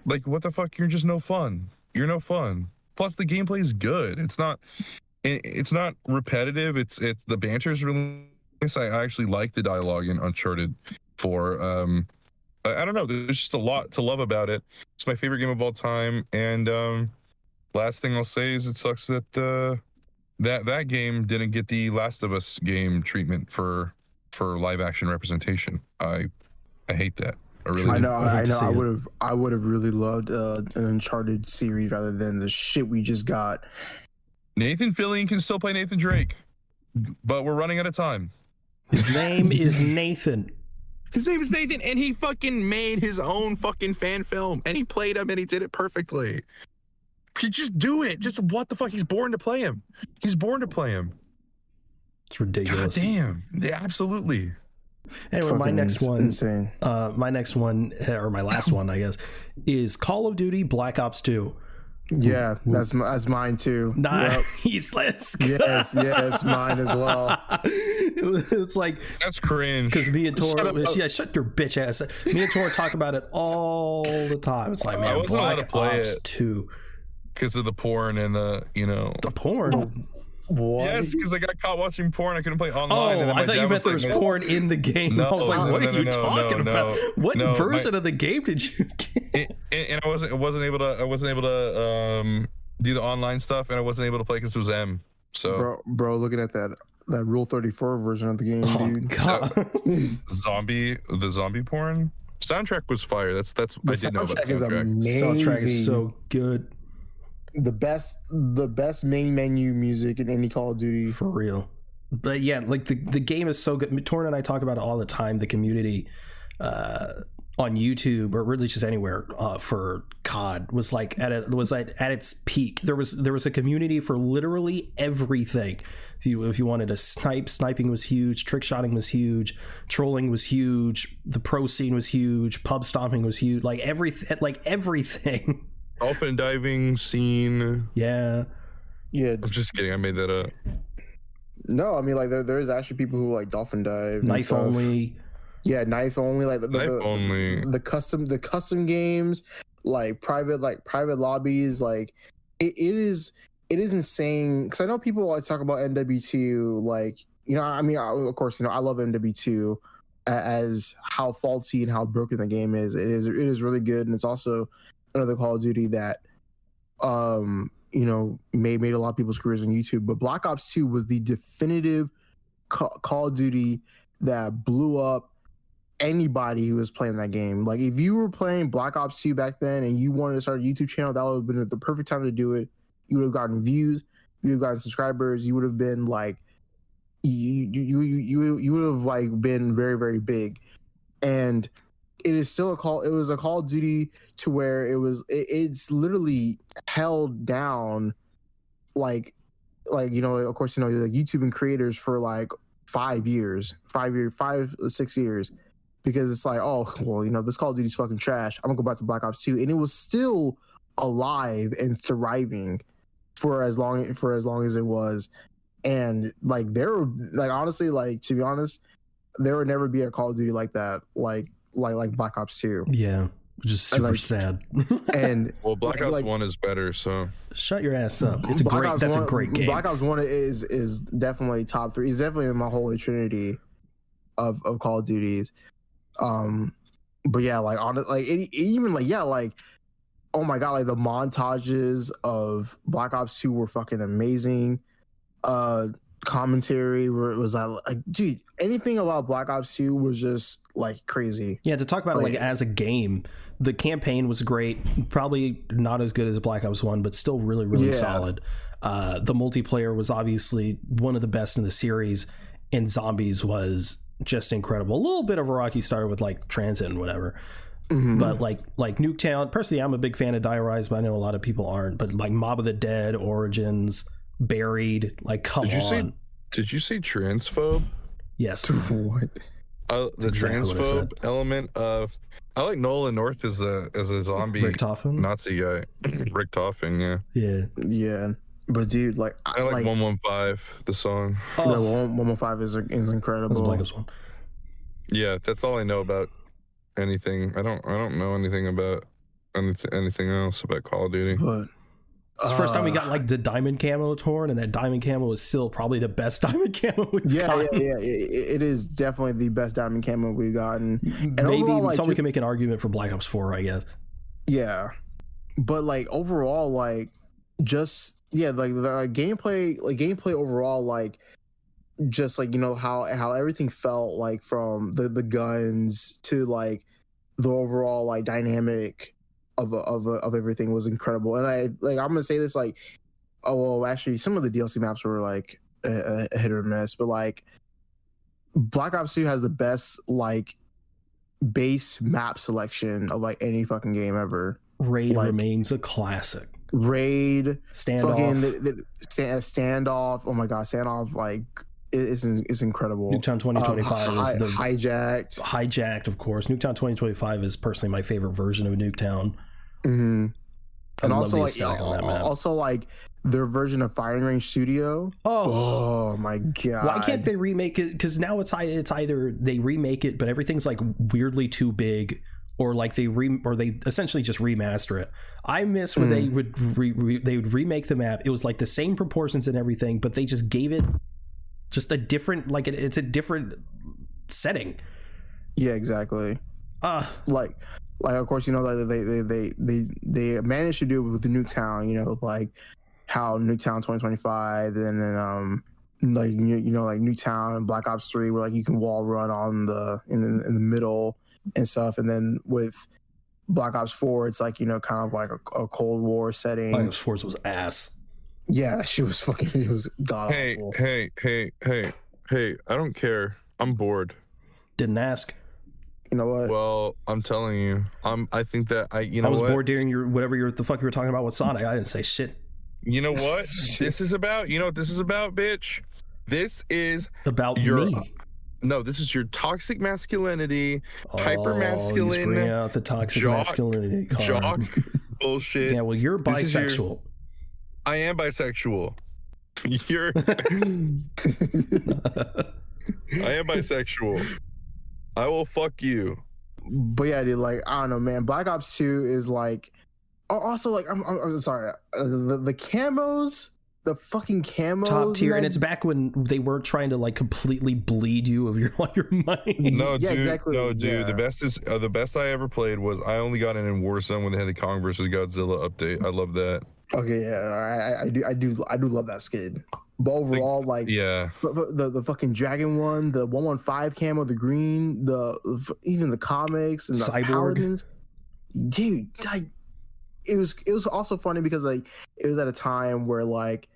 Like, what the fuck? You're just no fun. You're no fun. Plus, the gameplay is good. It's not repetitive. It's the banter's really nice. I actually like the dialogue in Uncharted 4. I don't know. There's just a lot to love about it. It's my favorite game of all time. And last thing I'll say is it sucks that that game didn't get the Last of Us game treatment for live action representation. I hate that. I know. I would have really loved an Uncharted series rather than the shit we just got. Nathan Fillion can still play Nathan Drake, but we're running out of time. His name is Nathan. His name is Nathan, and he fucking made his own fucking fan film, and he played him, and he did it perfectly. He just do it. Just what the fuck? He's born to play him. He's born to play him. It's ridiculous. God damn. Yeah, absolutely. Anyway, my next one, or my last one, I guess, is Call of Duty Black Ops 2. Yeah, that's mine too. Nice. Let's go. Yes, it's mine as well. It was like, that's cringe. Because me and Tor, shut your bitch ass. Me and Tor talk about it all the time. It's like, man, Black Ops 2. Because of the porn and the porn. What? Yes, because I got caught watching porn. I couldn't play online. Oh, and then I my thought dad you meant there was like, porn in the game. I was like, what are you talking about? What version of the game did you get? And I wasn't able to do the online stuff, and I wasn't able to play because it was M. So bro, looking at that Rule 34 version of the game, dude. God. The zombie porn soundtrack was fire. That's The I did know about the soundtrack is soundtrack. amazing. Soundtrack is so good. The best main menu music in any Call of Duty. For real. But yeah, like the game is so good. Torn and I talk about it all the time. The community on YouTube, or really just anywhere, for COD was like at its peak. There was a community for literally everything. If you wanted to sniping was huge, trick shotting was huge, trolling was huge, the pro scene was huge, pub stomping was huge, like everything. Dolphin diving scene. Yeah. I'm just kidding. I made that up. No, I mean, like there's actually people who like dolphin dive, Knife only. Yeah, knife only. Like the custom games, like private lobbies. Like it is insane. Because I know people always talk about MW2. Like, you know, I mean, of course, you know, I love MW2 as how faulty and how broken the game is. It is really good, and it's also another Call of Duty that you know, made a lot of people's careers on YouTube. But Black Ops 2 was the definitive Call of Duty that blew up anybody who was playing that game. Like, if you were playing Black Ops 2 back then and you wanted to start a YouTube channel, that would have been the perfect time to do it. You would have gotten views, you would have gotten subscribers, you would have been like, you would have like been very, very big. And it is still it was a Call of Duty to where it's literally held down, like, you know, of course, you know, the YouTube and creators for like 5 6 years, because it's like, oh, well, you know, this Call of Duty's fucking trash. I'm gonna go back to Black Ops 2. And it was still alive and thriving for as long as it was. And like, there were, like, honestly, like, to be honest, there would never be a Call of Duty like that, like Black Ops 2. Yeah, which is super sad. And well, Black Ops 1 is better, so shut your ass up. It's a great game. Black Ops 1 is definitely top 3. It's definitely in my holy trinity of Call of Duties. But yeah, like, even like, yeah, like, oh my god, like the montages of Black Ops 2 were fucking amazing. Commentary where it was like, dude, anything about Black Ops 2 was just like crazy. Yeah, to talk about it like as a game, the campaign was great. Probably not as good as Black Ops 1, but still really, really solid. The multiplayer was obviously one of the best in the series, and zombies was just incredible. A little bit of a rocky start with like transit and whatever. Mm-hmm. But like Nuketown, personally, I'm a big fan of Die Rise, but I know a lot of people aren't. But like Mob of the Dead, Origins, Buried, like, come on. Did you say transphobe? Yes. What? The exactly transphobe element of, I like Nolan North as a zombie Nazi guy. Rick Toffin, yeah. But dude, like, I like 115, the song. Oh, yeah, 115 is incredible. That's Black Ops 1. Yeah, that's all I know about anything. I don't know anything about anything else about Call of Duty. But it's the first time we got like the diamond camo torn, and that diamond camo is still probably the best diamond camo we've gotten. Yeah. It is definitely the best diamond camo we've gotten. And maybe overall, like, someone can make an argument for Black Ops 4, I guess. Yeah, but like overall, like, just like the gameplay overall, like, just like, you know, how everything felt, like, from the guns to like the overall like dynamic of everything was incredible. And I'm gonna say this, like, oh well, actually some of the DLC maps were like a hit or miss, but like Black Ops 2 has the best like base map selection of like any fucking game ever. Raid like, remains a classic. Raid, Standoff, Standoff. Oh my god, Standoff, like, it's incredible. Nuketown 2025 is the hijacked, of course. Nuketown 2025 is personally my favorite version of Nuketown. Mm-hmm. And also like their version of Firing Range Studio. Oh my god! Why can't they remake it? Because now it's either they remake it, but everything's like weirdly too big, or like they essentially just remaster it. I miss when they would they would remake the map. It was like the same proportions and everything, but they just gave it just a different, like it's a different setting. Yeah, exactly. Like of course, you know, like they managed to do it with the Nuketown, you know, like how Nuketown 2025, and then like you know, like Nuketown and Black Ops 3, where like you can wall run on in the middle and stuff, and then with Black Ops 4, it's like, you know, kind of like a Cold War setting. Black Ops 4 was ass. Yeah, that shit was fucking. It was god awful. Hey! I don't care. I'm bored. Didn't ask. You know what? Well, I'm telling you, I think that I was bored during the fuck you were talking about with Sonic. I didn't say shit. You know what this is about? You know what this is about, bitch? This is about me. No, this is your toxic masculinity, hyper masculine. Bring out the toxic masculinity. Jock bullshit. Yeah, well, you're bisexual. I am bisexual. You're. I am bisexual. I will fuck you. But yeah, dude, like, I don't know, man. Black Ops 2 is like, also like, I'm sorry, the camos, the fucking camos, top tier, and it's back when they weren't trying to like completely bleed you of your mind. No, yeah, dude, exactly. no, dude. Yeah. The best I ever played was I only got it in Warzone when they had the Kong versus Godzilla update. I love that. Okay, yeah, I do love that skin. But overall, like, yeah, the fucking dragon one, the 115 camo, the green, even the comics and the Cyborg. Paladins, dude, like, it was also funny because like it was at a time where like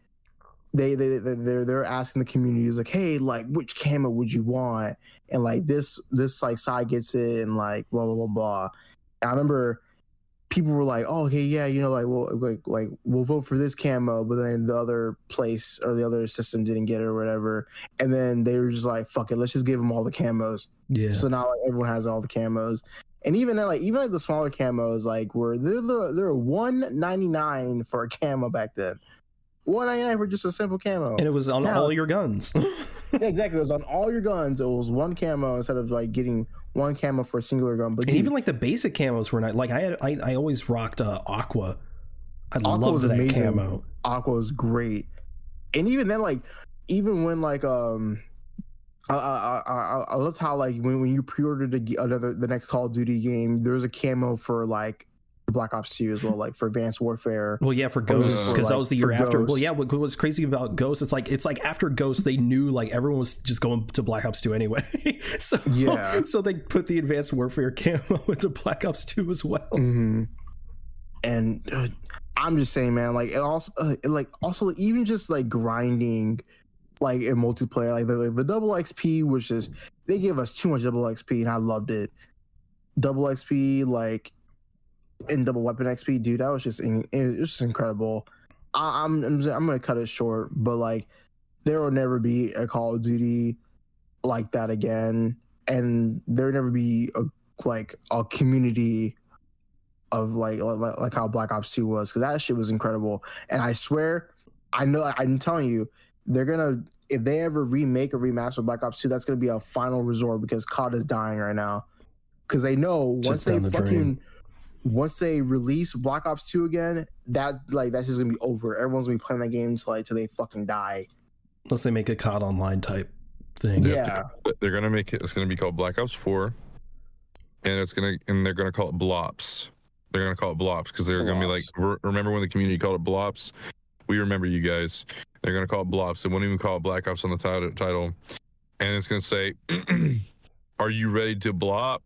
they're asking the community, is like, hey, like, which camo would you want? And like this like side gets it, and like blah blah blah blah. And I remember people were like, oh, okay, yeah, you know, like, we'll vote for this camo, but then the other place or the other system didn't get it or whatever. And then they were just like, fuck it, let's just give them all the camos. Yeah. So now like everyone has all the camos. And even then, like the smaller camos, like they're $199 for a camo back then. $199 for just a simple camo. And it was on all your guns. Yeah, exactly. It was on all your guns. It was one camo instead of like getting one camo for a singular gun. But and even like the basic camos were not like I always rocked Aqua. Aqua loved was that amazing. camo. Aqua was great. And even then, like, even when like I loved how like when you pre-ordered the next Call of Duty game, there was a camo for like Black Ops 2 as well, like for Advanced Warfare. Well, yeah, for Ghost, because that was the year after. Ghost. Well, yeah, what was crazy about Ghost, it's like after Ghost, they knew like everyone was just going to Black Ops 2 anyway. So they put the Advanced Warfare camo into Black Ops 2 as well. Mm-hmm. And I'm just saying, man, like, and also even just like grinding, like in multiplayer, like the double XP was just, they gave us too much double XP, and I loved it. Double XP, like, and double weapon XP, dude, that was just incredible. I'm gonna cut it short, but like there will never be a Call of Duty like that again, and there will never be a community of like how Black Ops 2 was, because that shit was incredible. And I swear, I'm telling you, they're gonna, if they ever remake or remaster Black Ops 2, that's gonna be a final resort, because COD is dying right now, because they know once they release Black Ops 2 again, that's just gonna be over. Everyone's gonna be playing that game till they fucking die. Unless they make a COD Online type thing. Yeah. They're gonna make it. It's gonna be called Black Ops 4, and they're gonna call it Blops. They're gonna call it Blops because they're gonna be like, remember when the community called it Blops? We remember you guys. They're gonna call it Blops. They won't even call it Black Ops on the title, and it's gonna say, "Are you ready to blop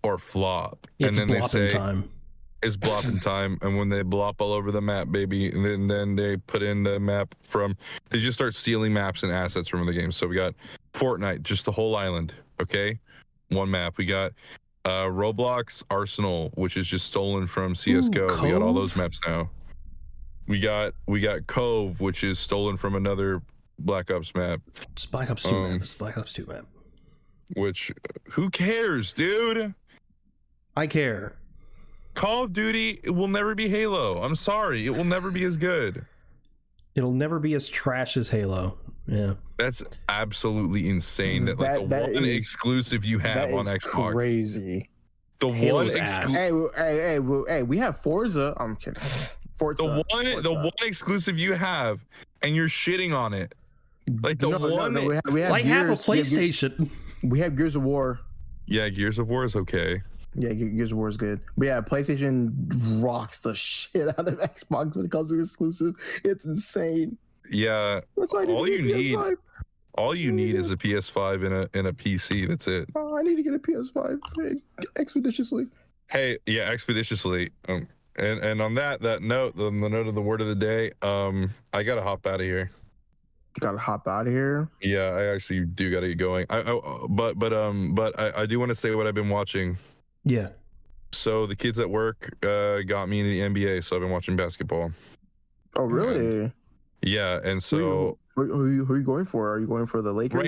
or flop?" It's and then they say, time. "It's blopping time." And when they blop all over the map, baby, and then they put in the map they just start stealing maps and assets from the game. So we got Fortnite, just the whole island. Okay, one map. We got Roblox Arsenal, which is just stolen from CS:GO. We got all those maps now. We got Cove, which is stolen from another Black Ops map. It's Black Ops 2 map. It's Black Ops 2 map. Which, who cares, dude? I care. Call of Duty, it will never be Halo. I'm sorry, it will never be as good. It'll never be as trash as Halo. Yeah, that's absolutely insane. That like the one exclusive you have on Xbox, crazy. The Halo's one ass. Hey, we have Forza. I'm kidding. Forza. The one exclusive you have, and you're shitting on it. Like the one. No, we have I have a PlayStation. We have Gears of War. Yeah, Gears of War is okay. Yeah, Gears of War is good. But yeah, PlayStation rocks the shit out of Xbox when it comes to exclusive. It's insane. Yeah. That's why All you need is a PS5 and a PC. That's it. Oh, I need to get a PS5 expeditiously. Hey, yeah, expeditiously. And on that note, on the note of the word of the day, I gotta hop out of here. Gotta hop out of here. Yeah, I actually do gotta get going. But I do want to say what I've been watching. Yeah. So the kids at work got me into the NBA, so I've been watching basketball. Oh, really? Yeah, and so who are you going for? Are you going for the Lakers?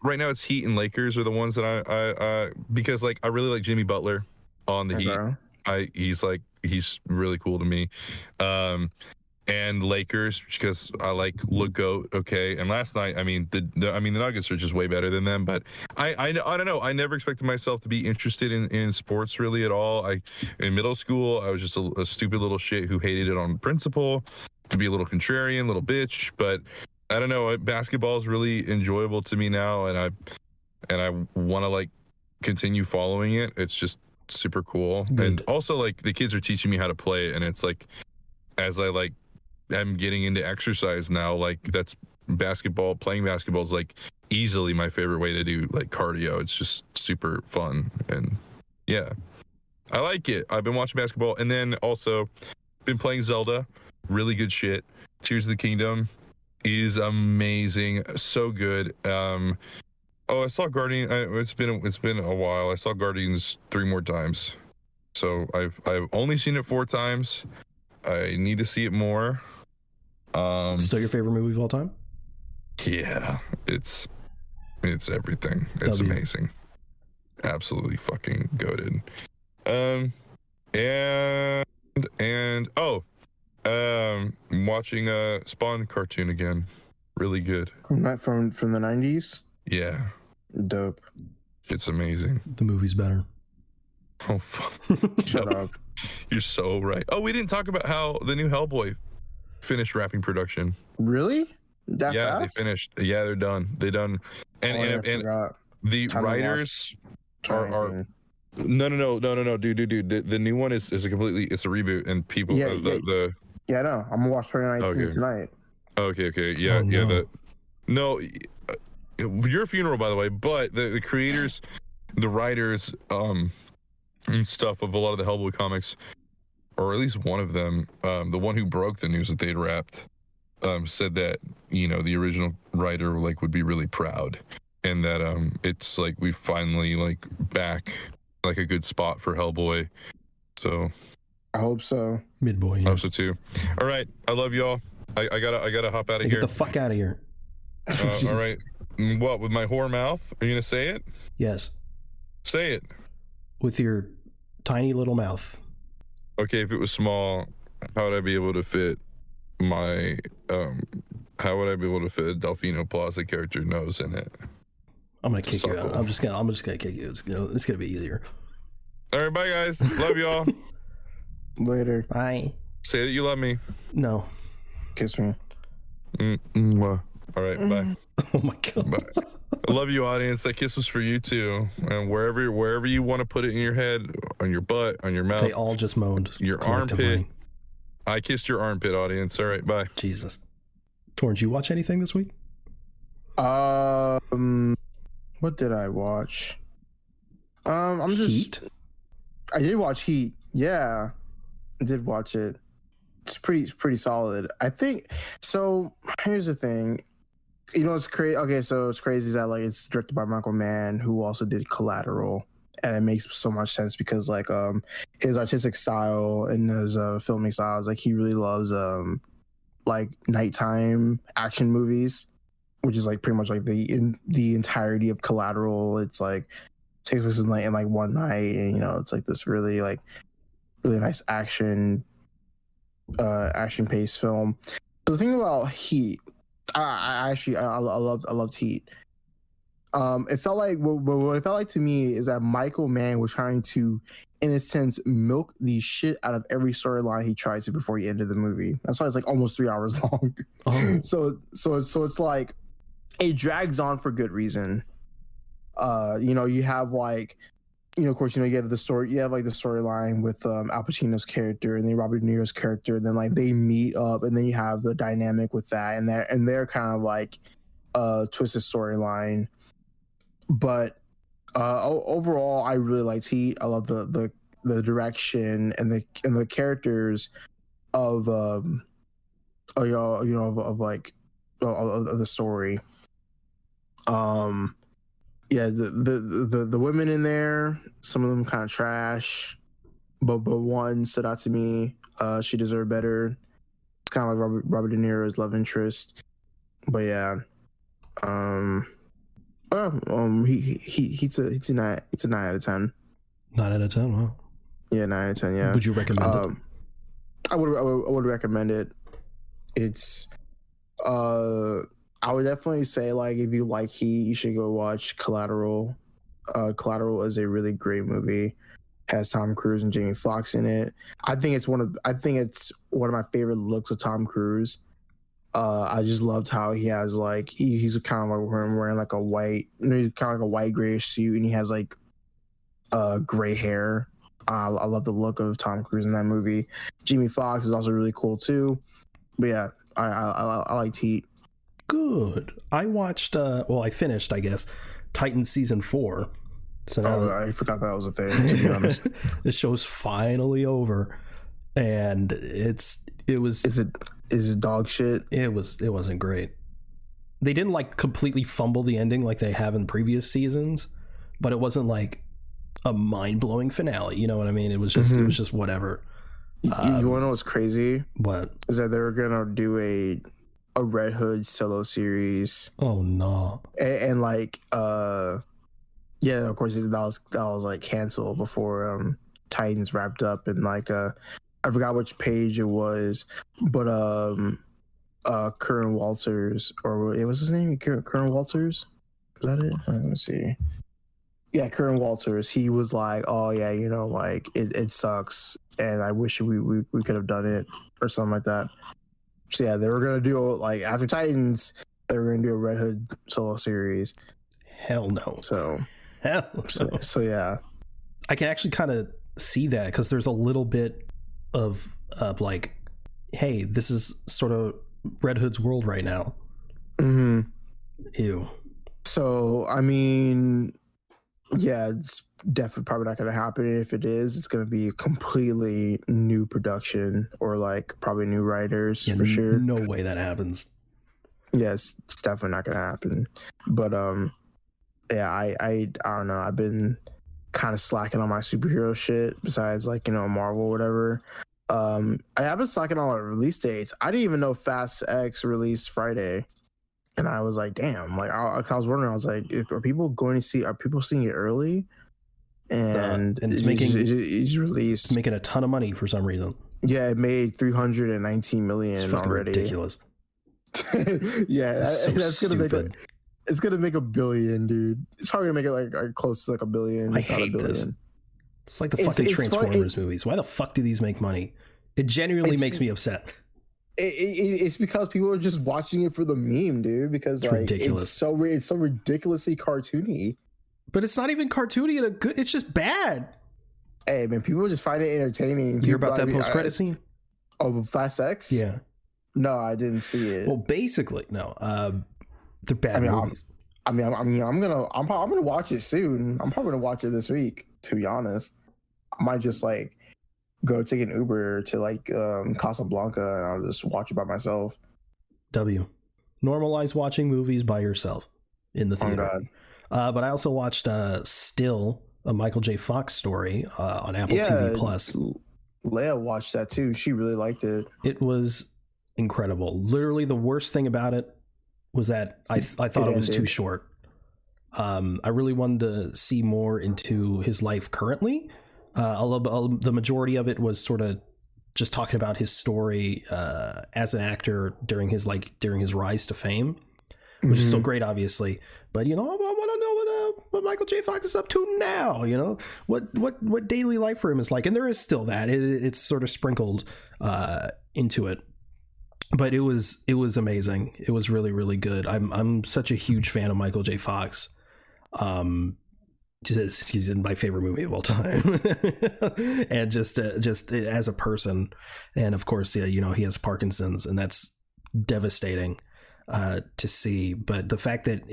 Right now it's Heat and Lakers are the ones that I because like I really like Jimmy Butler on the Heat. He's really cool to me. And Lakers because I like LeGoat, okay. And last night, I mean the Nuggets are just way better than them. But I don't know. I never expected myself to be interested in sports really at all. In middle school, I was just a stupid little shit who hated it on principle, to be a little contrarian, little bitch. But I don't know. Basketball is really enjoyable to me now, and I want to like continue following it. It's just super cool. Good. And also like the kids are teaching me how to play it, and it's like as I like I'm getting into exercise now, like that's playing basketball is like easily my favorite way to do like cardio. It's just super fun, and yeah, I like it. I've been watching basketball, and then also been playing Zelda. Really good shit. Tears of the Kingdom is amazing, so good. I saw Guardian. It's been a while. I saw Guardians 3 more times, so I've only seen it 4 times. I need to see it more. Still your favorite movie of all time? Yeah, it's everything. It's amazing. Absolutely fucking goated. I'm watching a Spawn cartoon again. Really good. From the 90s? Yeah. Dope. It's amazing. The movie's better. Oh fuck. Shut up. You're so right. Oh, we didn't talk about how the new Hellboy finished wrapping production. Really? That fast? They finished. Yeah, they're done. They done. And the writers are no, dude. The new one is a completely it's a reboot, and people Yeah, I know. I'm gonna watch 2019 tonight. Okay. Yeah, your funeral, by the way. But the creators, the writers, and stuff of a lot of the Hellboy comics, or at least one of them, the one who broke the news that they'd wrapped, said that the original writer like would be really proud, and that it's like we finally like back like a good spot for Hellboy. So I hope so. Midboy. Yeah. I hope so too. All right, I love y'all. I gotta hop out of here. Get the fuck out of here. All right. What, with my whore mouth? Are you gonna say it? Yes. Say it. With your tiny little mouth. Okay, if it was small, how would I be able to fit my how would I be able to fit a Delfino Plaza character nose in it? I'm gonna kick you out. I'm just gonna kick you. It's gonna be easier. All right, bye guys. Love y'all. Later. Bye. Say that you love me. No. Kiss me. All right, bye. Oh my god. Bye. I love you, audience. That kiss was for you too. And wherever you want to put it in your head, on your butt, on your mouth. They all just moaned. Your armpit. I kissed your armpit, audience. All right, bye. Jesus. Torrance, you watch anything this week? What did I watch? Heat? I did watch Heat. Yeah, I did watch it. It's pretty solid. I think so. Here's the thing. It's crazy. Okay, so it's crazy that like it's directed by Michael Mann, who also did Collateral, and it makes so much sense because like his artistic style and his filming style is like he really loves like nighttime action movies, which is like pretty much like the entirety of Collateral. It's like takes place in like one night, and it's like this really nice action paced film. So the thing about Heat, I loved Heat. It felt like what it felt like to me is that Michael Mann was trying to, in a sense, milk the shit out of every storyline he tried to before he ended the movie. That's why it's like almost 3 hours long. Oh. So it's like it drags on for good reason. You have like, of course, you have the story. You have like the storyline with Al Pacino's character and then Robert De Niro's character, and then like they meet up, and then you have the dynamic with that, and they're kind of like twisted storyline. But overall, I really liked Heat. I love the direction and the characters of of the story. Yeah, the women in there, some of them kind of trash, but one stood out to me. She deserved better. It's kind of like Robert De Niro's love interest, but yeah. It's a 9 out of 10. 9 out of 10. Wow. Yeah, 9 out of 10. Yeah. Would you recommend it? I would recommend it. It's I would definitely say, like, if you like Heat, you should go watch Collateral. Collateral is a really great movie. Has Tom Cruise and Jamie Foxx in it. I think it's one of my favorite looks of Tom Cruise. I just loved how he has like he's kind of like wearing like a white, kind of like a white grayish suit, and he has like gray hair. I love the look of Tom Cruise in that movie. Jamie Foxx is also really cool too. But yeah, I liked Heat. Good. I watched. I finished, I guess, Titans season 4. So now I forgot that was a thing. To be honest, the show's finally over, and it was. Is it dog shit? It wasn't great. They didn't like completely fumble the ending like they have in previous seasons, but it wasn't like a mind-blowing finale. You know what I mean? It was just whatever. You want to know what's crazy? What? Is that they were gonna do a Red Hood solo series. Oh no! And like yeah, of course that was like canceled before Titans wrapped up, and like I forgot which page it was, but Curran Walters, or it was his name, Curran Walters. Is that it? Let me see. Yeah, Curran Walters. He was like, "Oh yeah, like it sucks, and I wish we could have done it or something like that." So yeah, they were gonna do like after Titans, they were gonna do a Red Hood solo series. Hell no. So hell no. So yeah, I can actually kind of see that because there's a little bit of like, hey, this is sort of Red Hood's world right now. Mm-hmm. Ew. So I mean, yeah, it's definitely probably not going to happen. If it is, it's going to be a completely new production, or like probably new writers for sure. No way that happens. Yes, it's definitely not going to happen. But yeah, I don't know. I've been kind of slacking on my superhero shit. Besides, like Marvel or whatever. I've been slacking on my release dates. I didn't even know Fast X released Friday. And I was like, damn, like I was wondering, I was like, are people seeing it early? And it's released. It's making a ton of money for some reason. Yeah, it made $319 million already. Ridiculous. Yeah, that's stupid. It's gonna make $1 billion, dude. It's probably gonna make it like close to like $1 billion. I hate this. It's like the fucking Transformers movies. Why the fuck do these make money? It genuinely makes me upset. It's because people are just watching it for the meme, dude. Because it's like ridiculous. It's so ridiculously cartoony. But it's not even cartoony in a good. It's just bad. Hey man, people just find it entertaining. You hear about that post-credit scene? Oh, Fast X? Yeah. No, I didn't see it. Well, basically, no. They're bad movies. I'm gonna watch it soon. I'm probably gonna watch it this week. To be honest, I might just like go take an Uber to like Casablanca, and I'll just watch it by myself. Normalize watching movies by yourself in the theater. Oh God. But I also watched Still, a Michael J. Fox story on Apple TV Plus. Leia watched that too. She really liked it. It was incredible. Literally, the worst thing about it was that I thought it was too short. I really wanted to see more into his life currently. The majority of it was sort of just talking about his story as an actor during his rise to fame, which is still great, obviously. but I want to know what Michael J. Fox is up to now. What daily life for him is like, and there is still that. It's sort of sprinkled into it, but it was amazing. It was really, really good. I'm such a huge fan of Michael J. Fox. He's in my favorite movie of all time, and just as a person, and of course, he has Parkinson's, and that's devastating to see. But the fact that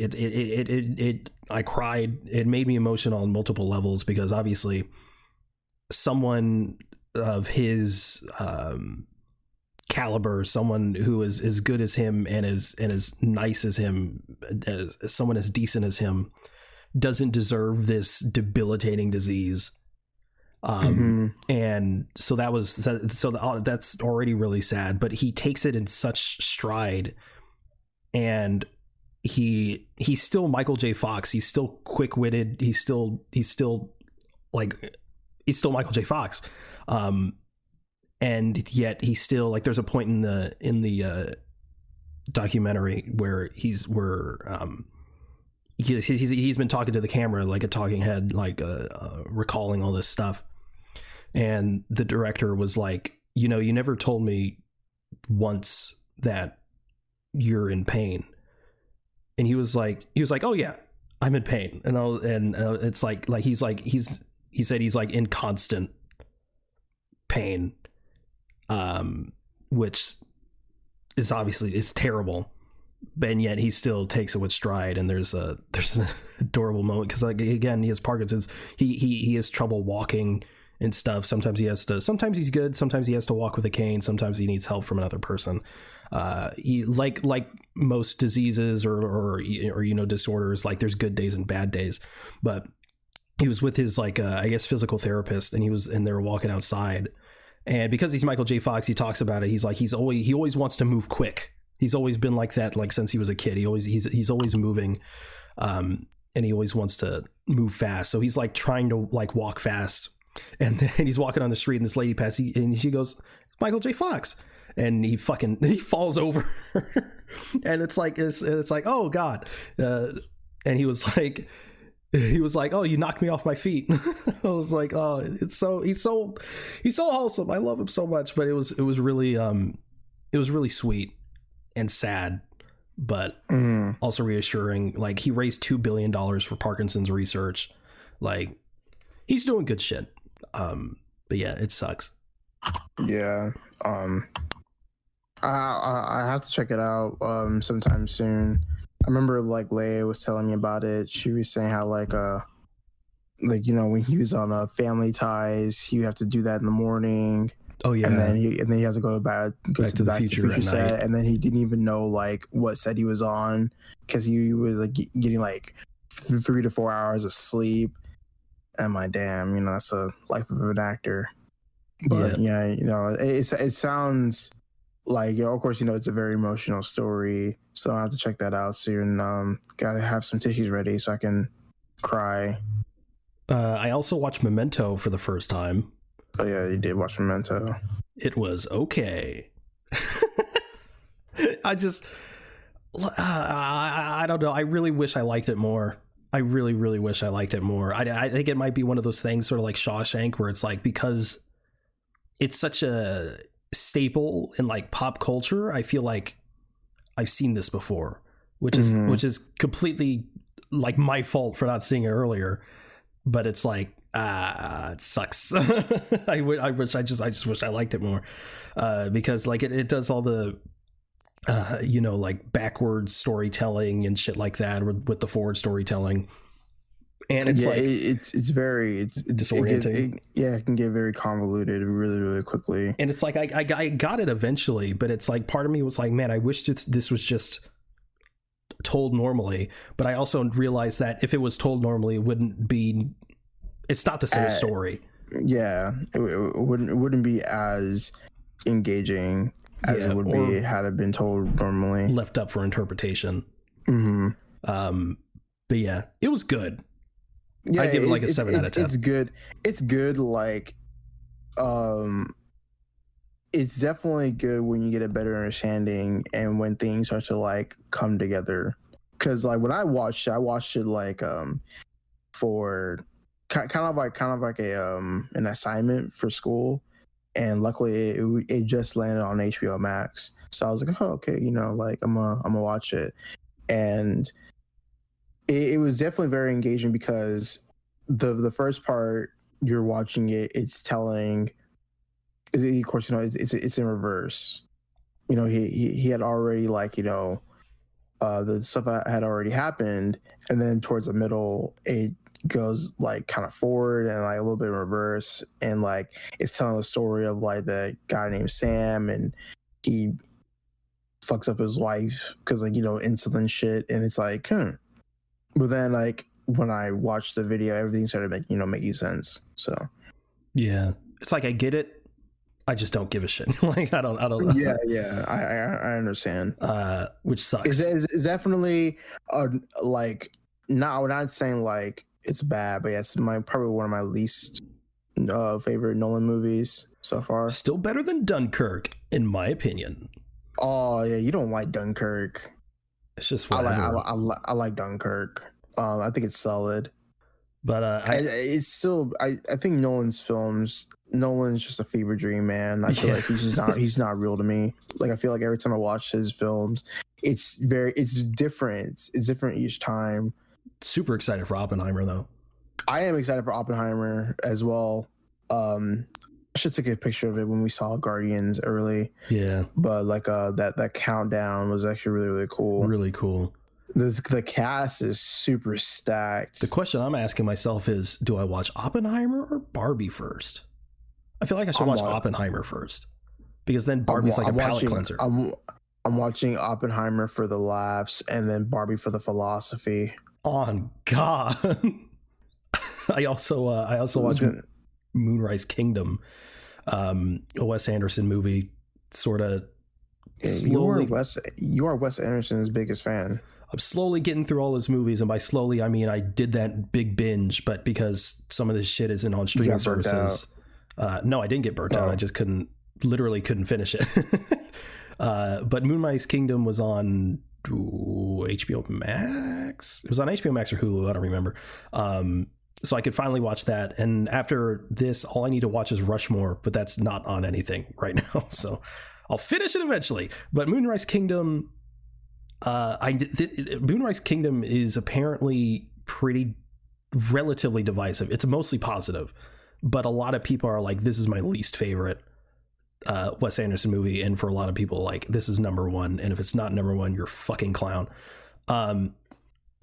I cried, it made me emotional on multiple levels, because obviously someone of his caliber, someone who is as good as him and as nice as him, as someone as decent as him, doesn't deserve this debilitating disease. And so that's already really sad, but he takes it in such stride, and he's still Michael J. Fox. He's still quick-witted. He's still Michael J. Fox. And yet he's still like, there's a point in the documentary where he's been talking to the camera like a talking head, like recalling all this stuff. And the director was like, you never told me once that you're in pain. And he was like, oh yeah, I'm in pain. And it's like he said he's like in constant pain, which is obviously is terrible. And yet he still takes it with stride. And there's an adorable moment, because like, again, he has Parkinson's. He has trouble walking and stuff. Sometimes he's good. Sometimes he has to walk with a cane. Sometimes he needs help from another person. He like most diseases or disorders, like there's good days and bad days. But he was with his I guess physical therapist, and they were walking outside. And because he's Michael J. Fox, he talks about it. He's like, he always wants to move quick. He's always been like that, like since he was a kid. He's always moving, and he always wants to move fast. So he's like trying to like walk fast, and then he's walking on the street, and this lady passes, and she goes, "Michael J. Fox," and he falls over, and it's like oh God, and he was like, oh, you knocked me off my feet. I was like, oh, he's so wholesome. I love him so much. But it was really sweet and sad, but also reassuring. Like, he raised $2 billion for Parkinson's research. Like, he's doing good shit. But yeah, it sucks. Yeah. I have to check it out sometime soon. I remember like Leia was telling me about it. She was saying how when he was on Family Ties, he would have to do that in the morning. Oh yeah, and then he has to go to Back to the Future set, and then he didn't even know like what set he was on, because he was like getting like 3 to 4 hours of sleep. And my damn, that's a life of an actor. But yeah, it sounds like, of course, it's a very emotional story. So I have to check that out soon. Gotta have some tissues ready so I can cry. I also watched Memento for the first time. Oh yeah, you did watch Memento. It was okay. I don't know. I really wish I liked it more. I really, really wish I liked it more. I think it might be one of those things, sort of like Shawshank, where it's like, because it's such a staple in like pop culture, I feel like I've seen this before, which is completely like my fault for not seeing it earlier. But it's like, it sucks. I just wish I liked it more, because like it does all the like backwards storytelling and shit like that with the forward storytelling, and it's it's very disorienting. It can get very convoluted really, really quickly. And it's like I got it eventually, but it's like part of me was like, man, I wish this was just told normally. But I also realized that if it was told normally, it's not the same story. Yeah, it wouldn't be as engaging as it would be had it been told normally, left up for interpretation. But yeah, it was good. Yeah, I give it like a 7 out of 10. It's good. It's good. Like, it's definitely good when you get a better understanding and when things start to like come together. because like when I watched it like for kind of like a an assignment for school, and luckily it just landed on HBO Max. So I was like, oh, okay, you know, like I'm gonna watch it, and it was definitely very engaging because the first part you're watching it's telling, of course, you know, it's in reverse. You know, he had already, like, you know, the stuff that had already happened, and then towards the middle it goes like kind of forward and like a little bit in reverse, and like it's telling the story of like the guy named Sam, and he fucks up his wife because, like, you know, insulin shit, and it's like, but then like when I watched the video, everything started making sense. So yeah, it's like I get it, I just don't give a shit. Like I don't yeah I understand, which sucks. It's definitely like, we're not saying like it's bad, but yeah, it's probably one of my least favorite Nolan movies so far. Still better than Dunkirk, in my opinion. Oh yeah, you don't like Dunkirk. It's just whatever. I like Dunkirk. I think it's solid, but it's still, I think Nolan's just a fever dream, man. I feel like he's not real to me. Like, I feel like every time I watch his films, it's different. It's different each time. Super excited for Oppenheimer though. I am excited for Oppenheimer as well. I should take a picture of it when we saw Guardians early. Yeah. But like that countdown was actually really, really cool. Really cool. The cast is super stacked. The question I'm asking myself is, do I watch Oppenheimer or Barbie first? I feel like I should watch Oppenheimer first, because then Barbie's like a palate cleanser. I'm watching Oppenheimer for the laughs, and then Barbie for the philosophy. On God. I also watched Moonrise Kingdom, a Wes Anderson movie, sort of. Slowly, you are Wes Anderson's biggest fan. I'm slowly getting through all his movies, and by slowly I mean I did that big binge, but because some of this shit isn't on streaming services. No, I didn't get burnt out. I just literally couldn't finish it. But Moonrise Kingdom was on HBO Max. It was on HBO Max or Hulu, I don't remember. So I could finally watch that, and after this, all I need to watch is Rushmore, but that's not on anything right now, so I'll finish it eventually. But Moonrise Kingdom, Moonrise Kingdom is apparently relatively divisive. It's mostly positive, but a lot of people are like, this is my least favorite Wes Anderson movie, and for a lot of people, like, this is number one, and if it's not number one, you're a fucking clown. In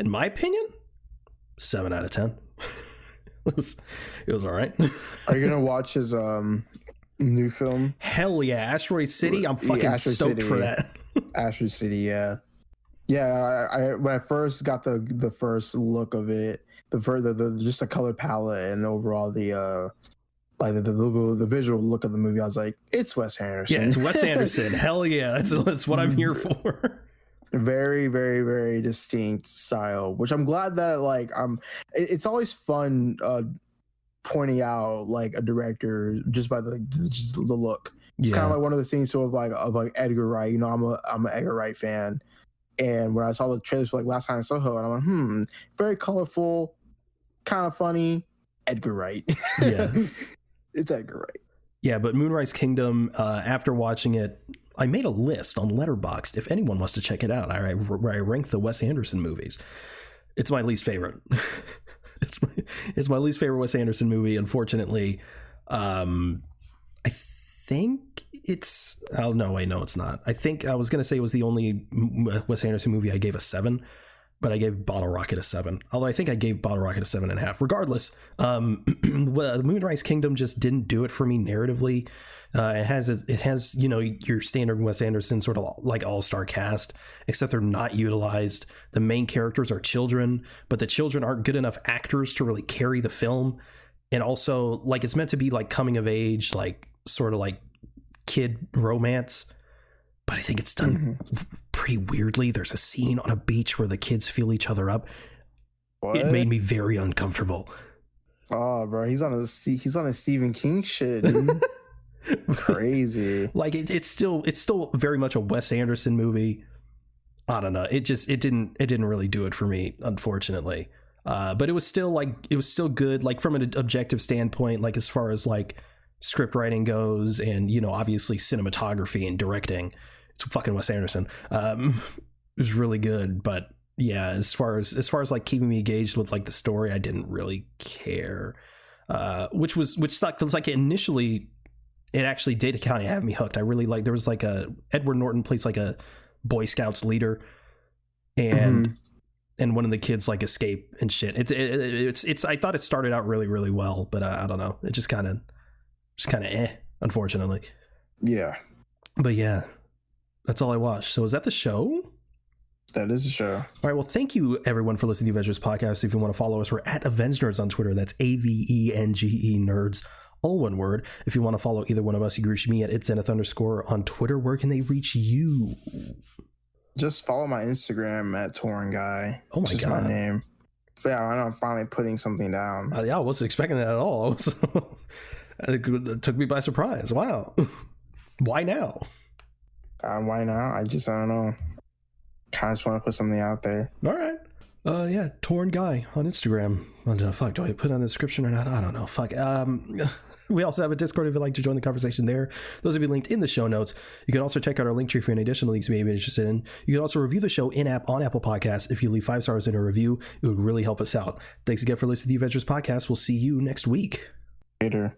my opinion, 7 out of 10. It was all right. Are you gonna watch his new film? Hell yeah, Asteroid City. I'm fucking stoked for that. Asteroid City, yeah. I when I first got the first look of it, the just the color palette and overall the visual look of the movie, I was like, it's Wes Anderson. Yeah, it's Wes Anderson. Hell yeah, that's what I'm here for. Very, very, very distinct style, which I'm glad that, like, it's always fun pointing out like a director just by the look. It's kind of like one of the scenes of like Edgar Wright. You know, I'm an Edgar Wright fan, and when I saw the trailers for like Last Night in Soho, and I'm like, very colorful, kind of funny, Edgar Wright. Yeah. It's Edgar Wright. Yeah, but Moonrise Kingdom, after watching it, I made a list on Letterboxd if anyone wants to check it out. Where I rank the Wes Anderson movies. It's my least favorite. It's my least favorite Wes Anderson movie, unfortunately. I think it's... Oh, no, wait, no, it's not. I think I was going to say it was the only Wes Anderson movie I gave a 7, but I gave Bottle Rocket a 7. Although I think I gave Bottle Rocket a 7.5. Regardless, Moonrise Kingdom just didn't do it for me narratively. It has, you know, your standard Wes Anderson sort of like all-star cast, except they're not utilized. The main characters are children, but the children aren't good enough actors to really carry the film. And also, like, it's meant to be like coming of age, like sort of like kid romance, but I think it's done pretty weirdly. There's a scene on a beach where the kids feel each other up. What? It made me very uncomfortable. Oh, bro, he's on a Stephen King shit, dude. Crazy. Like it's still very much a Wes Anderson movie. I don't know. It didn't really do it for me, unfortunately. But it was still good, like from an objective standpoint, like as far as like script writing goes, and obviously cinematography and directing. It's fucking Wes Anderson. It was really good, but yeah, as far as like keeping me engaged with like the story, I didn't really care. Which sucked. It was like initially, it actually did kind of have me hooked. I really like. There was like Edward Norton plays like a Boy Scouts leader, and one of the kids like escape and shit. It's I thought it started out really, really well, but I don't know. It just kind of unfortunately. Yeah. But yeah, that's all I watched. So is that the show? That is a show. All right. Well, thank you everyone for listening to the Avengers podcast. If you want to follow us, we're at Avengenerds on Twitter. That's AVENGE nerds, all one word. If you want to follow either one of us, you can reach me at @Zenith_ on Twitter. Where can they reach you? Just follow my Instagram at Torn Guy. Oh my God. My name. Yeah, I know I'm finally putting something down. Yeah, I wasn't expecting that at all. It took me by surprise. Wow. Why now? Why now? I don't know. Kind of just want to put something out there. All right. Yeah, Torn Guy on Instagram. Fuck, do I put it on the description or not? I don't know. Fuck. We also have a Discord if you'd like to join the conversation there. Those will be linked in the show notes. You can also check out our link tree for any additional links you may be interested in. You can also review the show in-app on Apple Podcasts. If you leave 5 stars in a review, it would really help us out. Thanks again for listening to the Avengers podcast. We'll see you next week. Later.